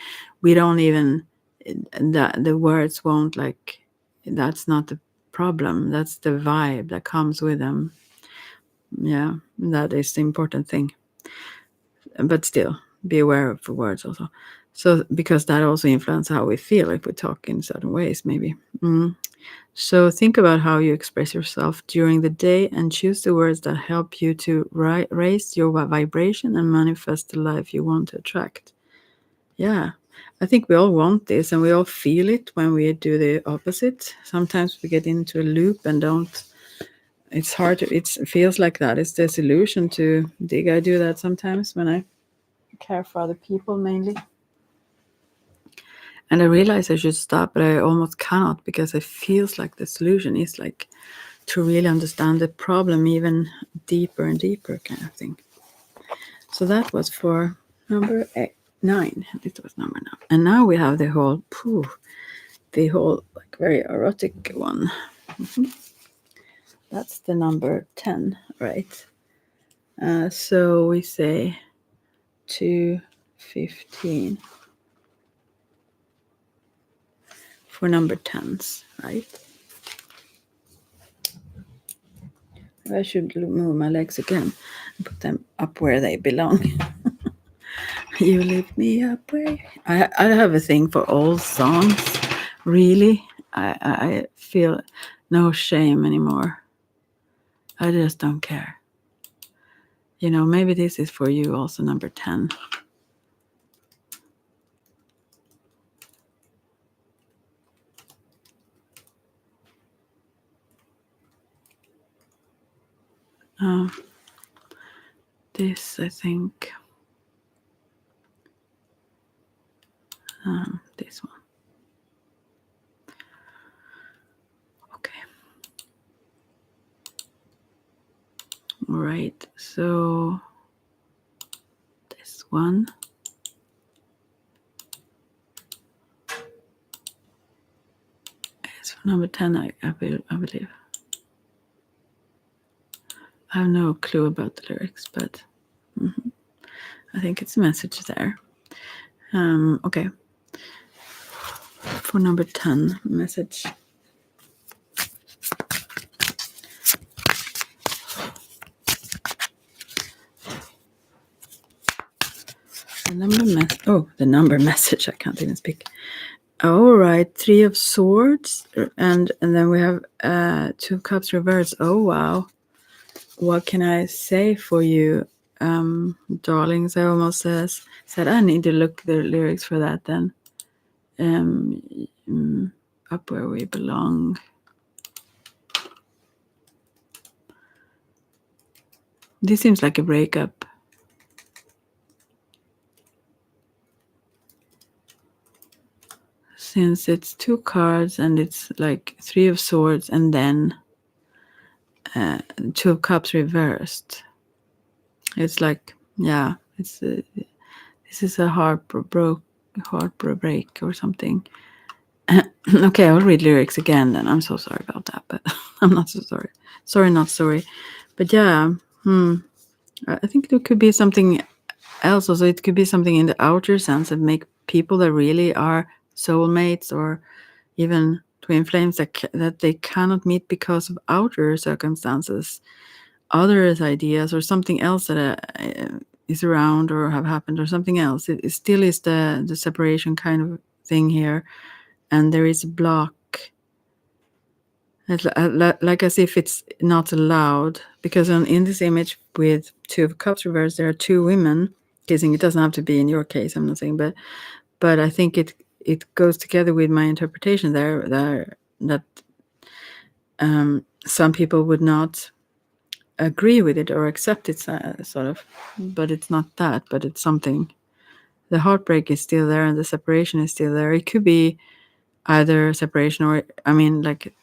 we don't even, the words won't, like, that's not the problem. That's the vibe that comes with them. Yeah, that is the important thing. But still, be aware of the words also. So because that also influences how we feel if we talk in certain ways, maybe. So think about how you express yourself during the day and choose the words that help you to raise your vibration and manifest the life you want to attract. Yeah, I think we all want this and we all feel it when we do the opposite. Sometimes we get into a loop and don't. It's hard to, it feels like that. It's the solution to dig. I do that sometimes when I care for other people mainly. And I realize I should stop, but I almost cannot because it feels like the solution is like to really understand the problem even deeper and deeper kind of thing. So that was for number 9. It was number 9. And now we have the whole like very erotic one. That's the number 10, right? So we say 215 for number 10s, right? I should move my legs again and put them up where they belong. You lift me up where... I have a thing for old songs. Really, I feel no shame anymore. I just don't care. You know, maybe this is for you also, number 10. This, I think, this one. Okay. All right. So this one. It's for number 10, I believe. I have no clue about the lyrics, but I think it's a message there. Okay. For number 10, message. The number message. I can't even speak. All right, 3 of Swords, and then we have 2 of Cups reversed. Oh wow, what can I say for you, darlings? I almost said I need to look the lyrics for that then. Up where we belong. This seems like a breakup. Since it's 2 cards and it's like 3 of Swords and then 2 of Cups reversed. It's like, yeah, it's this is a heartbreak or something. Okay, I'll read lyrics again then. I'm so sorry about that, but I'm not so sorry. Sorry, not sorry. But yeah, I think there could be something else. Also, it could be something in the outer sense that make people that really are soulmates or even twin flames that they cannot meet because of outer circumstances, others' ideas, or something else that is around or have happened or something else. It still is the separation kind of thing here, and there is a block. It's like as if it's not allowed, because in this image with 2 of Cups reversed, there are 2 women kissing. It doesn't have to be in your case, I'm not saying, but I think it goes together with my interpretation there that some people would not agree with it or accept it, sort of, but it's not that, but it's something. The heartbreak is still there and the separation is still there. It could be either separation or, I mean, like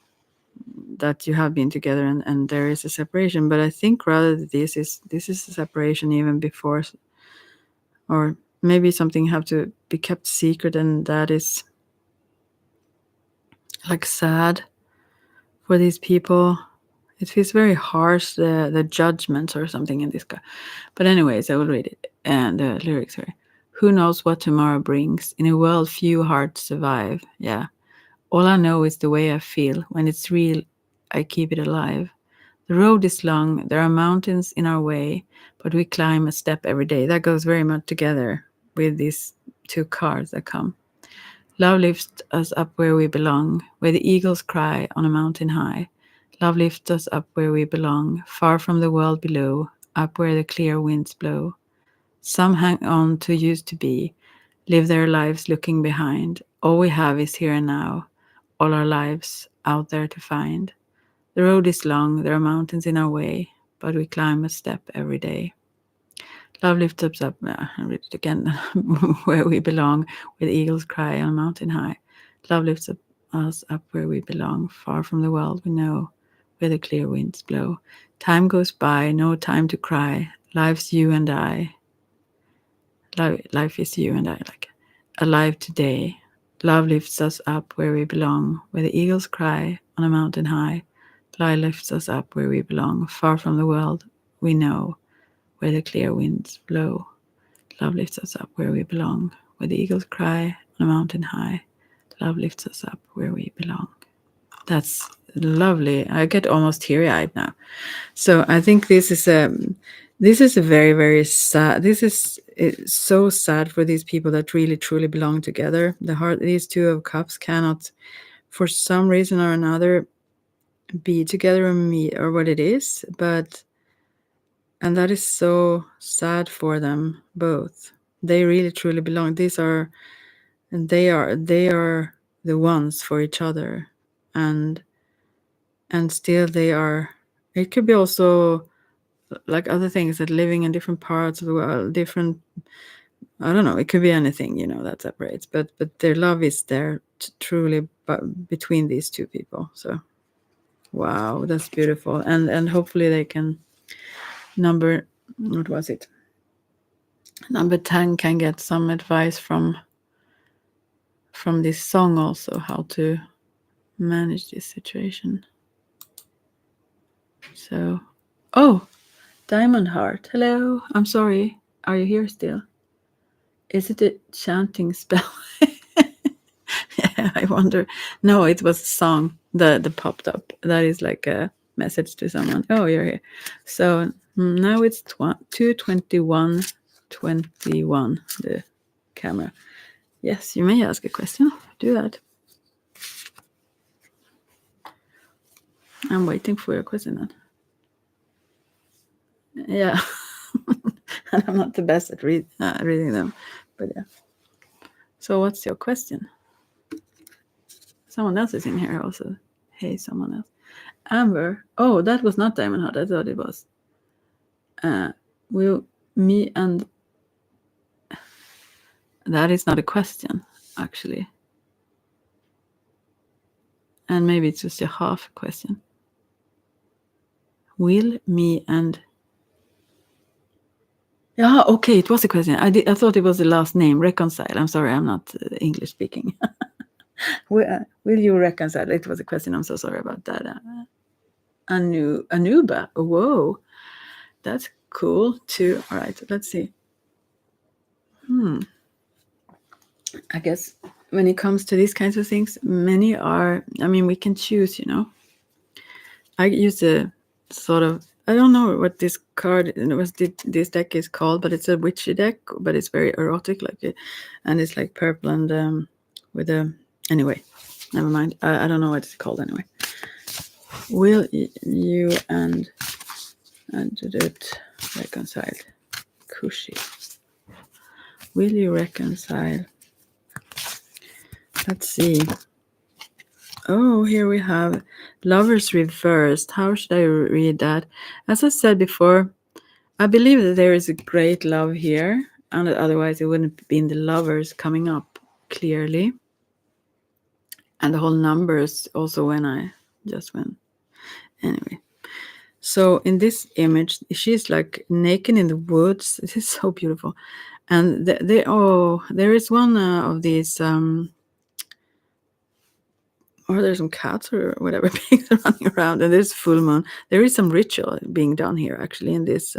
that you have been together and there is a separation, but I think rather this is a separation even before, or maybe something have to be kept secret, and that is like sad for these people. It feels very harsh, the judgments or something in this guy. But anyways, I will read it. And the lyrics are, who knows what tomorrow brings? In a world few hearts survive. Yeah. All I know is the way I feel. When it's real, I keep it alive. The road is long. There are mountains in our way, but we climb a step every day. That goes very much together. with these two cards that come. Love lifts us up where we belong, where the eagles cry on a mountain high. Love lifts us up where we belong, far from the world below, up where the clear winds blow. Some hang on to used to be, live their lives looking behind. All we have is here and now, all our lives out there to find. The road is long, there are mountains in our way, but we climb a step every day. Love lifts us up, I read it again, where we belong, where the eagles cry on a mountain high. Love lifts us up where we belong, far from the world we know, where the clear winds blow. Time goes by, no time to cry. Life's you and I. Life is you and I, like alive today. Love lifts us up where we belong, where the eagles cry on a mountain high. Love lifts us up where we belong, far from the world we know, where the clear winds blow. Love lifts us up where we belong, where the eagles cry on a mountain high. Love lifts us up where we belong. That's lovely. I get almost teary-eyed now. So I think this is a very, very sad. This is so sad for these people that really truly belong together. These two of cups cannot, for some reason or another, be together or meet or what it is, and that is so sad for them both. They really truly belong. They are the ones for each other, and still they are. It could be also like other things, that living in different parts of the world, different, I don't know, it could be anything, that separates, but their love is there truly between these two people. So wow, that's beautiful. And hopefully they can number 10 can get some advice from this song also, how to manage this situation. So Diamond Heart, hello, I'm sorry, are you here still? Is it a chanting spell? Yeah, I wonder. No, it was a song that popped up. That is like a message to someone. Oh, you're here. So now it's 2:21:21. The camera. Yes, you may ask a question. Do that. I'm waiting for your question then. Yeah. And I'm not the best at reading them, but yeah. So what's your question? Someone else is in here also. Hey, someone else. Amber. Oh, that was not Diamond Heart. I thought it was. Will me and... That is not a question, actually. And maybe it's just a half question. Will me and... Yeah, okay, it was a question. I thought it was the last name, reconcile. I'm sorry, I'm not English speaking. Will you reconcile? It was a question. I'm so sorry about that. Anuba. Whoa, that's cool too. All right, let's see. I guess when it comes to these kinds of things, many are, we can choose, I use a sort of, I don't know what this card, this deck is called, but it's a witchy deck, but it's very erotic, and it's like purple and with a, anyway, never mind. I don't know what it's called anyway. Will you and it reconcile? Cushy. Will you reconcile? Let's see. Oh, here we have Lovers Reversed. How should I read that? As I said before, I believe that there is a great love here, and that otherwise it wouldn't have been the lovers coming up clearly. And the whole numbers also when anyway. So in this image, she's like naked in the woods. This is so beautiful. And there is one of these... or there's some cats or whatever pigs are running around, and there's full moon. There is some ritual being done here, actually, in this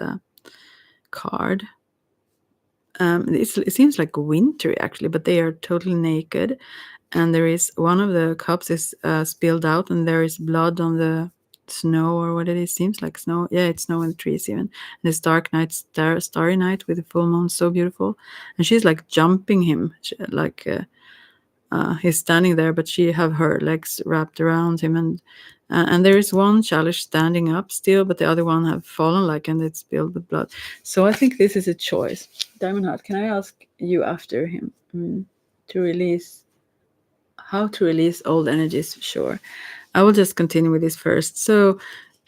card. It seems like wintry, actually, but they are totally naked, and there is one of the cups is spilled out, and there is blood on the snow or what it is. Seems like snow. Yeah, it's snow in the trees even. And it's dark night, starry night with a full moon, so beautiful. And she's like jumping him, like he's standing there, but she have her legs wrapped around him, and there is one chalice standing up still, but the other one have fallen, like, and it's filled with blood. So I think this is a choice. Diamond Heart, can I ask you after him to release? How to release old energies? Sure. I will just continue with this first. So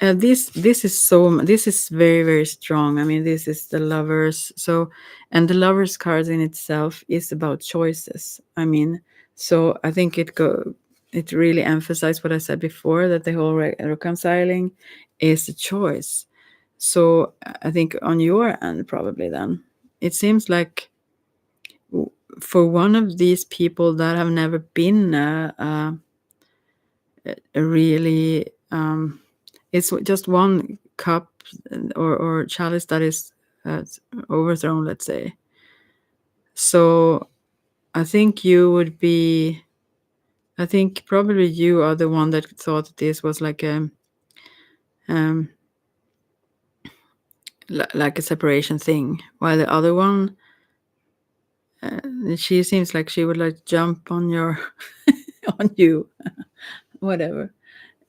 this is very, very strong. I mean, this is the lovers. So, and the lovers cards in itself is about choices. I mean, so I think it really emphasized what I said before, that the whole reconciling is a choice. So I think on your end, probably then it seems like for one of these people that have never been a really it's just one cup or chalice that is overthrown, let's say. So I think you would be, I think probably you are the one that thought this was like a um like a separation thing, while the other one she seems like she would like jump on your on you whatever.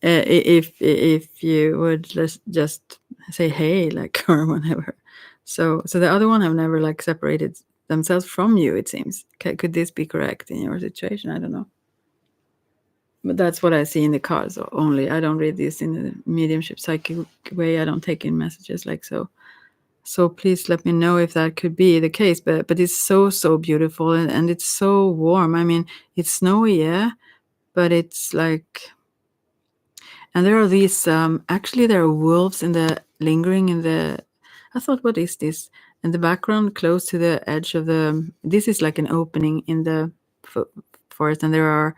If you would just say hey, like, or whatever. So the other one have never like separated themselves from you, it seems. Could this be correct in your situation? I don't know, but that's what I see in the cards only. I don't read this in the mediumship psychic way. I don't take in messages like so. So please let me know if that could be the case. But it's so beautiful, and it's so warm. I mean, it's snowy, yeah, but it's like, and there are these, actually, there are wolves in the lingering in the. I thought, what is this? In the background, close to the edge of the. This is like an opening in the forest, and there are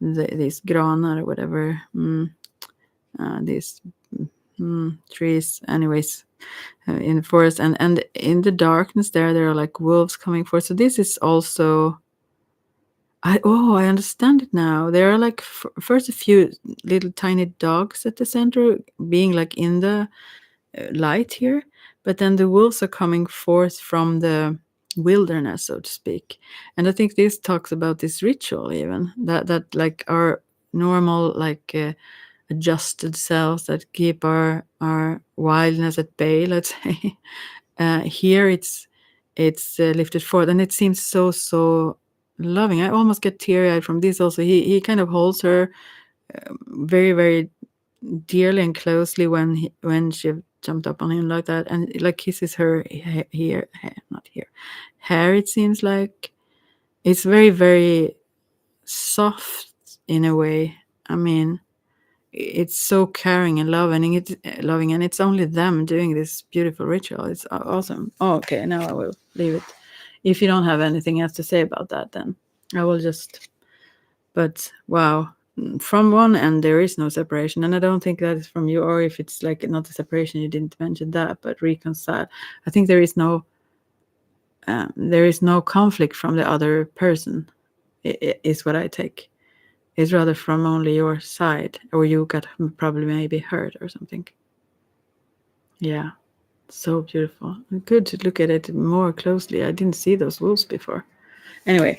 these granar or whatever. These trees, anyways, in the forest, and in the darkness there are like wolves coming forth. So this is also. I understand it now. There are like first a few little tiny dogs at the center, being like in the light here, but then the wolves are coming forth from the wilderness, so to speak. And I think this talks about this ritual, even that like our normal like adjusted selves that keep our wildness at bay, let's say. Here it's lifted forward, and it seems so loving. I almost get teary-eyed from this. Also, he kind of holds her very, very dearly and closely when she jumped up on him like that, and like kisses her here, not here, hair. It seems like it's very, very soft in a way. I mean, it's so caring and loving, and it's only them doing this beautiful ritual. It's awesome. Oh, okay, now I will leave it. If you don't have anything else to say about that, then I will just. But wow, from one end there is no separation, and I don't think that is from you, or if it's like not a separation, you didn't mention that, but reconcile. I think there is no conflict from the other person. Is what I take. Is rather from only your side, or you got probably maybe hurt or something. Yeah, so beautiful. Good to look at it more closely. I didn't see those wolves before. Anyway,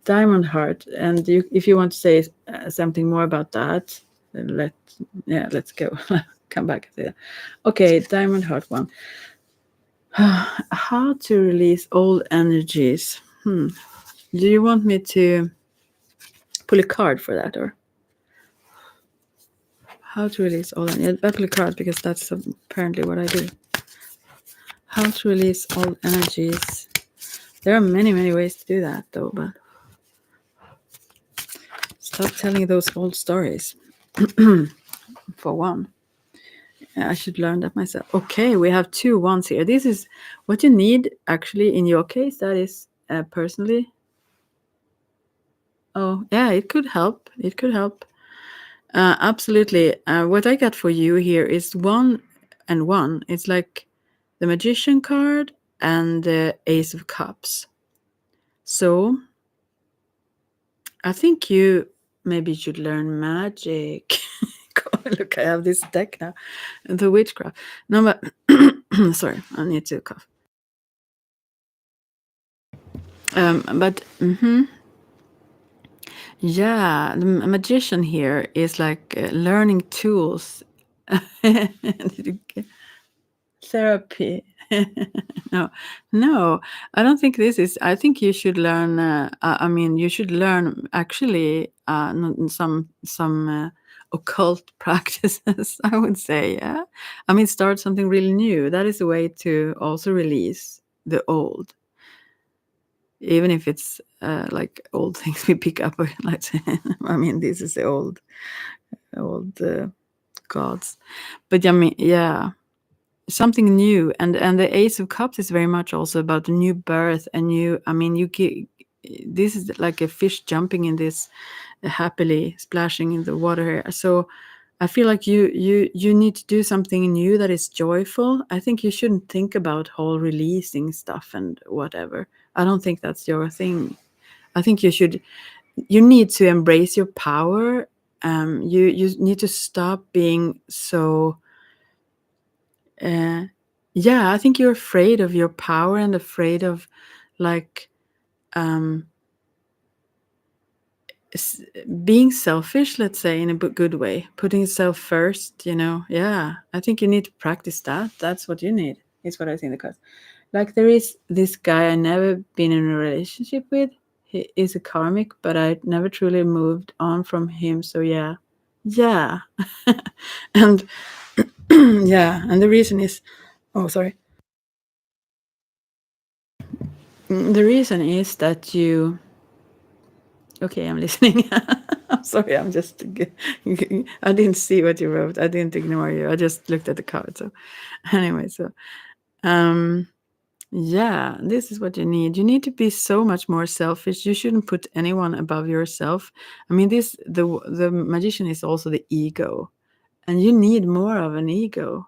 Diamond Heart, and if you want to say something more about that, then let's go. Come back to that. Okay, Diamond Heart one. How to release old energies. Do you want me to pull a card for that, or how to release old energies? I pull a card because that's apparently what I do. How to release old energies. There are many ways to do that, though, but stop telling those old stories. For one, I should learn that myself. Okay, we have 2 ones here. This is what you need, actually, in your case. That is personally. Oh, yeah, it could help. It could help. Absolutely. What I got for you here is 1 and 1. It's like the Magician card and the Ace of Cups. So I think you maybe should learn magic. Look, I have this deck now. The witchcraft. No, but sorry, I need to cough. But yeah, the magician here is like learning tools. Therapy. No, no, I don't think this is. I think you should learn. I mean, you should learn actually some occult practices. I would say, yeah. I mean, start something really new. That is a way to also release the old, even if it's like old things we pick up. Like, I mean, this is the old gods, but I mean, yeah, something new. And the Ace of Cups is very much also about a new birth, a new. I mean, this is like a fish jumping in this happily splashing in the water here. So I feel like you need to do something new that is joyful. I think you shouldn't think about whole releasing stuff and whatever. I don't think that's your thing. I think you need to embrace your power. You need to stop being so yeah, I think you're afraid of your power and afraid of like um being selfish, let's say, in a good way, putting yourself first, yeah, I think you need to practice that. That's what you need, is what I think. Because like there is this guy I never been in a relationship with. He is a karmic, but I never truly moved on from him. So yeah. And yeah, and the reason is, oh sorry, the reason is that you, okay, I'm listening. I'm sorry, I'm just, I didn't see what you wrote. I didn't ignore you. I just looked at the card. So anyway, so yeah, this is what you need. You need to be so much more selfish. You shouldn't put anyone above yourself. I mean, the magician is also the ego, and you need more of an ego.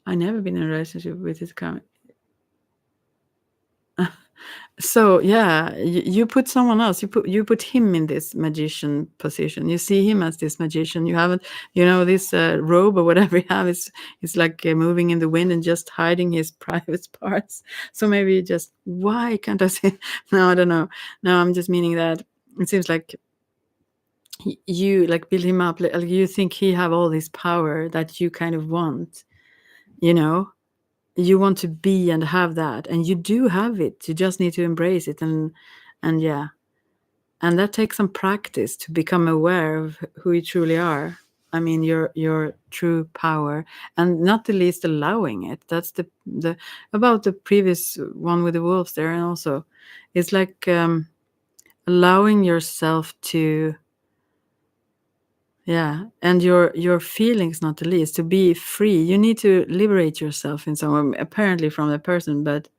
I never been in a relationship with this kind. So yeah, you put someone else. You put him in this magician position. You see him as this magician. You haven't, this robe or whatever you have is like moving in the wind and just hiding his private parts. So maybe you just, why can't I say? No, I don't know. No, I'm just meaning that it seems like you like build him up. Like you think he have all this power that you kind of want. You know, you want to be and have that, and you do have it. You just need to embrace it. And yeah, and that takes some practice to become aware of who you truly are. I mean, your true power, and not the least allowing it. That's the about the previous one with the wolves there. And also it's like allowing yourself to, yeah, and your feelings, not the least, to be free. You need to liberate yourself in some way, apparently from the person, but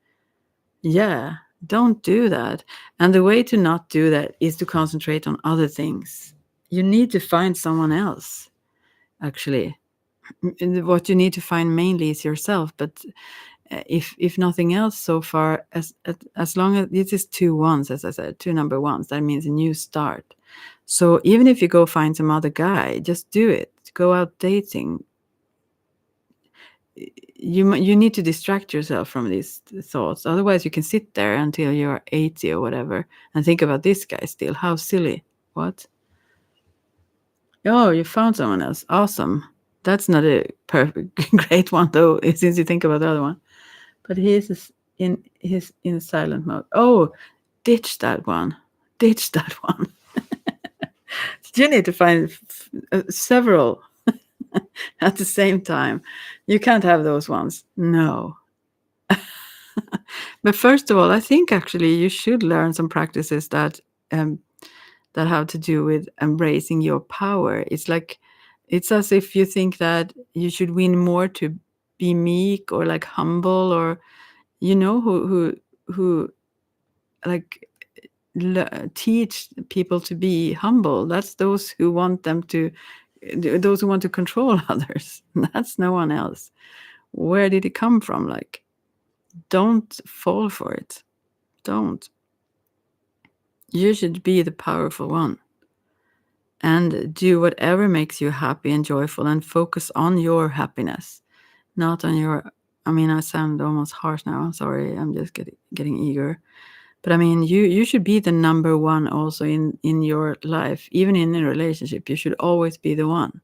yeah, don't do that. And the way to not do that is to concentrate on other things. You need to find someone else, actually. What you need to find mainly is yourself. But if nothing else so far, as long as this is 2 ones, as I said, 2 number 1s, that means a new start. So even if you go find some other guy, just do it. Go out dating. You need to distract yourself from these thoughts. Otherwise, you can sit there until you're 80 or whatever and think about this guy still. How silly. What? Oh, you found someone else. Awesome. That's not a perfect, great one, though, since you think about the other one. But he's in silent mode. Oh, ditch that one. Ditch that one. You need to find several at the same time. You can't have those ones. No. But first of all, I think actually you should learn some practices that have to do with embracing your power. It's as if you think that you should win more to be meek or like humble, or who like teach people to be humble. That's those who want those who want to control others. That's no one else. Where did it come from? Like, don't fall for it. Don't. You should be the powerful one. and do whatever makes you happy and joyful, and focus on your happiness, not on your. I mean, I sound almost harsh now. I'm sorry. I'm just getting eager. But I mean, you should be the number one also in your life, even in a relationship. You should always be the one.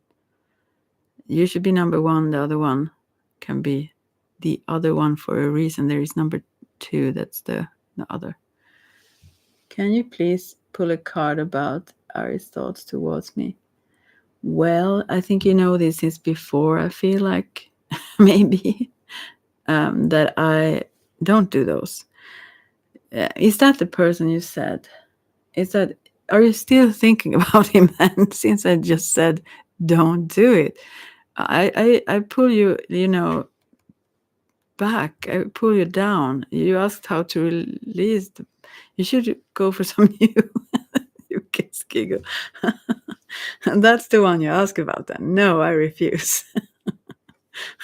You should be number one. The other one can be the other one for a reason. There is number two. That's the other. Can you please pull a card about Ari's thoughts towards me? Well, I think you know this since before. I feel like maybe that I don't do those. Is that the person you said? Is that, are you still thinking about him? And since I just said don't do it, I pull you, back. I pull you down. You asked how to release. You should go for some new. You kiss giggle. And that's the one you ask about then. No, I refuse.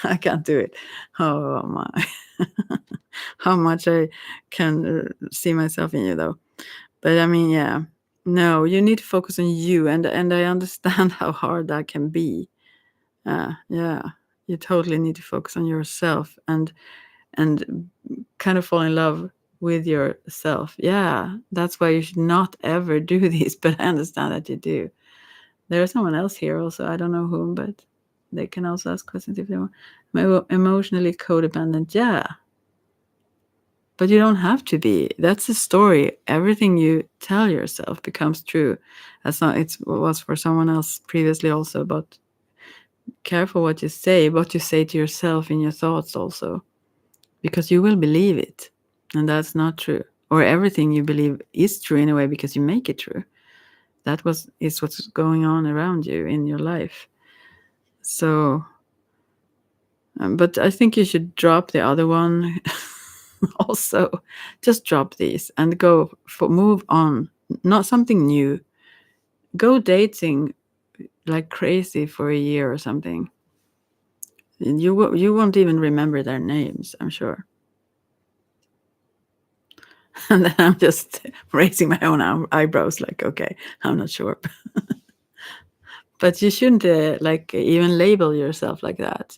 I can't do it. Oh my. How much I can see myself in you though. But I mean, yeah. No, you need to focus on you, and I understand how hard that can be. Yeah. You totally need to focus on yourself and kind of fall in love with yourself. Yeah, that's why you should not ever do this, but I understand that you do. There's someone else here also. I don't know whom, but they can also ask questions if they want. Emotionally codependent. Yeah. But you don't have to be. That's the story. Everything you tell yourself becomes true. That's not, it was for someone else previously also, but careful what you say to yourself in your thoughts also, because you will believe it. And that's not true. Or everything you believe is true in a way because you make it true. Is what's going on around you in your life. So, but I think you should drop the other one. Also, just drop these and move on. Not something new. Go dating like crazy for a year or something. You won't even remember their names, I'm sure. And then I'm just raising my own eyebrows, like, okay, I'm not sure. But you shouldn't like even label yourself like that.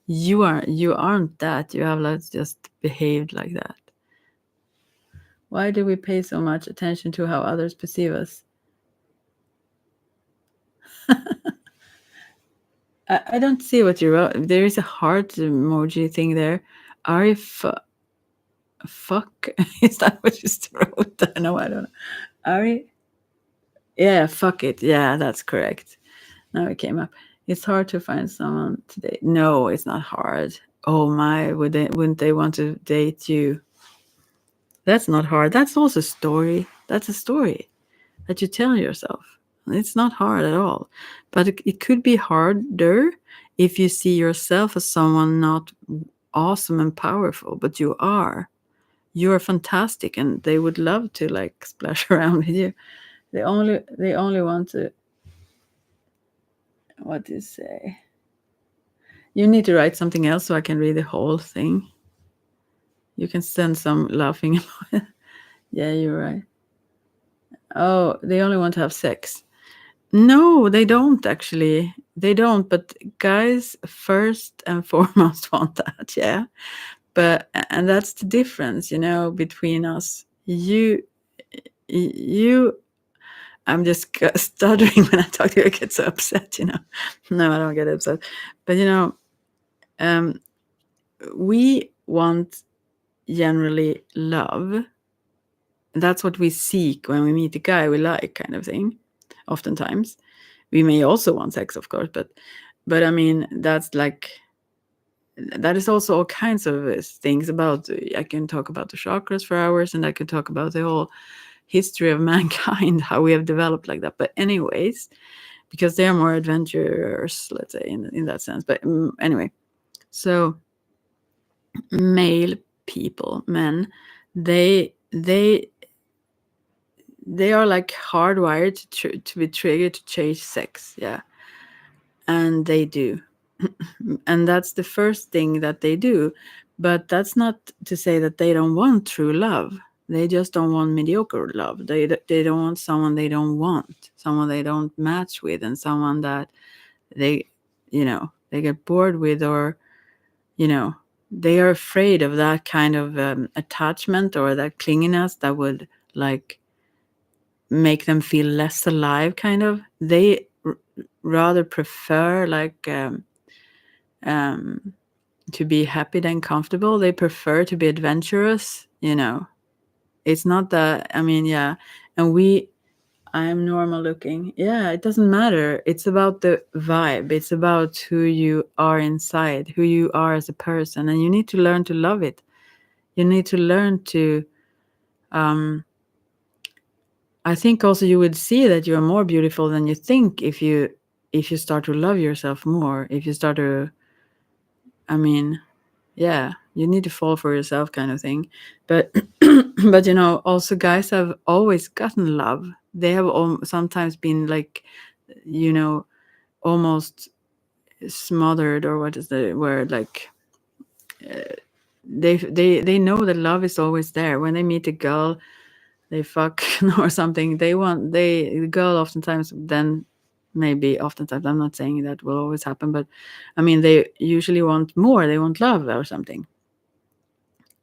You aren't that. You have just behaved like that. Why do we pay so much attention to how others perceive us? I don't see what you wrote. There is a heart emoji thing there. Ari, fuck. Is that what you wrote? No, I don't know. Ari? Yeah, fuck it. Yeah, that's correct. Now it came up. It's hard to find someone today. No, it's not hard. Oh my, wouldn't they want to date you? That's not hard. That's also a story. That's a story that you tell yourself. It's not hard at all. But it could be harder if you see yourself as someone not awesome and powerful, but you are. You are fantastic, and they would love to like splash around with you. They only want to. What do you say? You need to write something else so I can read the whole thing. You can send some laughing. Yeah, you're right. Oh, they only want to have sex. No, they don't actually. They don't, but guys first and foremost want that, yeah. And that's the difference, between us. You I'm just stuttering when I talk to you. I get so upset. No, I don't get upset. But we want generally love. That's what we seek when we meet a guy we like, kind of thing. Oftentimes, we may also want sex, of course, but I mean that is also all kinds of things about. I can talk about the chakras for hours, and I can talk about the whole history of mankind, how we have developed like that. But anyways, because they are more adventurers, let's say, in that sense. But anyway, so male people, men, they are like hardwired to be triggered to chase sex, yeah, and they do. And that's the first thing that they do. But that's not to say that they don't want true love. They just don't want mediocre love. They don't want someone they don't want, someone they don't match with, and someone that they, they get bored with, or, they are afraid of that kind of attachment or that clinginess that would like make them feel less alive, kind of. They rather prefer like to be happy than comfortable. They prefer to be adventurous. It's not that, I mean, yeah. And I'm normal looking. Yeah, it doesn't matter. It's about the vibe. It's about who you are inside, who you are as a person. And you need to learn to love it. You need to learn to, I think also you would see that you're more beautiful than you think if you start to love yourself more, if you start to, I mean, yeah, you need to fall for yourself, kind of thing. But but also guys have always gotten love. They have sometimes been like, almost smothered, or what is the word, like they know that love is always there. When they meet a girl, they fuck or something, the girl oftentimes, then maybe oftentimes, I'm not saying that will always happen, but I mean, they usually want more. They want love or something.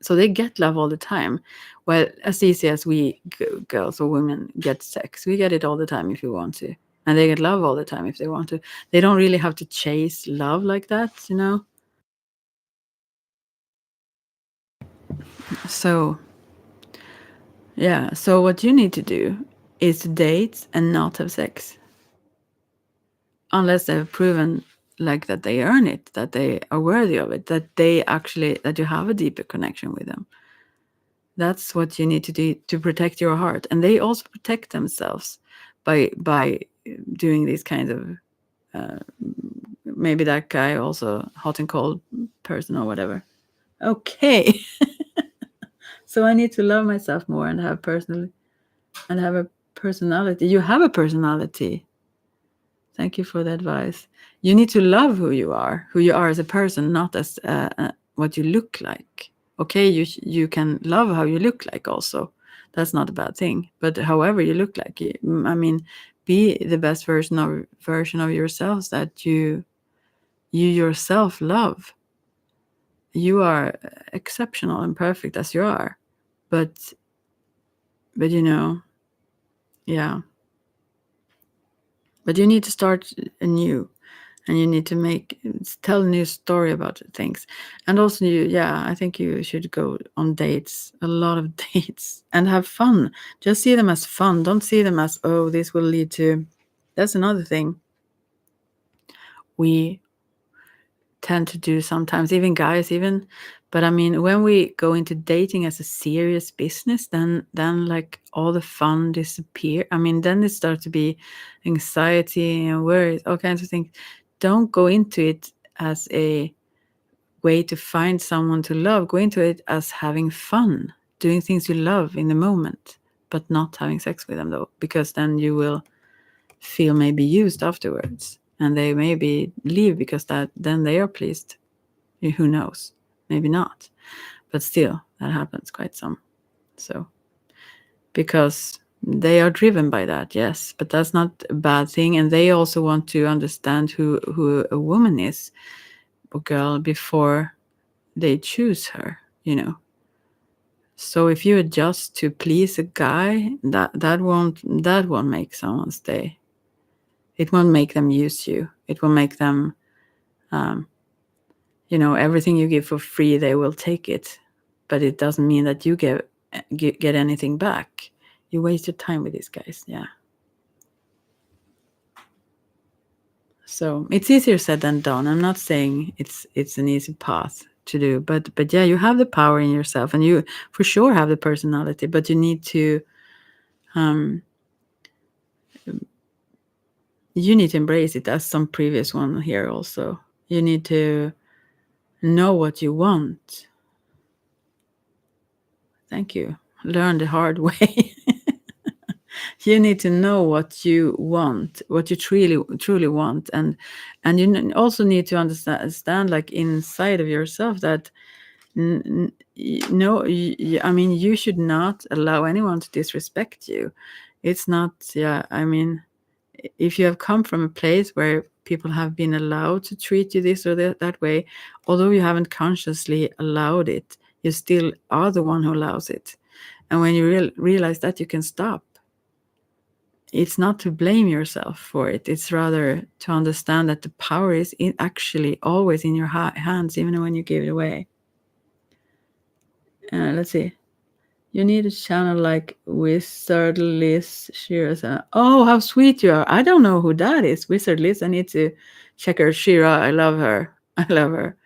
So they get love all the time. Well, as easy as we girls or women get sex, we get it all the time if we want to. And they get love all the time if they want to. They don't really have to chase love like that. So, yeah. So what you need to do is to date and not have sex. Unless they've proven like that they earn it, that they are worthy of it, that you have a deeper connection with them. That's what you need to do to protect your heart. And they also protect themselves by doing these kinds of maybe that guy also hot and cold person or whatever. Okay. So I need to love myself more and have a personality. You have a personality. Thank you for the advice. You need to love who you are as a person, not as what you look like. Okay, you can love how you look like also. That's not a bad thing. But however you look like, I mean, be the best version of yourselves that you yourself love. You are exceptional and perfect as you are. But yeah. But you need to start anew. And you need to tell a new story about things. And also, I think you should go on dates, a lot of dates, and have fun. Just see them as fun. Don't see them as, oh, this will lead to. That's another thing we tend to do sometimes, even guys, even. But I mean, when we go into dating as a serious business, then like all the fun disappear. I mean, then it starts to be anxiety and worries, all kinds of things. Don't go into it as a way to find someone to love. Go into it as having fun, doing things you love in the moment, but not having sex with them, though, because then you will feel maybe used afterwards, and they maybe leave because then they are pleased. Who knows? Maybe not, but still, that happens quite some. So, because they are driven by that, yes, but that's not a bad thing, and they also want to understand who a woman is, or girl, before they choose her. So if you adjust to please a guy, that won't make someone stay. It won't make them use you. It will make them, everything you give for free, they will take it. But it doesn't mean that you get anything back. You waste your time with these guys, yeah. So it's easier said than done. I'm not saying it's an easy path to do, but yeah, you have the power in yourself, and you for sure have the personality, but you need to embrace it, as some previous one here also. You need to know what you want. Thank you. Learn the hard way. You need to know what you want, what you truly want, and you also need to understand, like inside of yourself, that no, I mean, you should not allow anyone to disrespect you. It's not, yeah, I mean, if you have come from a place where people have been allowed to treat you this or that way, although you haven't consciously allowed it, you still are the one who allows it. And when you realize that, you can stop. It's not to blame yourself for it. It's rather to understand that the power is actually always in your hands, even when you give it away. Let's see. You need a channel like Wizard Liz Shira. Oh, how sweet you are. I don't know who that is. Wizard Liz. I need to check her. Shira, I love her. I love her.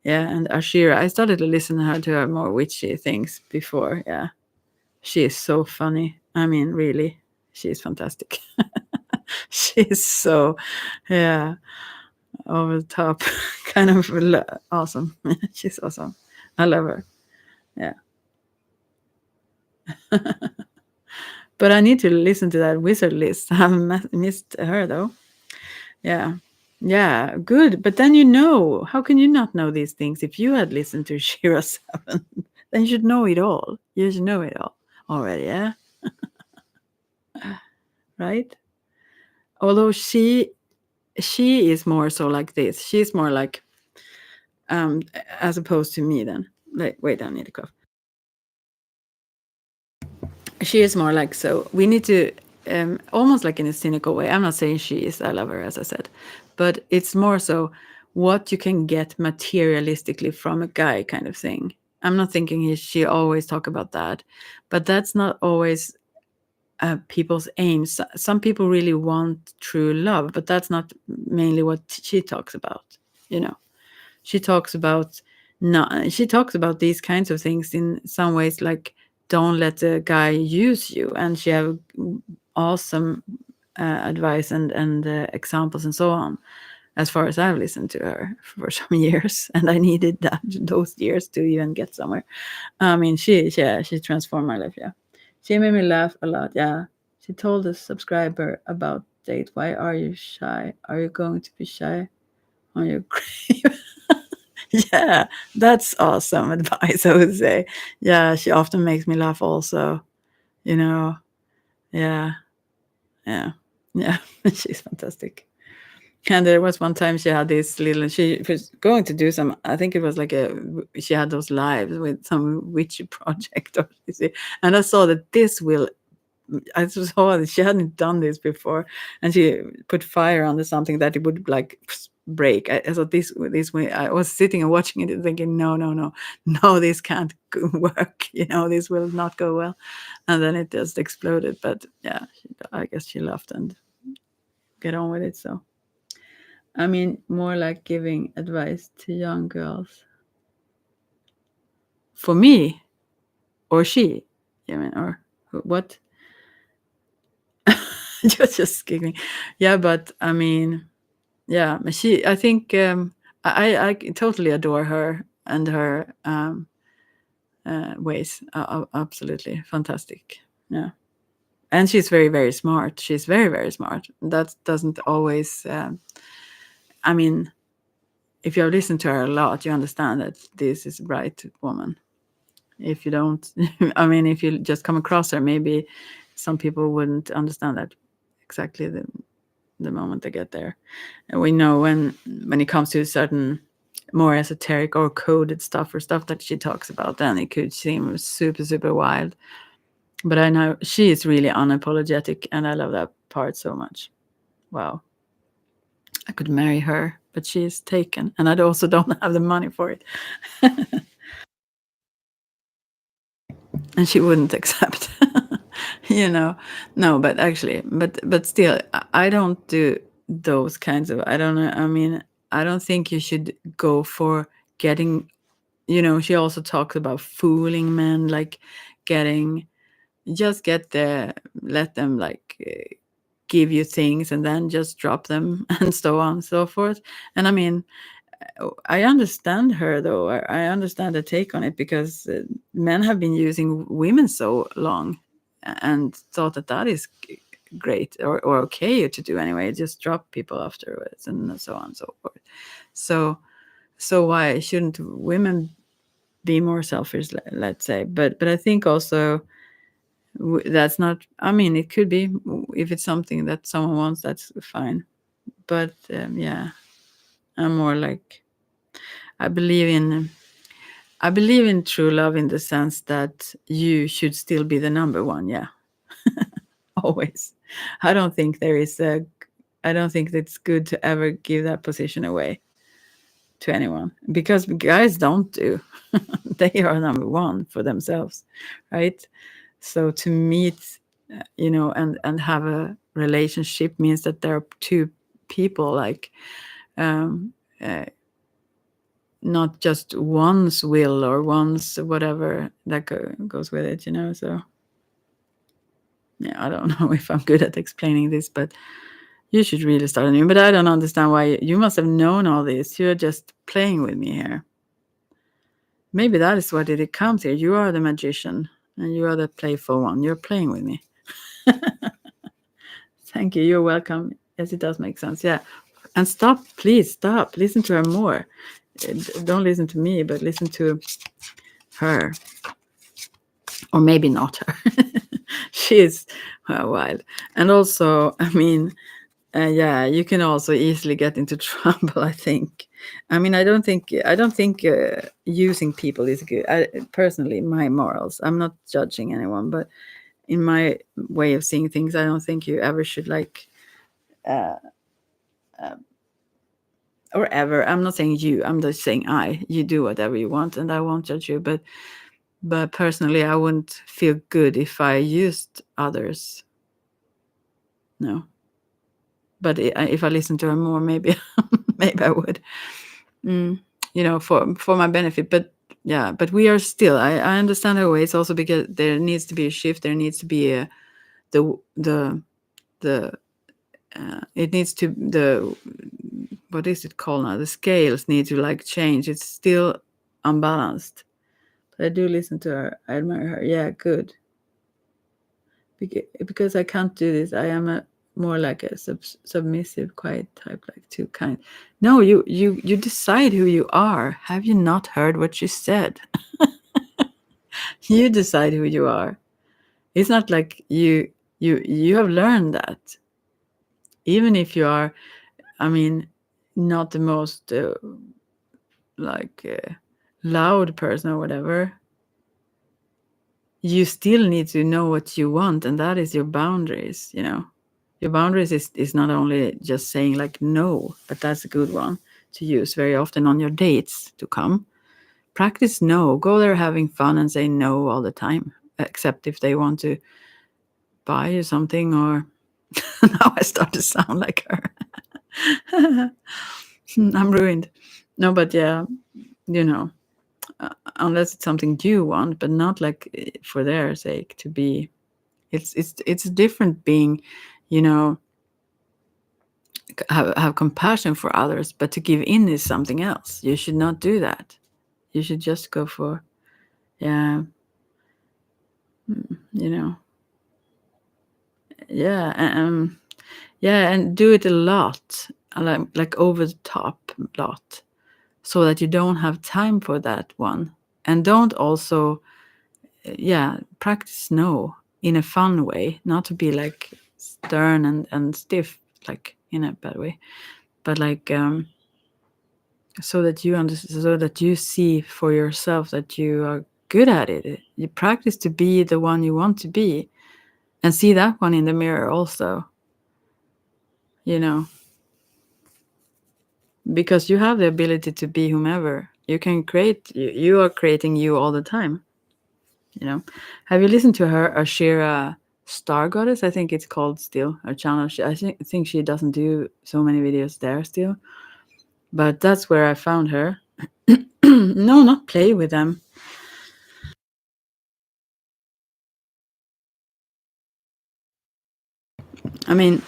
Yeah, and Ashira. I started to listen to her more witchy things before. Yeah. She is so funny. I mean, really. She is fantastic. She's so, yeah, over the top. Kind of awesome. She's awesome. I love her. Yeah. But I need to listen to that wizard list. I haven't missed her though. Yeah. Yeah, good. But then how can you not know these things if you had listened to Shira 7? Then you should know it all. You should know it all already, yeah? Right? Although she is more so like this. She's more like as opposed to me then. Like, wait, I need a cough. She is more like, so we need to almost like in a cynical way. I'm not saying she is, I love her, as I said, but it's more so what you can get materialistically from a guy kind of thing. I'm not thinking she always talk about that, but that's not always people's aims. Some people really want true love, but that's not mainly what she talks about. She talks about she talks about these kinds of things in some ways, like don't let the guy use you, and she have awesome advice and examples and so on, as far as I've listened to her for some years, and I needed those years to even get somewhere. I mean, she transformed my life. Yeah, she made me laugh a lot. Yeah, she told a subscriber about date. Why are you shy? Are you going to be shy on your grave? Yeah, that's awesome advice, I would say. Yeah, she often makes me laugh also, you know. Yeah, yeah, yeah. She's fantastic. And there was one time she had this little, she was going to do some, I think it was like she had those lives with some witchy project. And I saw that I saw that she hadn't done this before, and she put fire under something that it would like break. I thought this way. I was sitting and watching it and thinking, no, this can't work. This will not go well. And then it just exploded. But yeah, I guess she laughed and get on with it. So, I mean, more like giving advice to young girls. For me, or she, or what? You're just giggling. Yeah, but I mean, yeah, I think I totally adore her and her ways. Absolutely fantastic. Yeah, and she's very, very smart. She's very, very smart. That doesn't always. I mean, if you have listened to her a lot, you understand that this is a bright woman. If you don't, I mean, if you just come across her, maybe some people wouldn't understand that exactly the moment they get there. And we know when it comes to certain more esoteric or coded stuff or stuff that she talks about, then it could seem super, super wild. But I know she is really unapologetic, and I love that part so much. Wow. I could marry her, but she's taken, and I also don't have the money for it. And she wouldn't accept. No, but actually, but still, I don't do those kinds of, I don't know, I mean, I don't think you should go for getting, she also talks about fooling men, like getting, just let them like give you things and then just drop them and so on and so forth. And I mean, I understand her though. I understand the take on it, because men have been using women so long and thought that is great or okay to do anyway. Just drop people afterwards and so on and so forth. So why shouldn't women be more selfish, let's say. But I think also that's not, I mean, it could be, if it's something that someone wants, that's fine. But yeah, I'm more like, I believe in I believe in true love in the sense that you should still be the number one. Yeah, always. I don't think there is a. I don't think it's good to ever give that position away to anyone, because guys don't do. They are number one for themselves, right? So to meet, and have a relationship means that there are two people, like, um, uh, not just one's will or one's whatever that goes with it, So yeah, I don't know if I'm good at explaining this, but you should really start anew. But I don't understand why you must have known all this. You're just playing with me here. Maybe that is what it comes here. You are the magician and you are the playful one. You're playing with me. Thank you. You're welcome. Yes, it does make sense. Yeah. And stop, please stop. Listen to her more. Don't listen to me, but listen to her. Or maybe not her. She is wild. And also, I mean, yeah, you can also easily get into trouble, I think. I mean, I don't think using people is good. Personally, my morals. I'm not judging anyone, but in my way of seeing things, I don't think you ever should, like, uh, or ever. I'm not saying you. I'm just saying you do whatever you want, and I won't judge you. But personally, I wouldn't feel good if I used others. No. But if I listen to her more, maybe maybe I would. For my benefit. But yeah, but we are still. I understand her ways also, because there needs to be a shift. There needs to be the it needs to the what is it called now? The scales need to, like, change. It's still unbalanced. But I do listen to her. I admire her. Yeah, good. Because I can't do this. I am more like a submissive, quiet type, like too kind. No, you decide who you are. Have you not heard what she said? You decide who you are. It's not like you have learned that. Even if you are, I mean, not the most like loud person or whatever, you still need to know what you want, and that is your boundaries. Your boundaries is not only just saying, like, no, but that's a good one to use very often on your dates to come. Practice no. Go there having fun and say no all the time, except if they want to buy you something. Or now I start to sound like her. I'm ruined. No, but yeah, unless it's something you want, but not like for their sake to be. It's different being, you know, have compassion for others, but to give in is something else. You should not do that. You should just go for, yeah, you know, yeah, yeah, and do it a lot, like over the top lot, so that you don't have time for that one, and don't also, yeah, practice no in a fun way, not to be like stern and stiff, like in a bad way, but like so that you understand, so that you see for yourself that you are good at it. You practice to be the one you want to be, and see that one in the mirror also, you know, because you have the ability to be whomever. You can create, you are creating you all the time, Have you listened to her, Ashira Star Goddess? I think it's called still, her channel. I think she doesn't do so many videos there still, but that's where I found her. No, not play with them. I mean,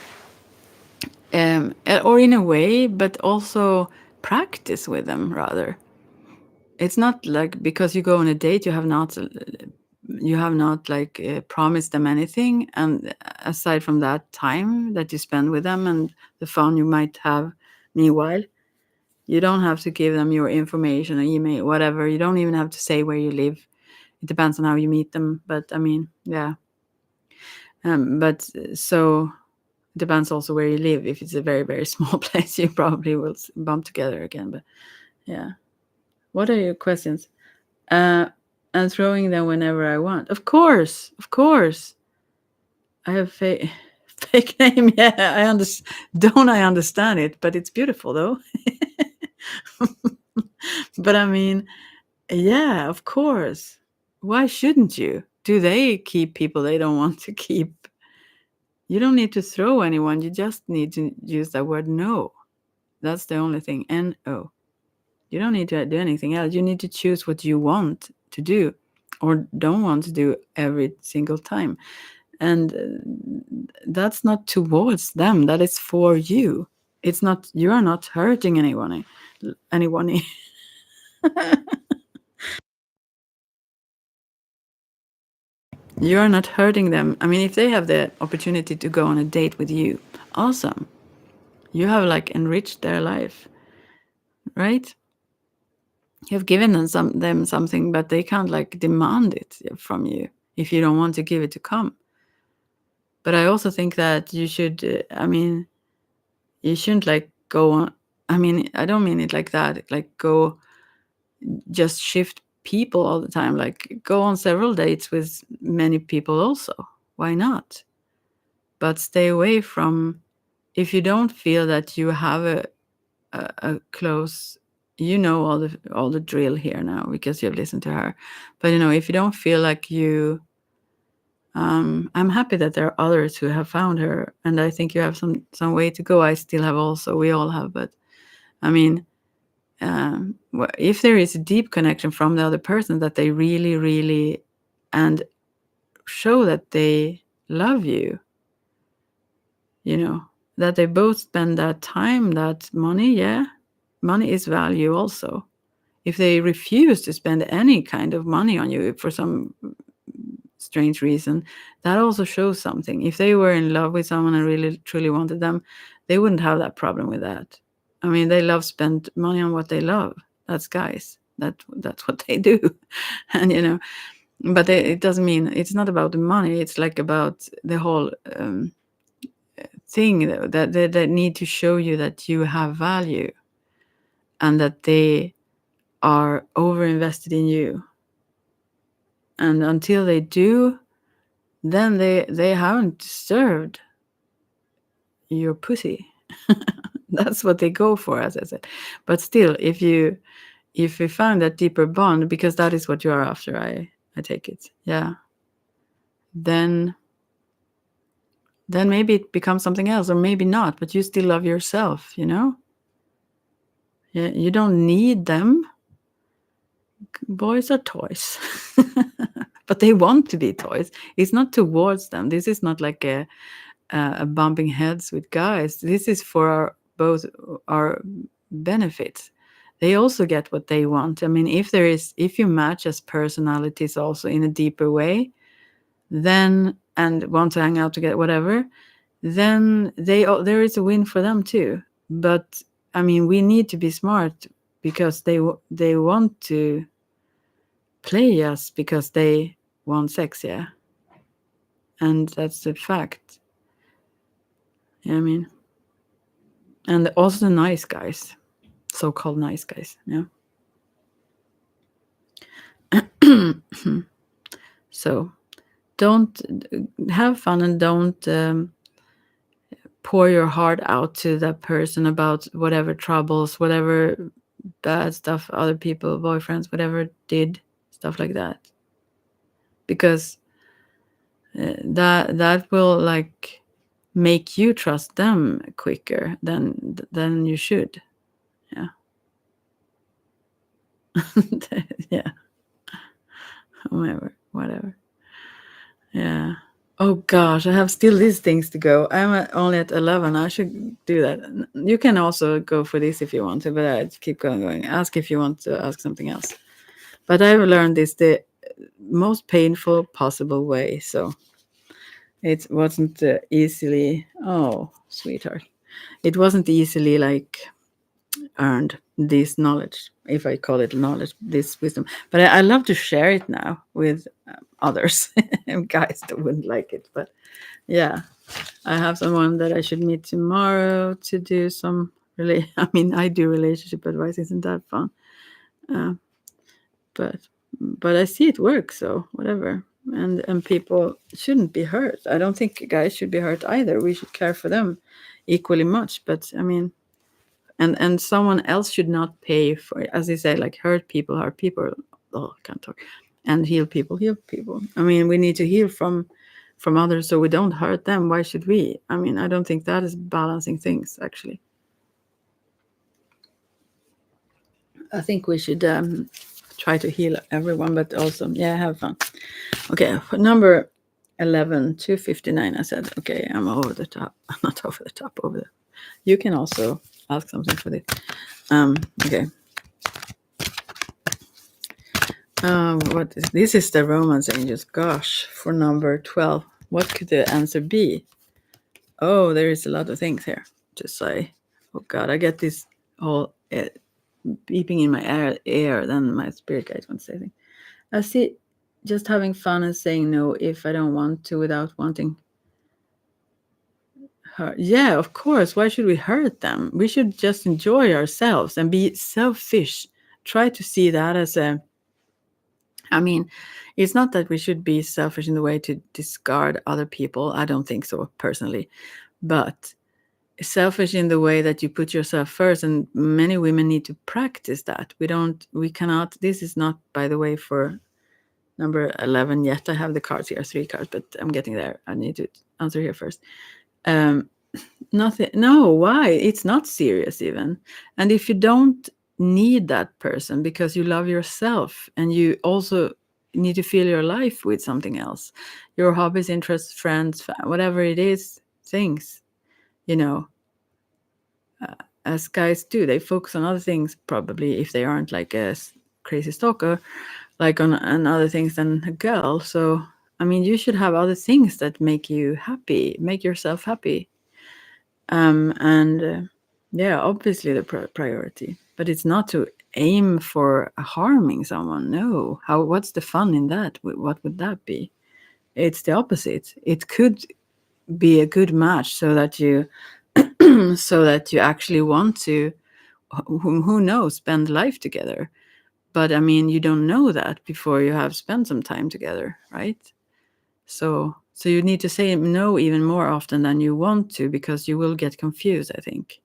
or in a way, but also practice with them rather. It's not like because you go on a date, you have not like promised them anything, and aside from that time that you spend with them and the fun you might have meanwhile, You don't have to give them your information or email, whatever. You don't even have to say where you live. It depends on how you meet them. But I mean, yeah. But so it depends also where you live. If it's a very, very small place, you probably will bump together again. But yeah. What are your questions? And throwing them whenever I want. Of course. Of course. I have fake name. Yeah, don't I understand it, but it's beautiful though. But I mean, yeah, of course. Why shouldn't you? Do they keep people they don't want to keep? You don't need to throw anyone. You just need to use that word no. That's the only thing. N-O. You don't need to do anything else. You need to choose what you want to do or don't want to do every single time. And that's not towards them. That is for you. It's not, you are not hurting anyone. You are not hurting them. I mean, if they have the opportunity to go on a date with you, awesome. You have like enriched their life, right? You have given them something, but they can't like demand it from you if you don't want to give it to come. But I also think that you should, I mean, you shouldn't like go on. I mean, I don't mean it like that. Like go just shift people all the time. Like go on several dates with many people also. Why not? But stay away from, if you don't feel that you have a close, you know, all the drill here now because you've listened to her. But you know, if you don't feel like you, I'm happy that there are others who have found her, and I think you have some way to go. I still have also, we all have, but I mean, if there is a deep connection from the other person that they really, really, and show that they love you, you know, that they both spend that time, that money, yeah, money is value also. If they refuse to spend any kind of money on you for some strange reason, that also shows something. If they were in love with someone and really truly wanted them, they wouldn't have that problem with that. I mean, they love spend money on what they love. That's guys. That's what they do. And you know, but it doesn't mean, it's not about the money. It's like about the whole thing that they need to show you that you have value and that they are over invested in you. And until they do, then they haven't deserved your pussy. That's what they go for, as I said. But still, if you find that deeper bond, because that is what you are after, I take it, yeah, then maybe it becomes something else, or maybe not, but you still love yourself, you know. Yeah, you don't need them. Boys are toys. But they want to be toys. It's not towards them. This is not like a bumping heads with guys. This is for both our benefits. They also get what they want. I mean, if you match as personalities also in a deeper way, then, and want to hang out together, whatever, then there is a win for them too. But I mean, we need to be smart because they want to play us because they want sex, yeah, and that's a fact. Yeah, I mean, and also the nice guys, so-called nice guys, yeah. So don't, have fun, and don't pour your heart out to that person about whatever troubles, whatever bad stuff other people, boyfriends, whatever, did, stuff like that, because that will like make you trust them quicker than you should, yeah. Yeah, whatever, yeah. Oh gosh, I have still these things to go. I'm only at 11. I should do that. You can also go for this if you want to, but I keep going. Ask if you want to ask something else. But I've learned this the most painful possible way. So it wasn't easily, oh, sweetheart. It wasn't easily like earned this knowledge, if I call it knowledge, this wisdom. But I love to share it now with others, guys that wouldn't like it. But yeah, I have someone that I should meet tomorrow to do some I mean, I do relationship advice. Isn't that fun? Uh, but I see it works. So whatever. And people shouldn't be hurt. I don't think guys should be hurt either. We should care for them equally much. But I mean, and someone else should not pay for it. As they say, like hurt people. Oh, I can't talk. And heal people. I mean, we need to heal from others so we don't hurt them. Why should we? I mean, I don't think that is balancing things, actually. I think we should try to heal everyone, but also, yeah, have fun. Okay, number 11, 259. I said, okay, I'm over the top. I'm not over the top, over the. You can also ask something for this. Okay. What is this? Is the Romance Angels. Gosh, for number 12. What could the answer be? Oh, there is a lot of things here to say. Oh God, I get this whole beeping in my ear. Then my spirit guides want to say things. I see, just having fun and saying no if I don't want to without wanting hurt. Yeah, of course. Why should we hurt them? We should just enjoy ourselves and be selfish. Try to see that as a. I mean, it's not that we should be selfish in the way to discard other people. I don't think so personally, but selfish in the way that you put yourself first. And many women need to practice that. We cannot. This is not, by the way, for number 11 yet. I have the cards here, 3 cards, but I'm getting there. I need to answer here first. Nothing. No, why? It's not serious even. And if you don't need that person because you love yourself and you also need to fill your life with something else, your hobbies, interests, friends, whatever it is, things, you know, as guys do, they focus on other things probably if they aren't like a crazy stalker, like on other things than a girl. So, I mean, you should have other things that make you happy, make yourself happy. Yeah, obviously the priority, but it's not to aim for harming someone. No, what's the fun in that? What would that be? It's the opposite. It could be a good match so that you so that you actually want to, who knows, spend life together. But I mean, you don't know that before you have spent some time together, right? So you need to say no even more often than you want to, because you will get confused, I think.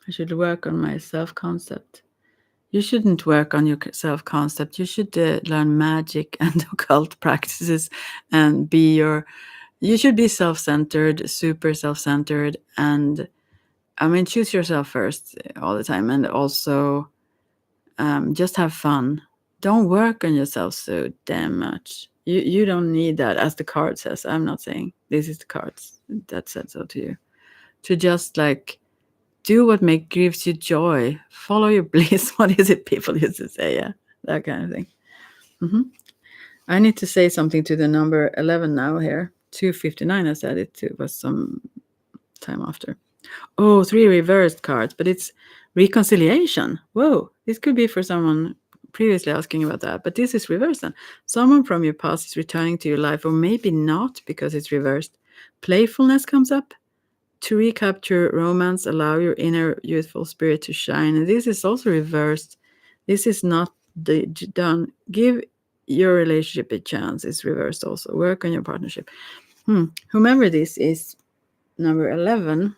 I should work on my self-concept. You shouldn't work on your self-concept. You should learn magic and occult practices and you should be self-centered, super self-centered, and I mean, choose yourself first all the time, and also just have fun. Don't work on yourself so damn much. You don't need that, as the card says. I'm not saying this is the cards that said so to you. To just like do what gives you joy. Follow your bliss. What is it people used to say? Yeah, that kind of thing. Mm-hmm. I need to say something to the number 11 now here. 259, I said it too, was some time after. Oh, 3 reversed cards, but it's reconciliation. Whoa, this could be for someone previously asking about that, but this is reversed then. Someone from your past is returning to your life, or maybe not because it's reversed. Playfulness comes up. To recapture romance, allow your inner youthful spirit to shine. And this is also reversed. This is not done. Give your relationship a chance. It's reversed also. Work on your partnership. Whomever this is, number 11.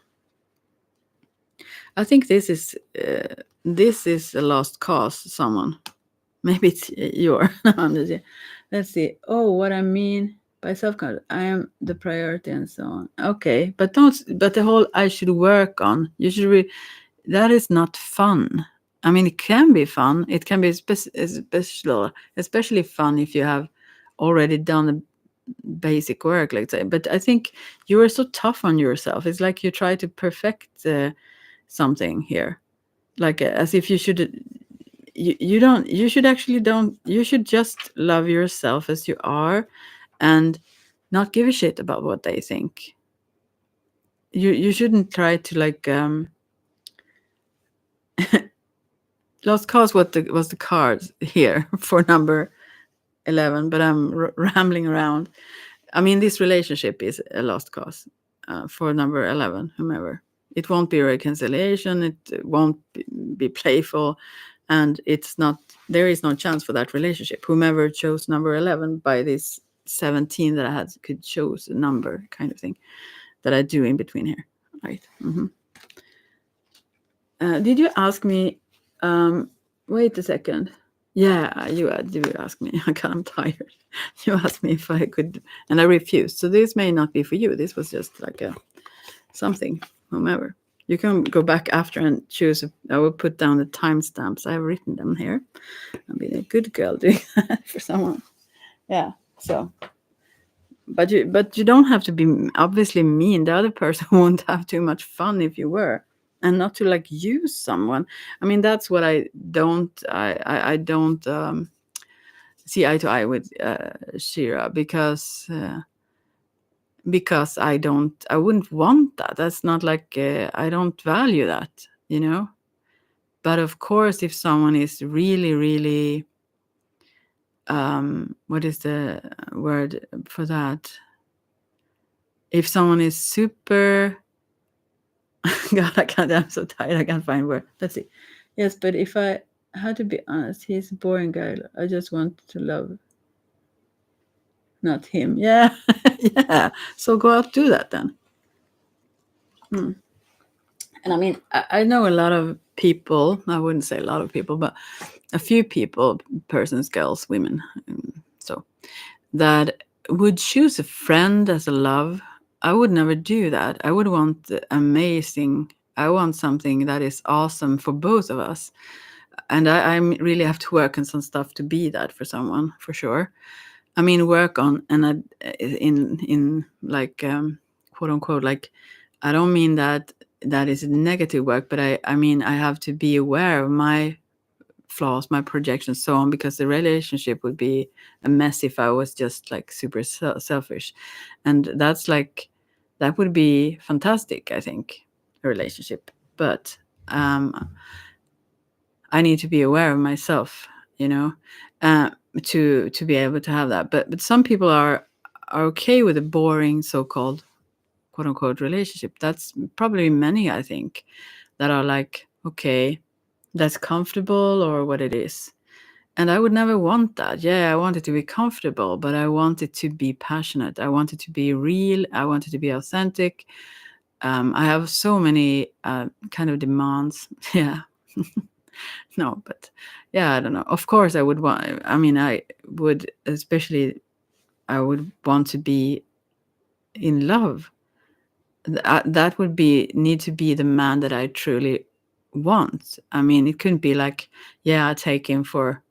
I think this is a lost cause. Someone, maybe it's your. Let's see. Oh, what I mean by self-concept, I am the priority and so on. Okay, but the whole I should work on. You should. That is not fun. I mean, it can be fun. It can be especially fun if you have already done the basic work, let's say. But I think you are so tough on yourself. It's like you try to perfect something here, like as if you should. You don't. You should actually don't. You should just love yourself as you are, and not give a shit about what they think. You shouldn't try to like Lost cause was the card here for number 11, but I'm rambling around. I mean, this relationship is a lost cause for number 11, whomever. It won't be reconciliation. It won't be playful. And it's not, there is no chance for that relationship. Whomever chose number 11 by this 17 that I had could choose a number kind of thing that I do in between here. Right. Mm-hmm. Did you ask me, wait a second. Yeah, you asked me. I'm tired. You asked me if I could, and I refused. So this may not be for you. This was just like a something, whomever. You can go back after and choose. I will put down the timestamps. I've written them here. I'm being a good girl doing that for someone. Yeah. So, but you don't have to be obviously mean. The other person won't have too much fun if you were. And not to like use someone. I mean, that's what I don't see eye to eye with Shira, because I wouldn't want that. That's not like I don't value that, you know. But of course, if someone is really, really, what is the word for that? If someone is super, God, I'm so tired. I can't find word. Let's see. Yes, but if I had to be honest, he's a boring guy. I just want to love, not him. Yeah, yeah. So go out, do that then. And I mean, I know a lot of people. I wouldn't say a lot of people, but a few people, persons, girls, women, so that would choose a friend as a love. I would never do that. I would want amazing. I want something that is awesome for both of us, and I really have to work on some stuff to be that for someone, for sure. I mean, work on, and in like quote unquote, like, I don't mean that is negative work, but I mean I have to be aware of my flaws, my projections, so on, because the relationship would be a mess if I was just like super selfish, and that's like, that would be fantastic, I think, a relationship, but I need to be aware of myself, you know, to be able to have that. But some people are okay with a boring so-called quote unquote relationship. That's probably many, I think, that are like, okay, that's comfortable or what it is. And I would never want that. Yeah, I want it to be comfortable, but I want it to be passionate. I want it to be real. I want it to be authentic. I have so many kind of demands. Yeah. No, but yeah, I don't know. Of course, I would want. I mean, I would, especially, I would want to be in love. That would be need to be the man that I truly want. I mean, it couldn't be like, yeah, I take him for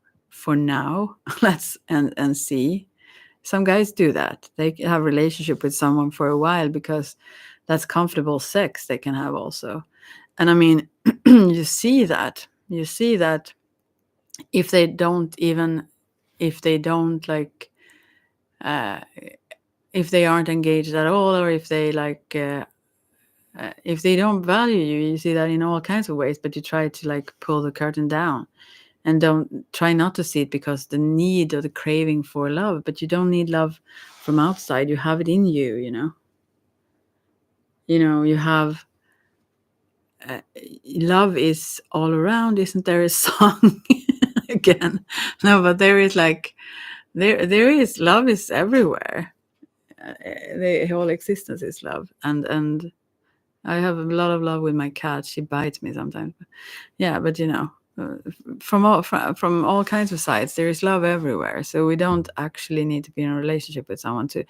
now. Let's and see. Some guys do that. They have a relationship with someone for a while because that's comfortable sex they can have also. And I mean, you see that. You see that if they don't even, if they don't like, uh, if they aren't engaged at all, or if they like, if they don't value you, you see that in all kinds of ways, but you try to like pull the curtain down and don't try not to see it, because the need or the craving for love, but you don't need love from outside. You have it in you, you have, love is all around. Isn't there a song again? No, but there is like, there is, love is everywhere. The whole existence is love, and I have a lot of love with my cat. She bites me sometimes. Yeah, but from all kinds of sides, there is love everywhere. So we don't actually need to be in a relationship with someone to.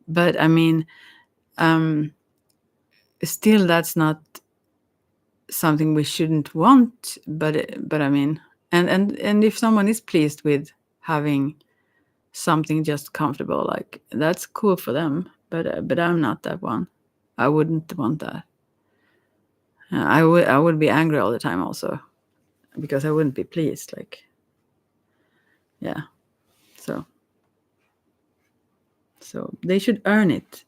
But I mean, still, that's not something we shouldn't want. But I mean, and if someone is pleased with having something just comfortable, like, that's cool for them. But I'm not that one. I wouldn't want that. I would be angry all the time also, because I wouldn't be pleased. Like, yeah. So they should earn it.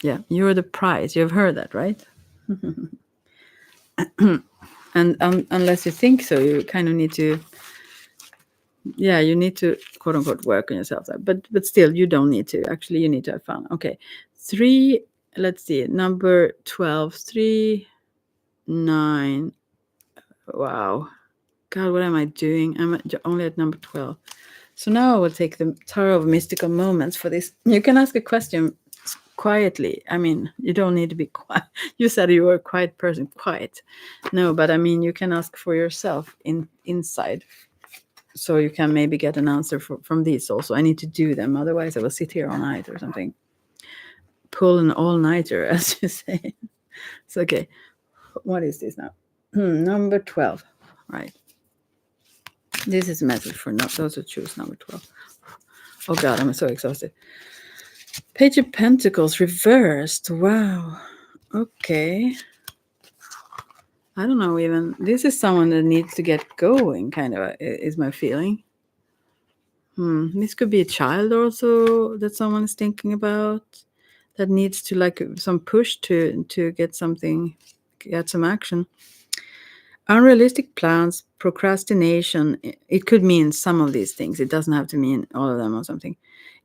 Yeah, you're the prize. You've heard that, right? And unless you think so, you kind of need to, you need to quote unquote work on yourself. But still, you don't need to. Actually, you need to have fun. Okay, 3. Let's see, number 12, 3, 9. Wow, God, what am I doing? I'm only at number 12. So now I will take the Tarot of Mystical Moments for this. You can ask a question quietly. I mean, you don't need to be quiet. You said you were a quiet person. Quiet. No, but I mean, you can ask for yourself inside. So you can maybe get an answer from these also. I need to do them. Otherwise, I will sit here all night or something. Pull an all-nighter, as you say. So, okay. What is this now? Number 12. Right. This is a message for those who choose number 12. Oh, God, I'm so exhausted. Page of Pentacles reversed. Wow. Okay. I don't know even. This is someone that needs to get going, kind of, is my feeling. This could be a child also that someone is thinking about that needs to like some push to get something, get some action. Unrealistic plans, procrastination. It could mean some of these things. It doesn't have to mean all of them or something.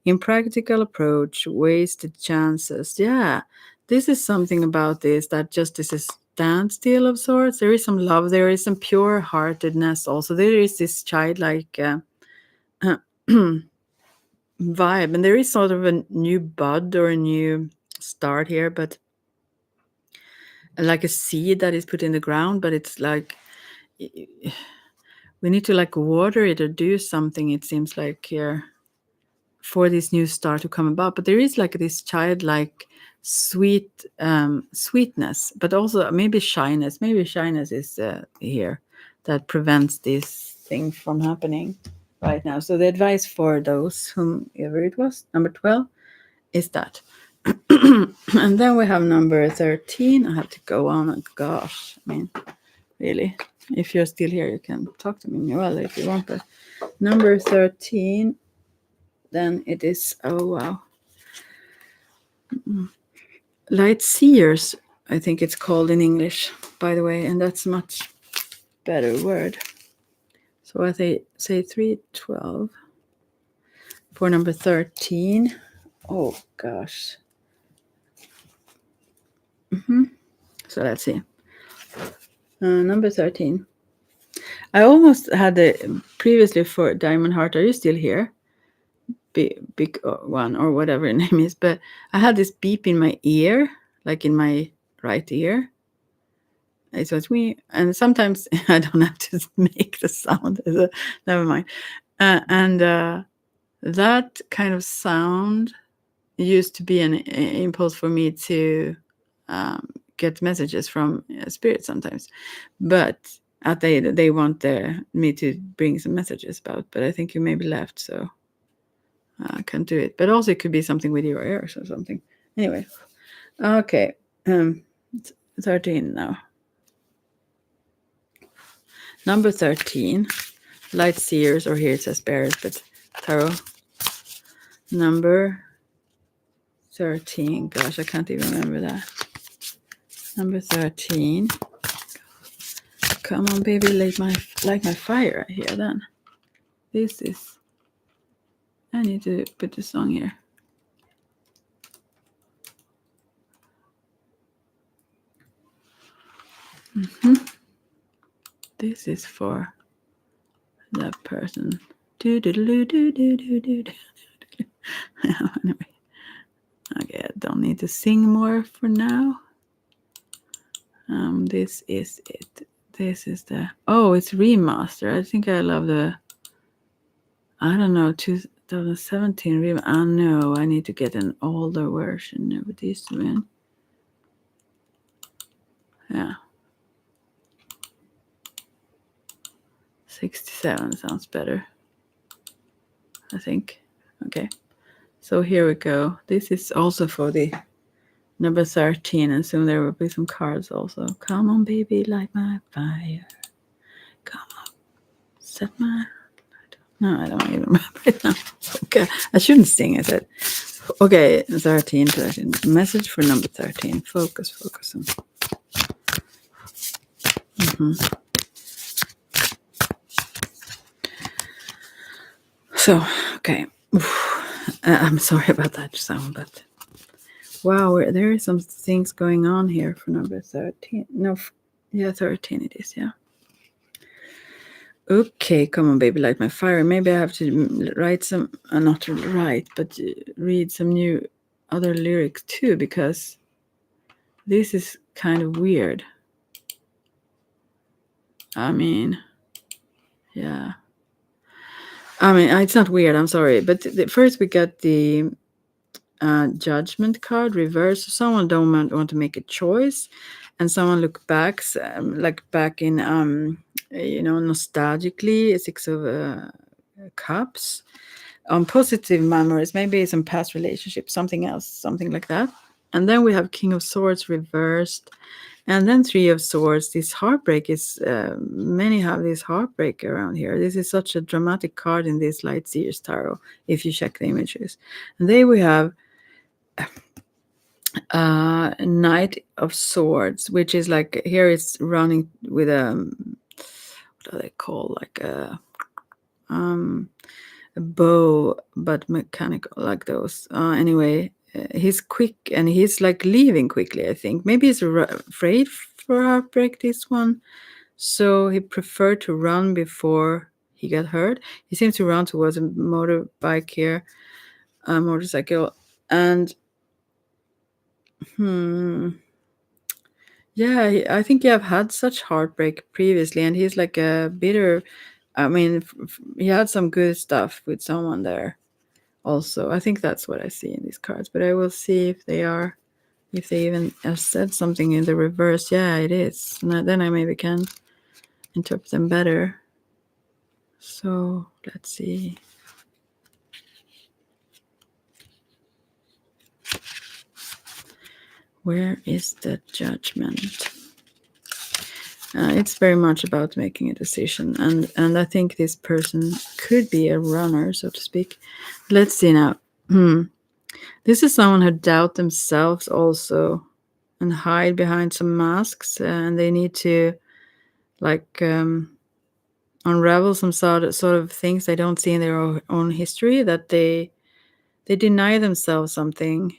Impractical approach, wasted chances. Yeah, this is something about this that just is a standstill of sorts. There is some love. There is some pure heartedness also. There is this childlike vibe, and there is sort of a new bud or a new start here, but like a seed that is put in the ground, but it's like we need to like water it or do something, it seems like here, for this new start to come about. But there is like this childlike sweetness, but also maybe shyness. Maybe shyness is here that prevents this thing from happening right now. So the advice for those whomever it was, number 12, is that. And then we have number 13. I have to go on. Gosh, I mean, really, if you're still here, you can talk to me well if you want. But number 13, then it is, oh wow, light seers, I think it's called in English, by the way, and that's a much better word. So I say 312 for number 13. Oh gosh. So let's see. Number 13. I almost had previously for Diamond Heart. Are you still here? Big one or whatever your name is. But I had this beep in my ear, like in my right ear. It was me, and sometimes I don't have to make the sound. Never mind. And that kind of sound used to be an impulse for me to get messages from spirit sometimes, but they want me to bring some messages about. But I think you maybe left, so I can't do it. But also it could be something with your ears or something. Anyway, okay, 13 now. Number 13, light seers, or here it says bearers, but tarot. Number 13. Gosh, I can't even remember that. Number 13. Come on, baby, light my fire here then. This is, I need to put the song here. This is for that person. Anyway. Okay, I don't need to sing more for now. This is it. This is it's remaster. I think I love I don't know, 2017 remaster. I know I need to get an older version of this one. Yeah. 67 sounds better, I think. Okay. So here we go. This is also for the number 13, and soon there will be some cards also. Come on, baby, light my fire. Come on, set my... No, I don't even remember it now. Okay, I shouldn't sing, I said. Okay, 13. Message for number 13. Focus. So, okay. I'm sorry about that sound, but wow, there are some things going on here for number 13. No, yeah, 13 it is, yeah. Okay, come on, baby, light my fire. Maybe I have to write some, not write, but read some new other lyrics too, because this is kind of weird. I mean, yeah. I mean, it's not weird, I'm sorry. But first we got the judgment card reverse. Someone don't want to make a choice, and someone look back, like back in, nostalgically, a Six of Cups. Positive memories, maybe some past relationship, something else, something like that. And then we have King of Swords reversed. And then Three of Swords, this heartbreak is, many have this heartbreak around here. This is such a dramatic card in this Light Seers Tarot, if you check the images. And there we have Knight of Swords, which is like, here it's running with what do they call, like a bow, but mechanical, like those. Anyway, he's quick and he's like leaving quickly, I think. Maybe he's afraid for heartbreak, this one. So he preferred to run before he got hurt. He seems to run towards a motorbike here, a motorcycle. And, yeah, I think you have had such heartbreak previously, and he's like a bitter. I mean, he had some good stuff with someone there also. I think that's what I see in these cards, but I will see if they even have said something in the reverse. Yeah, it is. And then I maybe can interpret them better. So let's see. Where is the judgment? It's very much about making a decision, and I think this person could be a runner, so to speak. Let's see now. This is someone who doubt themselves also and hide behind some masks, and they need to like unravel some sort of things they don't see in their own history, that they deny themselves something.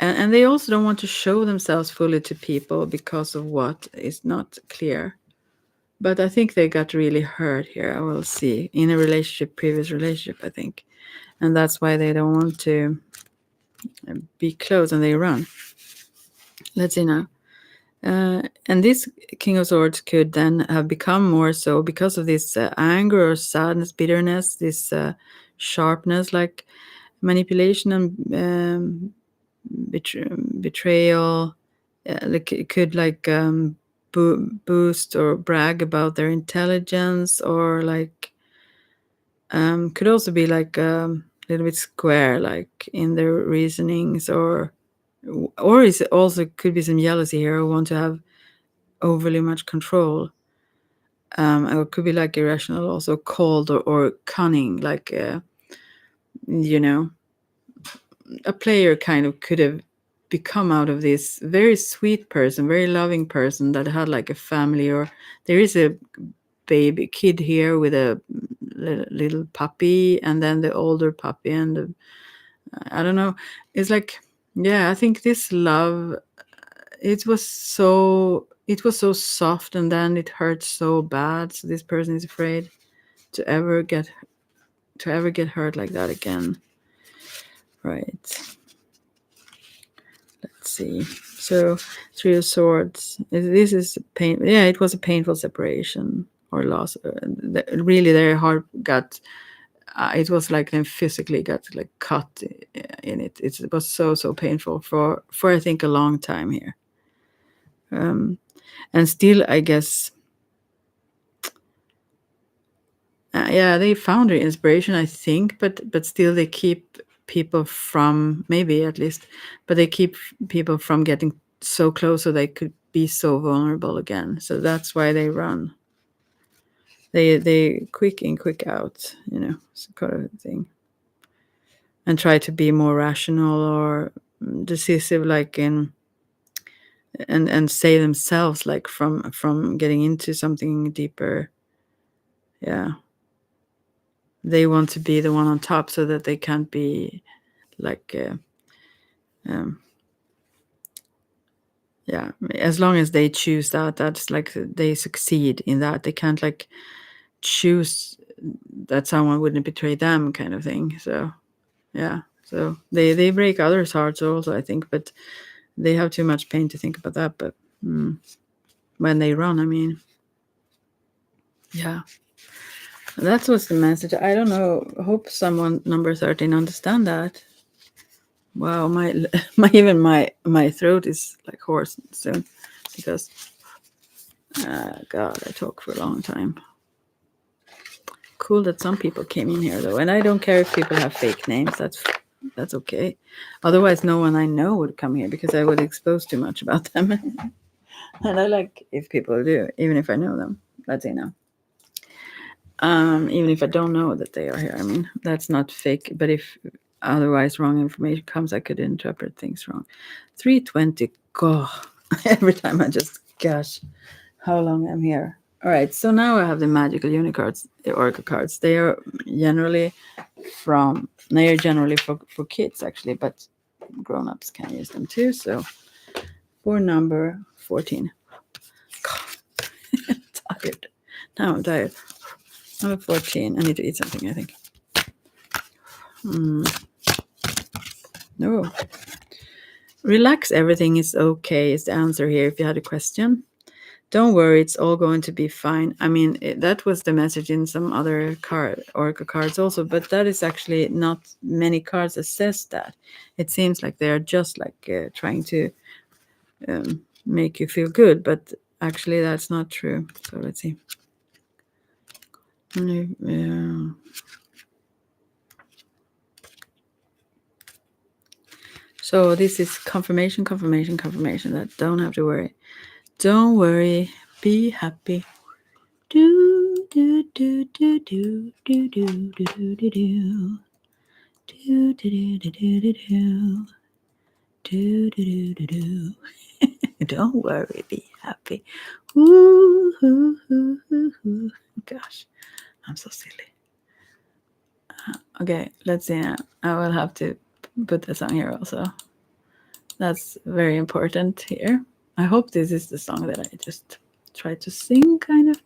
And they also don't want to show themselves fully to people because of what is not clear. But I think they got really hurt here. I will see. In a relationship, previous relationship, I think. And that's why they don't want to be close and they run. Let's see now. And this King of Swords could then have become more so because of this anger or sadness, bitterness, this sharpness, like manipulation and betrayal. Like it could like boost or brag about their intelligence, or like could also be like a little bit square, like in their reasonings, or is it also could be some jealousy here, or want to have overly much control. Or it could be like irrational, also cold or cunning, like a player kind of could have become out of this very sweet person, very loving person that had like a family, or there is a baby kid here with a little puppy, and then the older puppy, and I don't know. It's like, yeah, I think this love, it was so soft, and then it hurts so bad. So this person is afraid to ever get hurt like that again. Right. Let's see. So Three of Swords. This is pain. Yeah, it was a painful separation or loss. Really, their heart got. It was like them physically got like cut in it. It was so painful for I think a long time here. And still, I guess. Yeah, they found their inspiration, I think, but still they keep people from, maybe at least, but they keep people from getting so close so they could be so vulnerable again. So that's why they run. They quick in, quick out, kind of thing, and try to be more rational or decisive, like in and save themselves, like from getting into something deeper. Yeah, they want to be the one on top so that they can't be like um, yeah, as long as they choose that, that's like they succeed in that. They can't like choose that someone wouldn't betray them, kind of thing. So yeah, so they break others' hearts also, I think, but they have too much pain to think about that. But when they run, I mean, yeah, that was the message. I don't know. Hope someone number 13 understand that. Wow, my throat is like hoarse soon because God, I talk for a long time. Cool that some people came in here though, and I don't care if people have fake names. That's okay. Otherwise, no one I know would come here because I would expose too much about them. And I like if people do, even if I know them. Let's say no. Even if I don't know that they are here. I mean, that's not fake. But if otherwise wrong information comes, I could interpret things wrong. 320. God, every time I just gosh, how long I'm here. All right, so now I have the magical unicards, the oracle cards. They are generally for kids actually, but grown-ups can use them too. So for number 14. Tired. Now I'm tired. Number 14. I need to eat something, I think. No. Relax, everything is okay is the answer here if you had a question. Don't worry, it's all going to be fine. I mean, that was the message in some other oracle cards also, but that is actually not many cards that says that. It seems like they're just like trying to make you feel good, but actually that's not true. So let's see. So this is confirmation that don't have to worry. Don't worry, be happy. Do do do do do do do do do do do. Do do do do do do do do do do. Don't worry, be happy. Ooh, ooh, ooh, ooh, ooh. Gosh, I'm so silly. Okay, let's see now. I will have to put the song here also. That's very important here. I hope this is the song that I just tried to sing, kind of.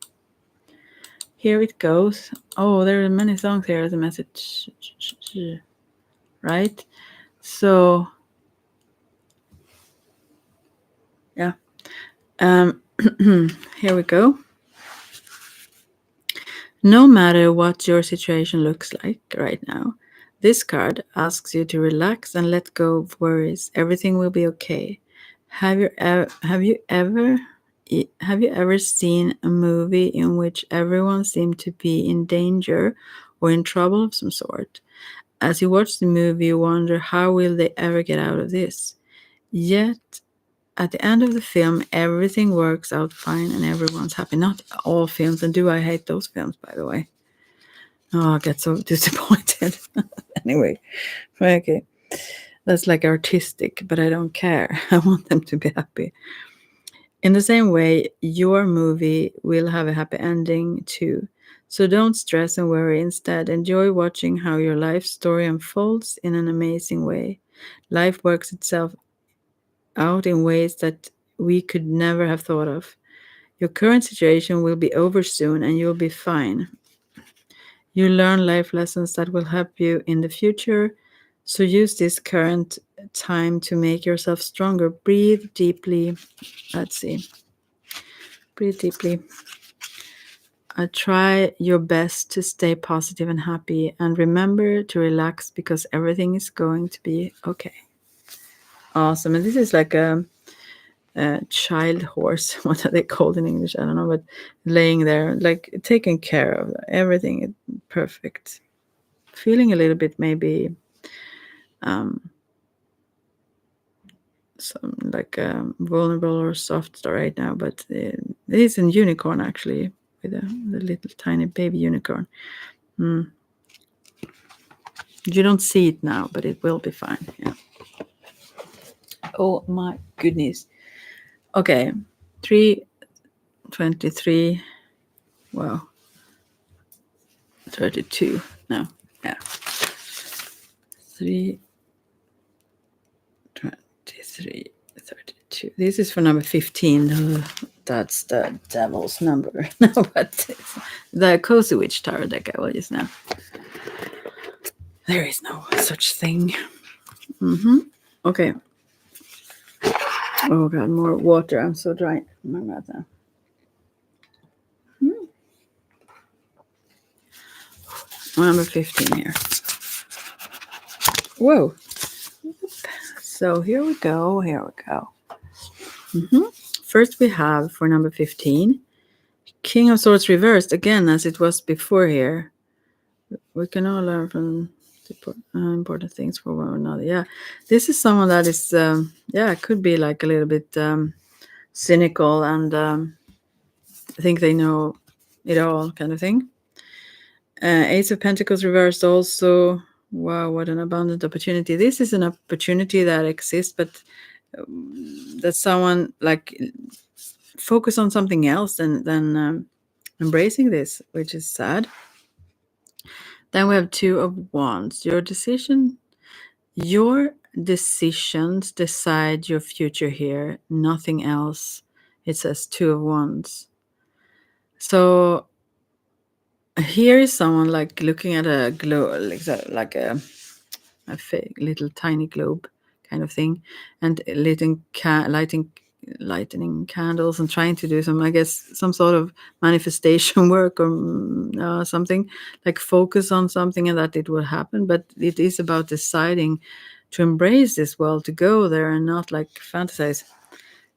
Here it goes. Oh, there are many songs here as a message. Right? So, yeah. Here we go. No matter what your situation looks like right now, this card asks you to relax and let go of worries. Everything will be okay. Have you ever seen a movie in which everyone seemed to be in danger or in trouble of some sort? As you watch the movie, you wonder, how will they ever get out of this? Yet at the end of the film, everything works out fine and everyone's happy. Not all films, and do I hate those films, by the way? Oh, I get so disappointed. Anyway, okay. That's like artistic, but I don't care. I want them to be happy. In the same way, your movie will have a happy ending too. So don't stress and worry. Instead, enjoy watching how your life story unfolds in an amazing way. Life works itself out in ways that we could never have thought of. Your current situation will be over soon and you'll be fine. You learn life lessons that will help you in the future. So use this current time to make yourself stronger. Breathe deeply. Let's see. Breathe deeply. Try your best to stay positive and happy. And remember to relax because everything is going to be okay. Awesome. And this is like a child horse. What are they called in English? I don't know. But laying there, like taking care of everything. Perfect. Feeling a little bit maybe some like vulnerable or soft right now, but it is a unicorn actually with a little tiny baby unicorn. You don't see it now, but it will be fine. Yeah. Oh my goodness. Okay. 323. Wow. 32. No. Yeah. 323. 32. This is for number 15. That's the devil's number. No, but it's the Cozy Witch Tarot deck I will use now. There is no such thing. Okay. Oh god, more water. I'm so dry. My mouth now. Number 15 here. Whoa. So here we go. First we have for number 15, King of Swords reversed again as it was before here. We can all learn from important things for one another. Yeah, this is someone that is, it could be like a little bit cynical and think they know it all kind of thing. Ace of Pentacles reversed also. Wow, what an abundant opportunity. This is an opportunity that exists, but that someone like focus on something else than embracing this, which is sad. Then we have Two of Wands. Your decisions decide your future here, nothing else. It says Two of Wands. So here is someone like looking at a globe, like a fake little tiny globe kind of thing, and lighting candles and trying to do some sort of manifestation work or something, like focus on something and that it will happen. But it is about deciding to embrace this world, to go there and not like fantasize.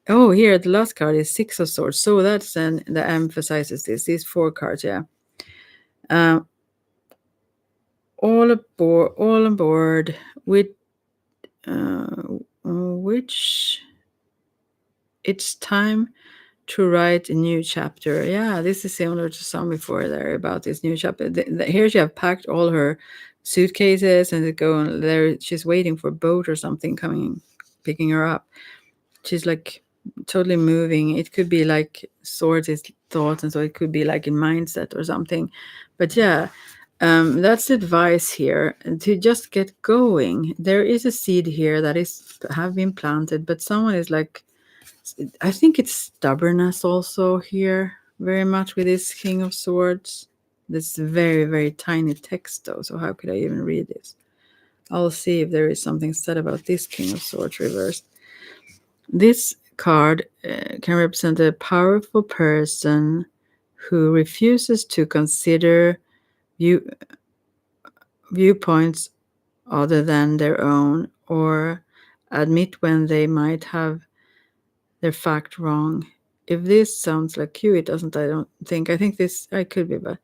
Oh, here the last card is Six of Swords, so that's that emphasizes these 4 cards. Yeah. All on board with which it's time to write a new chapter. Yeah, this is similar to some before there about this new chapter. Here she have packed all her suitcases and going there. She's waiting for a boat or something coming, picking her up. She's like totally moving. It could be like swords is thoughts, and so it could be like in mindset or something. But yeah, that's advice here to just get going. There is a seed here that have been planted, but someone is like, I think it's stubbornness also here, very much with this King of Swords. This very, very tiny text though, so how could I even read this? I'll see if there is something said about this King of Swords reversed. This card can represent a powerful person who refuses to consider viewpoints other than their own, or admit when they might have their fact wrong. If this sounds like you, it doesn't. I think this. I could be, but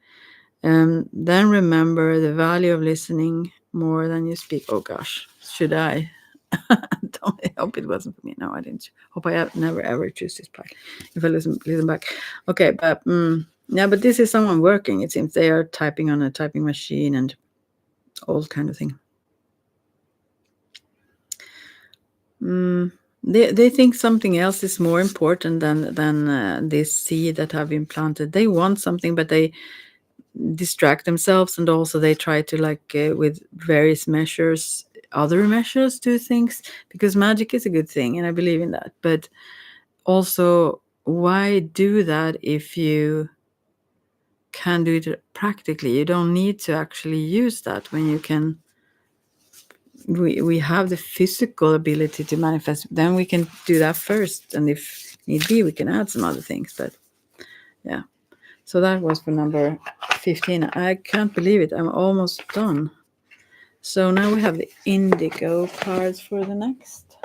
then remember the value of listening more than you speak. Oh gosh, should I? I hope it wasn't for me. No, I didn't. Hope I never ever choose this part. If I listen back, okay. But yeah, but this is someone working. It seems they are typing on a typing machine and all kind of thing. They think something else is more important than this seed that have been planted. They want something, but they distract themselves, and also they try to with various measures, other measures, do things, because magic is a good thing and I believe in that. But also, why do that if you can do it practically? You don't need to actually use that when you can. We have the physical ability to manifest, then we can do that first, and if need be we can add some other things. But yeah, so that was for number 15. I can't believe it, I'm almost done. So now we have the indigo cards for the next.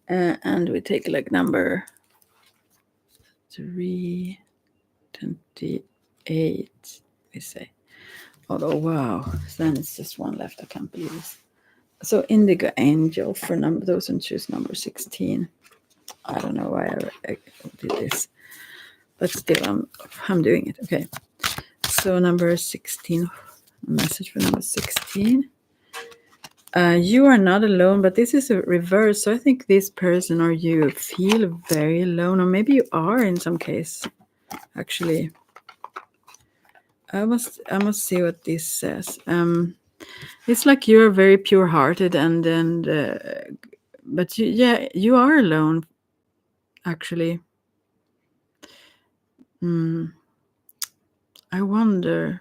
And we take like number 328, we say. Oh wow, then it's just one left. I can't believe this. So Indigo Angel for those who choose number 16. I don't know why I did this, but still I'm doing it. Okay, so number 16, a message for number 16. You are not alone, but this is a reverse. So I think this person or you feel very alone, or maybe you are in some case. Actually, I must see what this says. It's like you're very pure-hearted, and but yeah, you are alone. Actually, I wonder.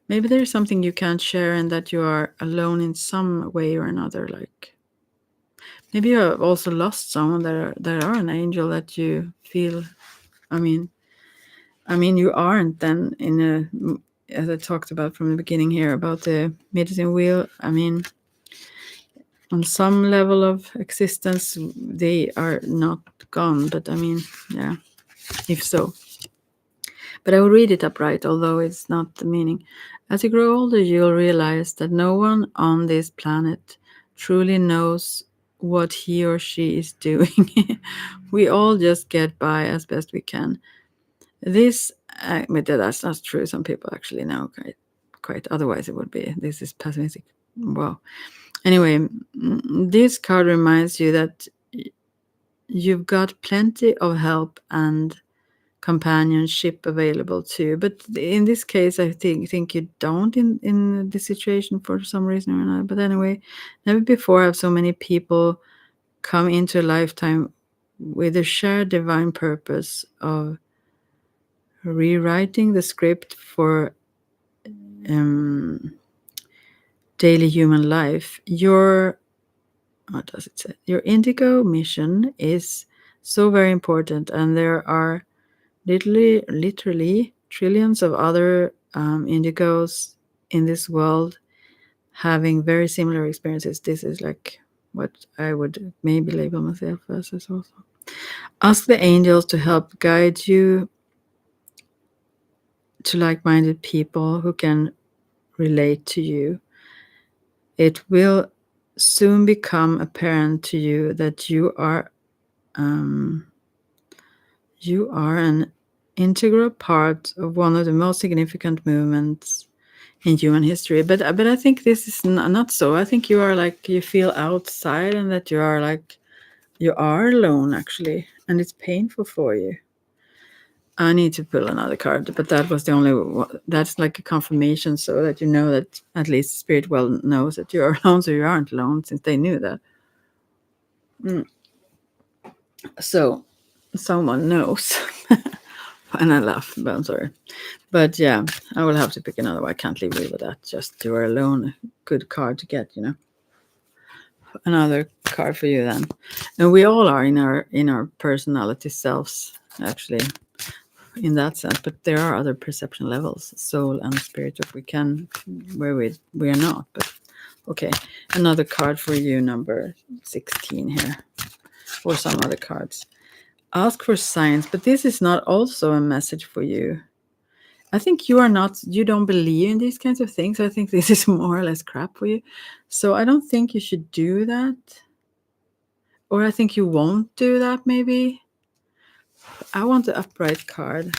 Maybe there's something you can't share, and that you are alone in some way or another. Like maybe you have also lost someone that are an angel that you feel. I mean, you aren't then in a, as I talked about from the beginning here about the medicine wheel. I mean, on some level of existence, they are not gone. But I mean, yeah, if so. But I will read it upright, although it's not the meaning. As you grow older, you'll realize that no one on this planet truly knows what he or she is doing. We all just get by as best we can. This, but that's not true. Some people actually know quite. Otherwise, it would be. This is pessimistic. Well, anyway, this card reminds you that you've got plenty of help and companionship available too. But in this case, I think you don't in this situation for some reason or another. But anyway, never before have so many people come into a lifetime with a shared divine purpose of rewriting the script for daily human life. What does it say? Your indigo mission is so very important, and there are literally trillions of other indigos in this world having very similar experiences. This is like what I would maybe label myself as also. Ask the angels to help guide you to like-minded people who can relate to you. It will soon become apparent to you that you are an integral part of one of the most significant movements in human history. But I think this is not so. I think you are like, you feel outside, and that you are like, you are alone actually, and it's painful for you. I need to pull another card, but that was the only one. That's like a confirmation, so that you know that at least Spirit well knows that you are alone, so you aren't alone, since they knew that. So someone knows. And I laugh, but I'm sorry. But yeah, I will have to pick another one. I can't leave you with that. Just you are alone. Good card to get, Another card for you then. And we all are in our personality selves, actually, in that sense. But there are other perception levels, soul and spirit, that we can, where we are not. But okay, another card for you, number 16 here, or some other cards. Ask for signs, but this is not also a message for you. I think you don't believe in these kinds of things. I think this is more or less crap for you. So I don't think you should do that. Or I think you won't do that, maybe. I want the upright card.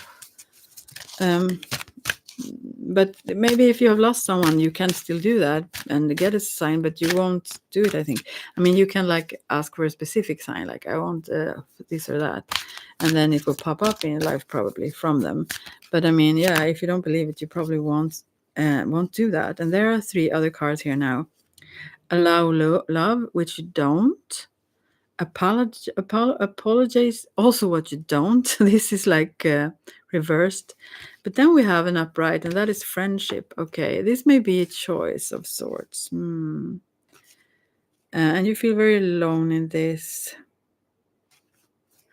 But maybe if you have lost someone, you can still do that and get a sign, but you won't do it, I think. I mean, you can like ask for a specific sign, like I want this or that, and then it will pop up in your life probably from them. But I mean, yeah, if you don't believe it, you probably won't do that. And there are 3 other cards here now. Allow love, which you don't. Apologize, also what you don't. This is like reversed. But then we have an upright, and that is friendship. Okay, this may be a choice of sorts. And you feel very alone in this.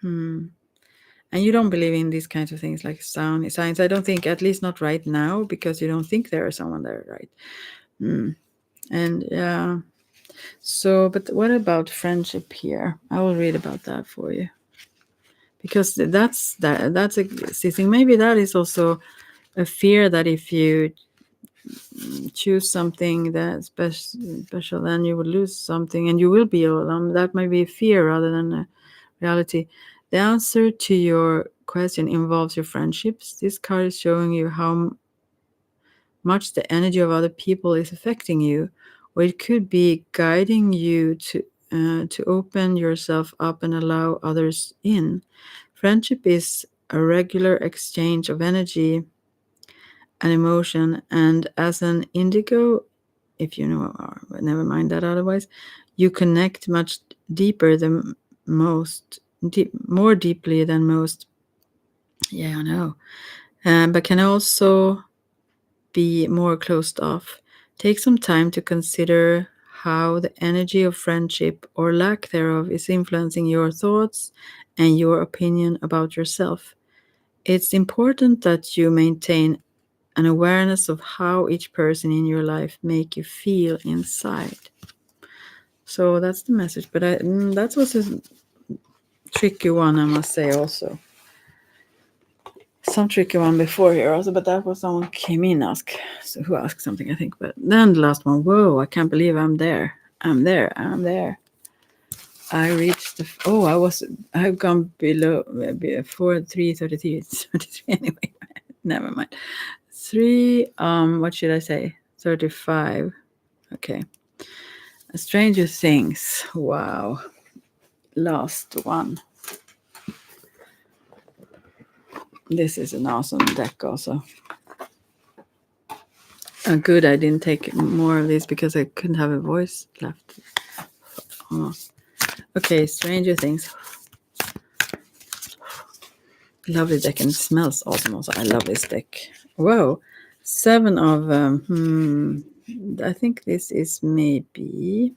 And you don't believe in these kinds of things like signs. I don't think, at least not right now, because you don't think there is someone there, right? And yeah. So, but what about friendship here? I will read about that for you. Because that's existing. Maybe that is also a fear that if you choose something that's special, then you will lose something, and you will be alone. That might be a fear rather than a reality. The answer to your question involves your friendships. This card is showing you how much the energy of other people is affecting you, or it could be guiding you to open yourself up and allow others in. Friendship is a regular exchange of energy and emotion, and as an indigo, if you know, or never mind that otherwise, you connect much deeper than most, more deeply than most. Yeah, I know. But can also be more closed off. Take some time to consider how the energy of friendship or lack thereof is influencing your thoughts and your opinion about yourself. It's important that you maintain an awareness of how each person in your life make you feel inside. So that's the message. But that was a tricky one, I must say, also. Some tricky one before here also, but that was someone came in who asked something, I think. But then the last one, whoa, I can't believe I'm there. I'm there. I'm there. I reached I've gone below before 333. 33 anyway. Never mind. What should I say? 35. Okay. Stranger Things. Wow. Last one. This is an awesome deck also. Good, I didn't take more of these because I couldn't have a voice left. Oh. Okay, Stranger Things. Lovely deck, and it smells awesome also. I love this deck. Whoa. 7 of I think this might be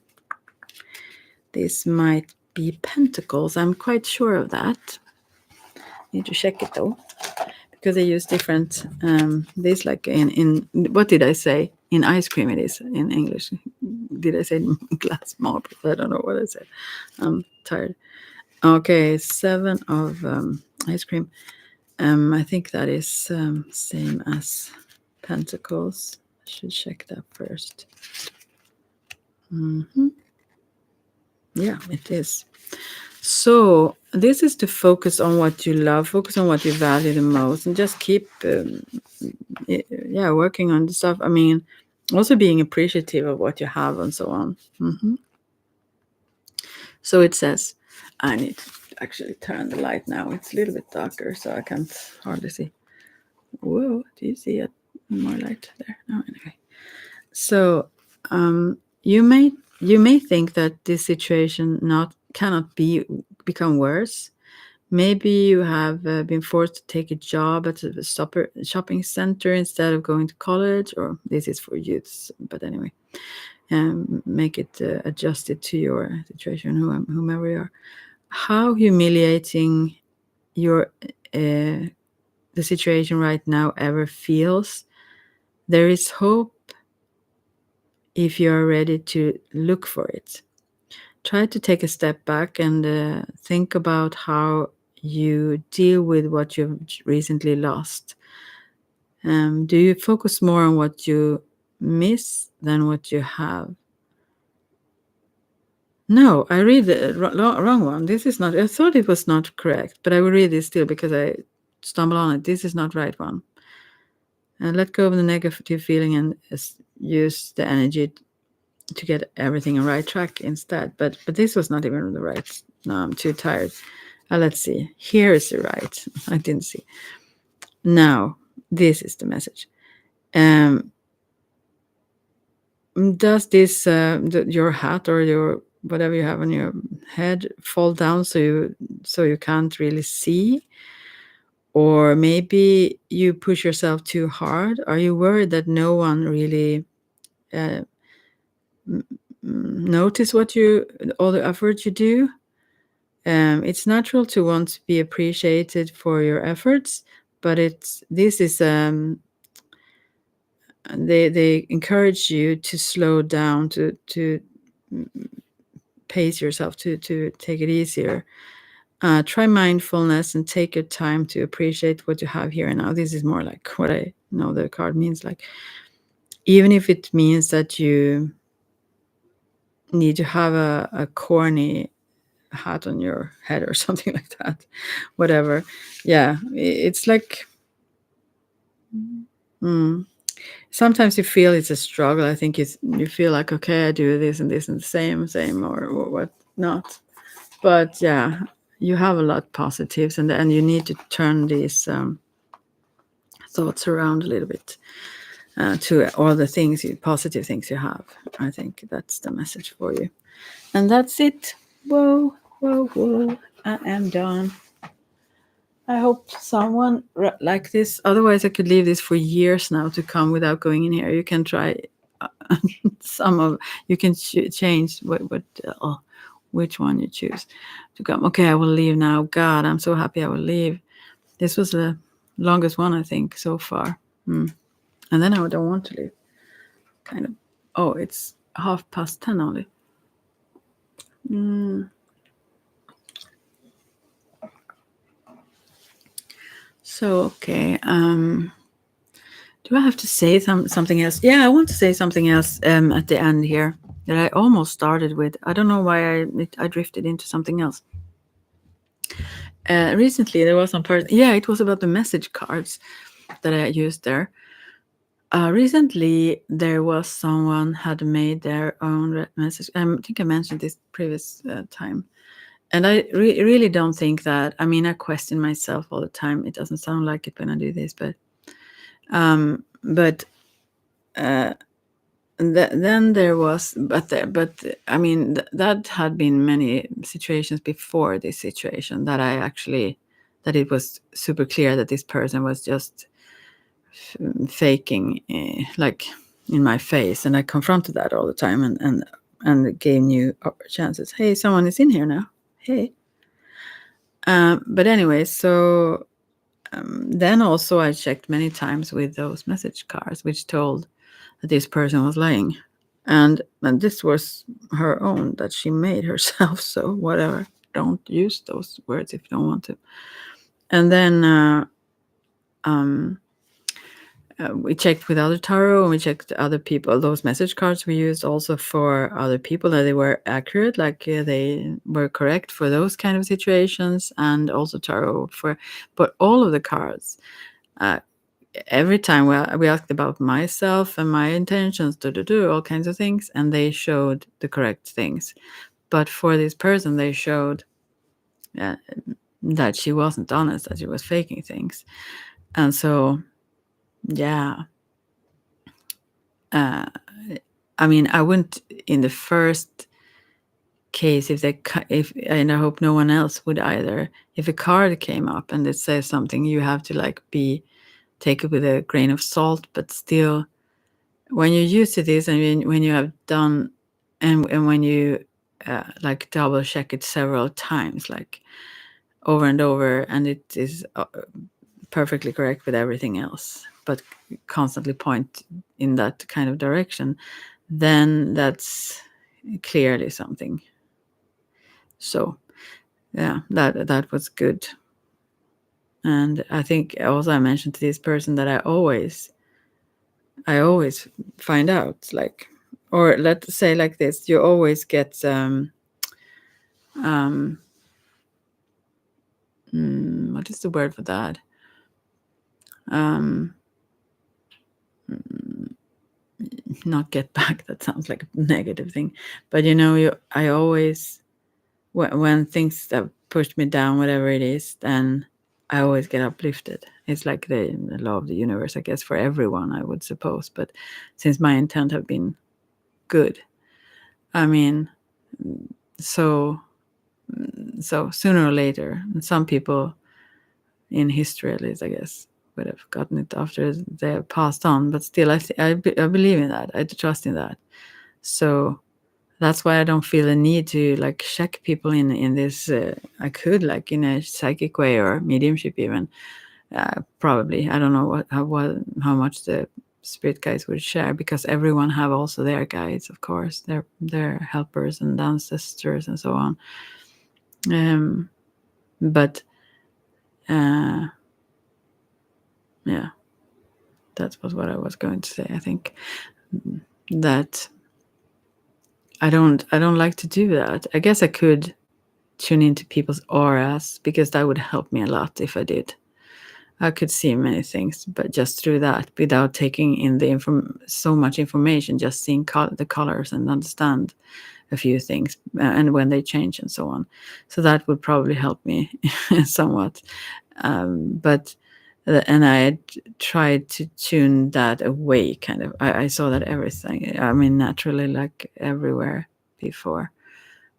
Pentacles. I'm quite sure of that. Need to check it though, because they use different this, like in what did I say? In ice cream it is in English. Did I say glass marble? I don't know what I said. I'm tired. Okay, 7 of ice cream. I think that is same as Pentacles. I should check that first. Yeah, it is. So this is to focus on what you love, focus on what you value the most, and just keep, working on the stuff. I mean, also being appreciative of what you have and so on. So it says, I need to actually turn the light now. It's a little bit darker, so I can't hardly see. Whoa, do you see it? More light there? No, anyway. So you may think that this situation cannot become worse. Maybe you have been forced to take a job at a shopping center instead of going to college, or this is for youths. But anyway, make it adjusted to your situation, whomever you are. How humiliating the situation right now ever feels, there is hope if you are ready to look for it. Try to take a step back and think about how you deal with what you've recently lost. Do you focus more on what you miss than what you have? No, I read the wrong one. This is not, I thought it was not correct, but I will read this still because I stumble on it. This is not right one. And let go of the negative feeling and use the energy to get everything on right track instead. But this was not even the right. No, I'm too tired. Let's see. Here is the right. I didn't see. Now, this is the message. Does this your hat or your whatever you have on your head fall down so you can't really see? Or maybe you push yourself too hard? Are you worried that no one really notice all the effort you do? It's natural to want to be appreciated for your efforts, but they encourage you to slow down, to pace yourself, to take it easier. Try mindfulness and take your time to appreciate what you have here and now. This is more like what I know the card means. Like, even if it means that you need to have a corny hat on your head or something like that, whatever. Yeah, it's like sometimes you feel it's a struggle. I think you feel like, okay, I do this and this and the same or what not. But yeah, you have a lot of positives, and you need to turn these thoughts around a little bit to all the things, positive things you have. I think that's the message for you. And that's it. Whoa, whoa, whoa. I am done. I hope someone like this. Otherwise, I could leave this for years now to come without going in here. You can try some of. You can change which one you choose to come. Okay, I will leave now. God, I'm so happy I will leave. This was the longest one I think so far. And then I don't want to leave. Kind of. Oh, it's 10:30 only. So okay. Do I have to say something else? Yeah, I want to say something else at the end here that I almost started with. I don't know why I drifted into something else. Recently, there was some person. Yeah, it was about the message cards that I used there. Recently, there was someone had made their own message. I think I mentioned this previous time. And I really don't think that. I mean, I question myself all the time. It doesn't sound like it when I do this, but then there was, but I mean, that had been many situations before this situation that that it was super clear that this person was just faking, like in my face, and I confronted that all the time, and gave new chances. Hey, someone is in here now. Hey. But anyway, so then also I checked many times with those message cards, which told that this person was lying. And this was her own that she made herself. So whatever, don't use those words if you don't want to. And then we checked with other tarot, and we checked other people. Those message cards we used also for other people, that they were accurate, like they were correct for those kind of situations, and also tarot but all of the cards. Every time we asked about myself and my intentions, do all kinds of things, and they showed the correct things. But for this person, they showed that she wasn't honest, that she was faking things. And so, yeah. I mean, I wouldn't in the first case and I hope no one else would either. If a card came up and it says something, you have to take it with a grain of salt, but still, when you're used to this, and when you have done, and when you double check it several times, like over and over, and it is perfectly correct with everything else, but constantly point in that kind of direction, then that's clearly something. So yeah, that was good. And I think also I mentioned to this person that I always find out, like, or let's say like this, you always get what is the word for that? Not get back. That sounds like a negative thing, but I always, when things that pushed me down, whatever it is, then I always get uplifted. It's like the law of the universe, I guess, for everyone, I would suppose. But since my intent have been good, I mean, so sooner or later, and some people in history, at least, I guess, would have gotten it after they have passed on. But still, I believe in that. I trust in that. So that's why I don't feel a need to check people in this. I could, in a psychic way or mediumship even. Probably, I don't know how much the spirit guides would share, because everyone have also their guides, of course, their helpers and ancestors and so on. But yeah, that was what I was going to say. I think that I don't like to do that. I guess I could tune into people's auras, because that would help me a lot if I did. I could see many things, but just through that, without taking in the so much information, just seeing the colors and understand a few things and when they change and so on. So that would probably help me somewhat. But and I had tried to tune that away, kind of. I saw that everything. I mean, naturally, like everywhere before.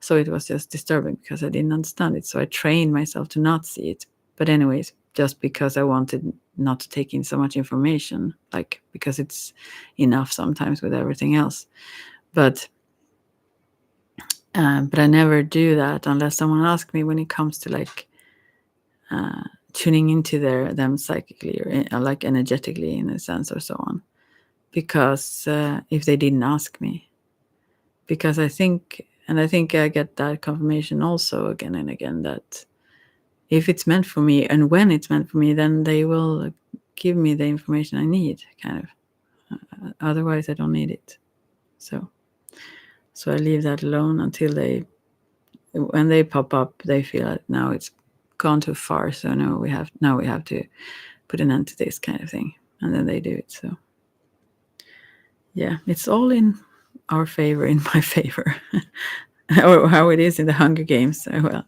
So it was just disturbing because I didn't understand it. So I trained myself to not see it. But anyways, just because I wanted not to take in so much information, like because it's enough sometimes with everything else. But I never do that unless someone asks me when it comes to like tuning into them psychically or like energetically in a sense or so on. Because if they didn't ask me, because I think I get that confirmation also again and again that if it's meant for me and when it's meant for me, then they will give me the information I need, kind of. Otherwise, I don't need it. So I leave that alone until when they pop up, they feel like now it's gone too far. So no, we have to put an end to this kind of thing, and then they do it. So yeah, it's all in our favor, in my favor, or how it is in the Hunger Games. So, well,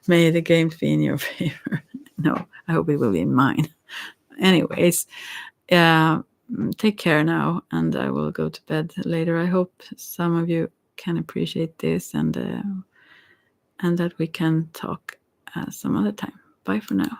may the games be in your favor. No, I hope it will be in mine. Anyways, take care now, and I will go to bed later. I hope some of you can appreciate this, and that we can talk some other time. Bye for now.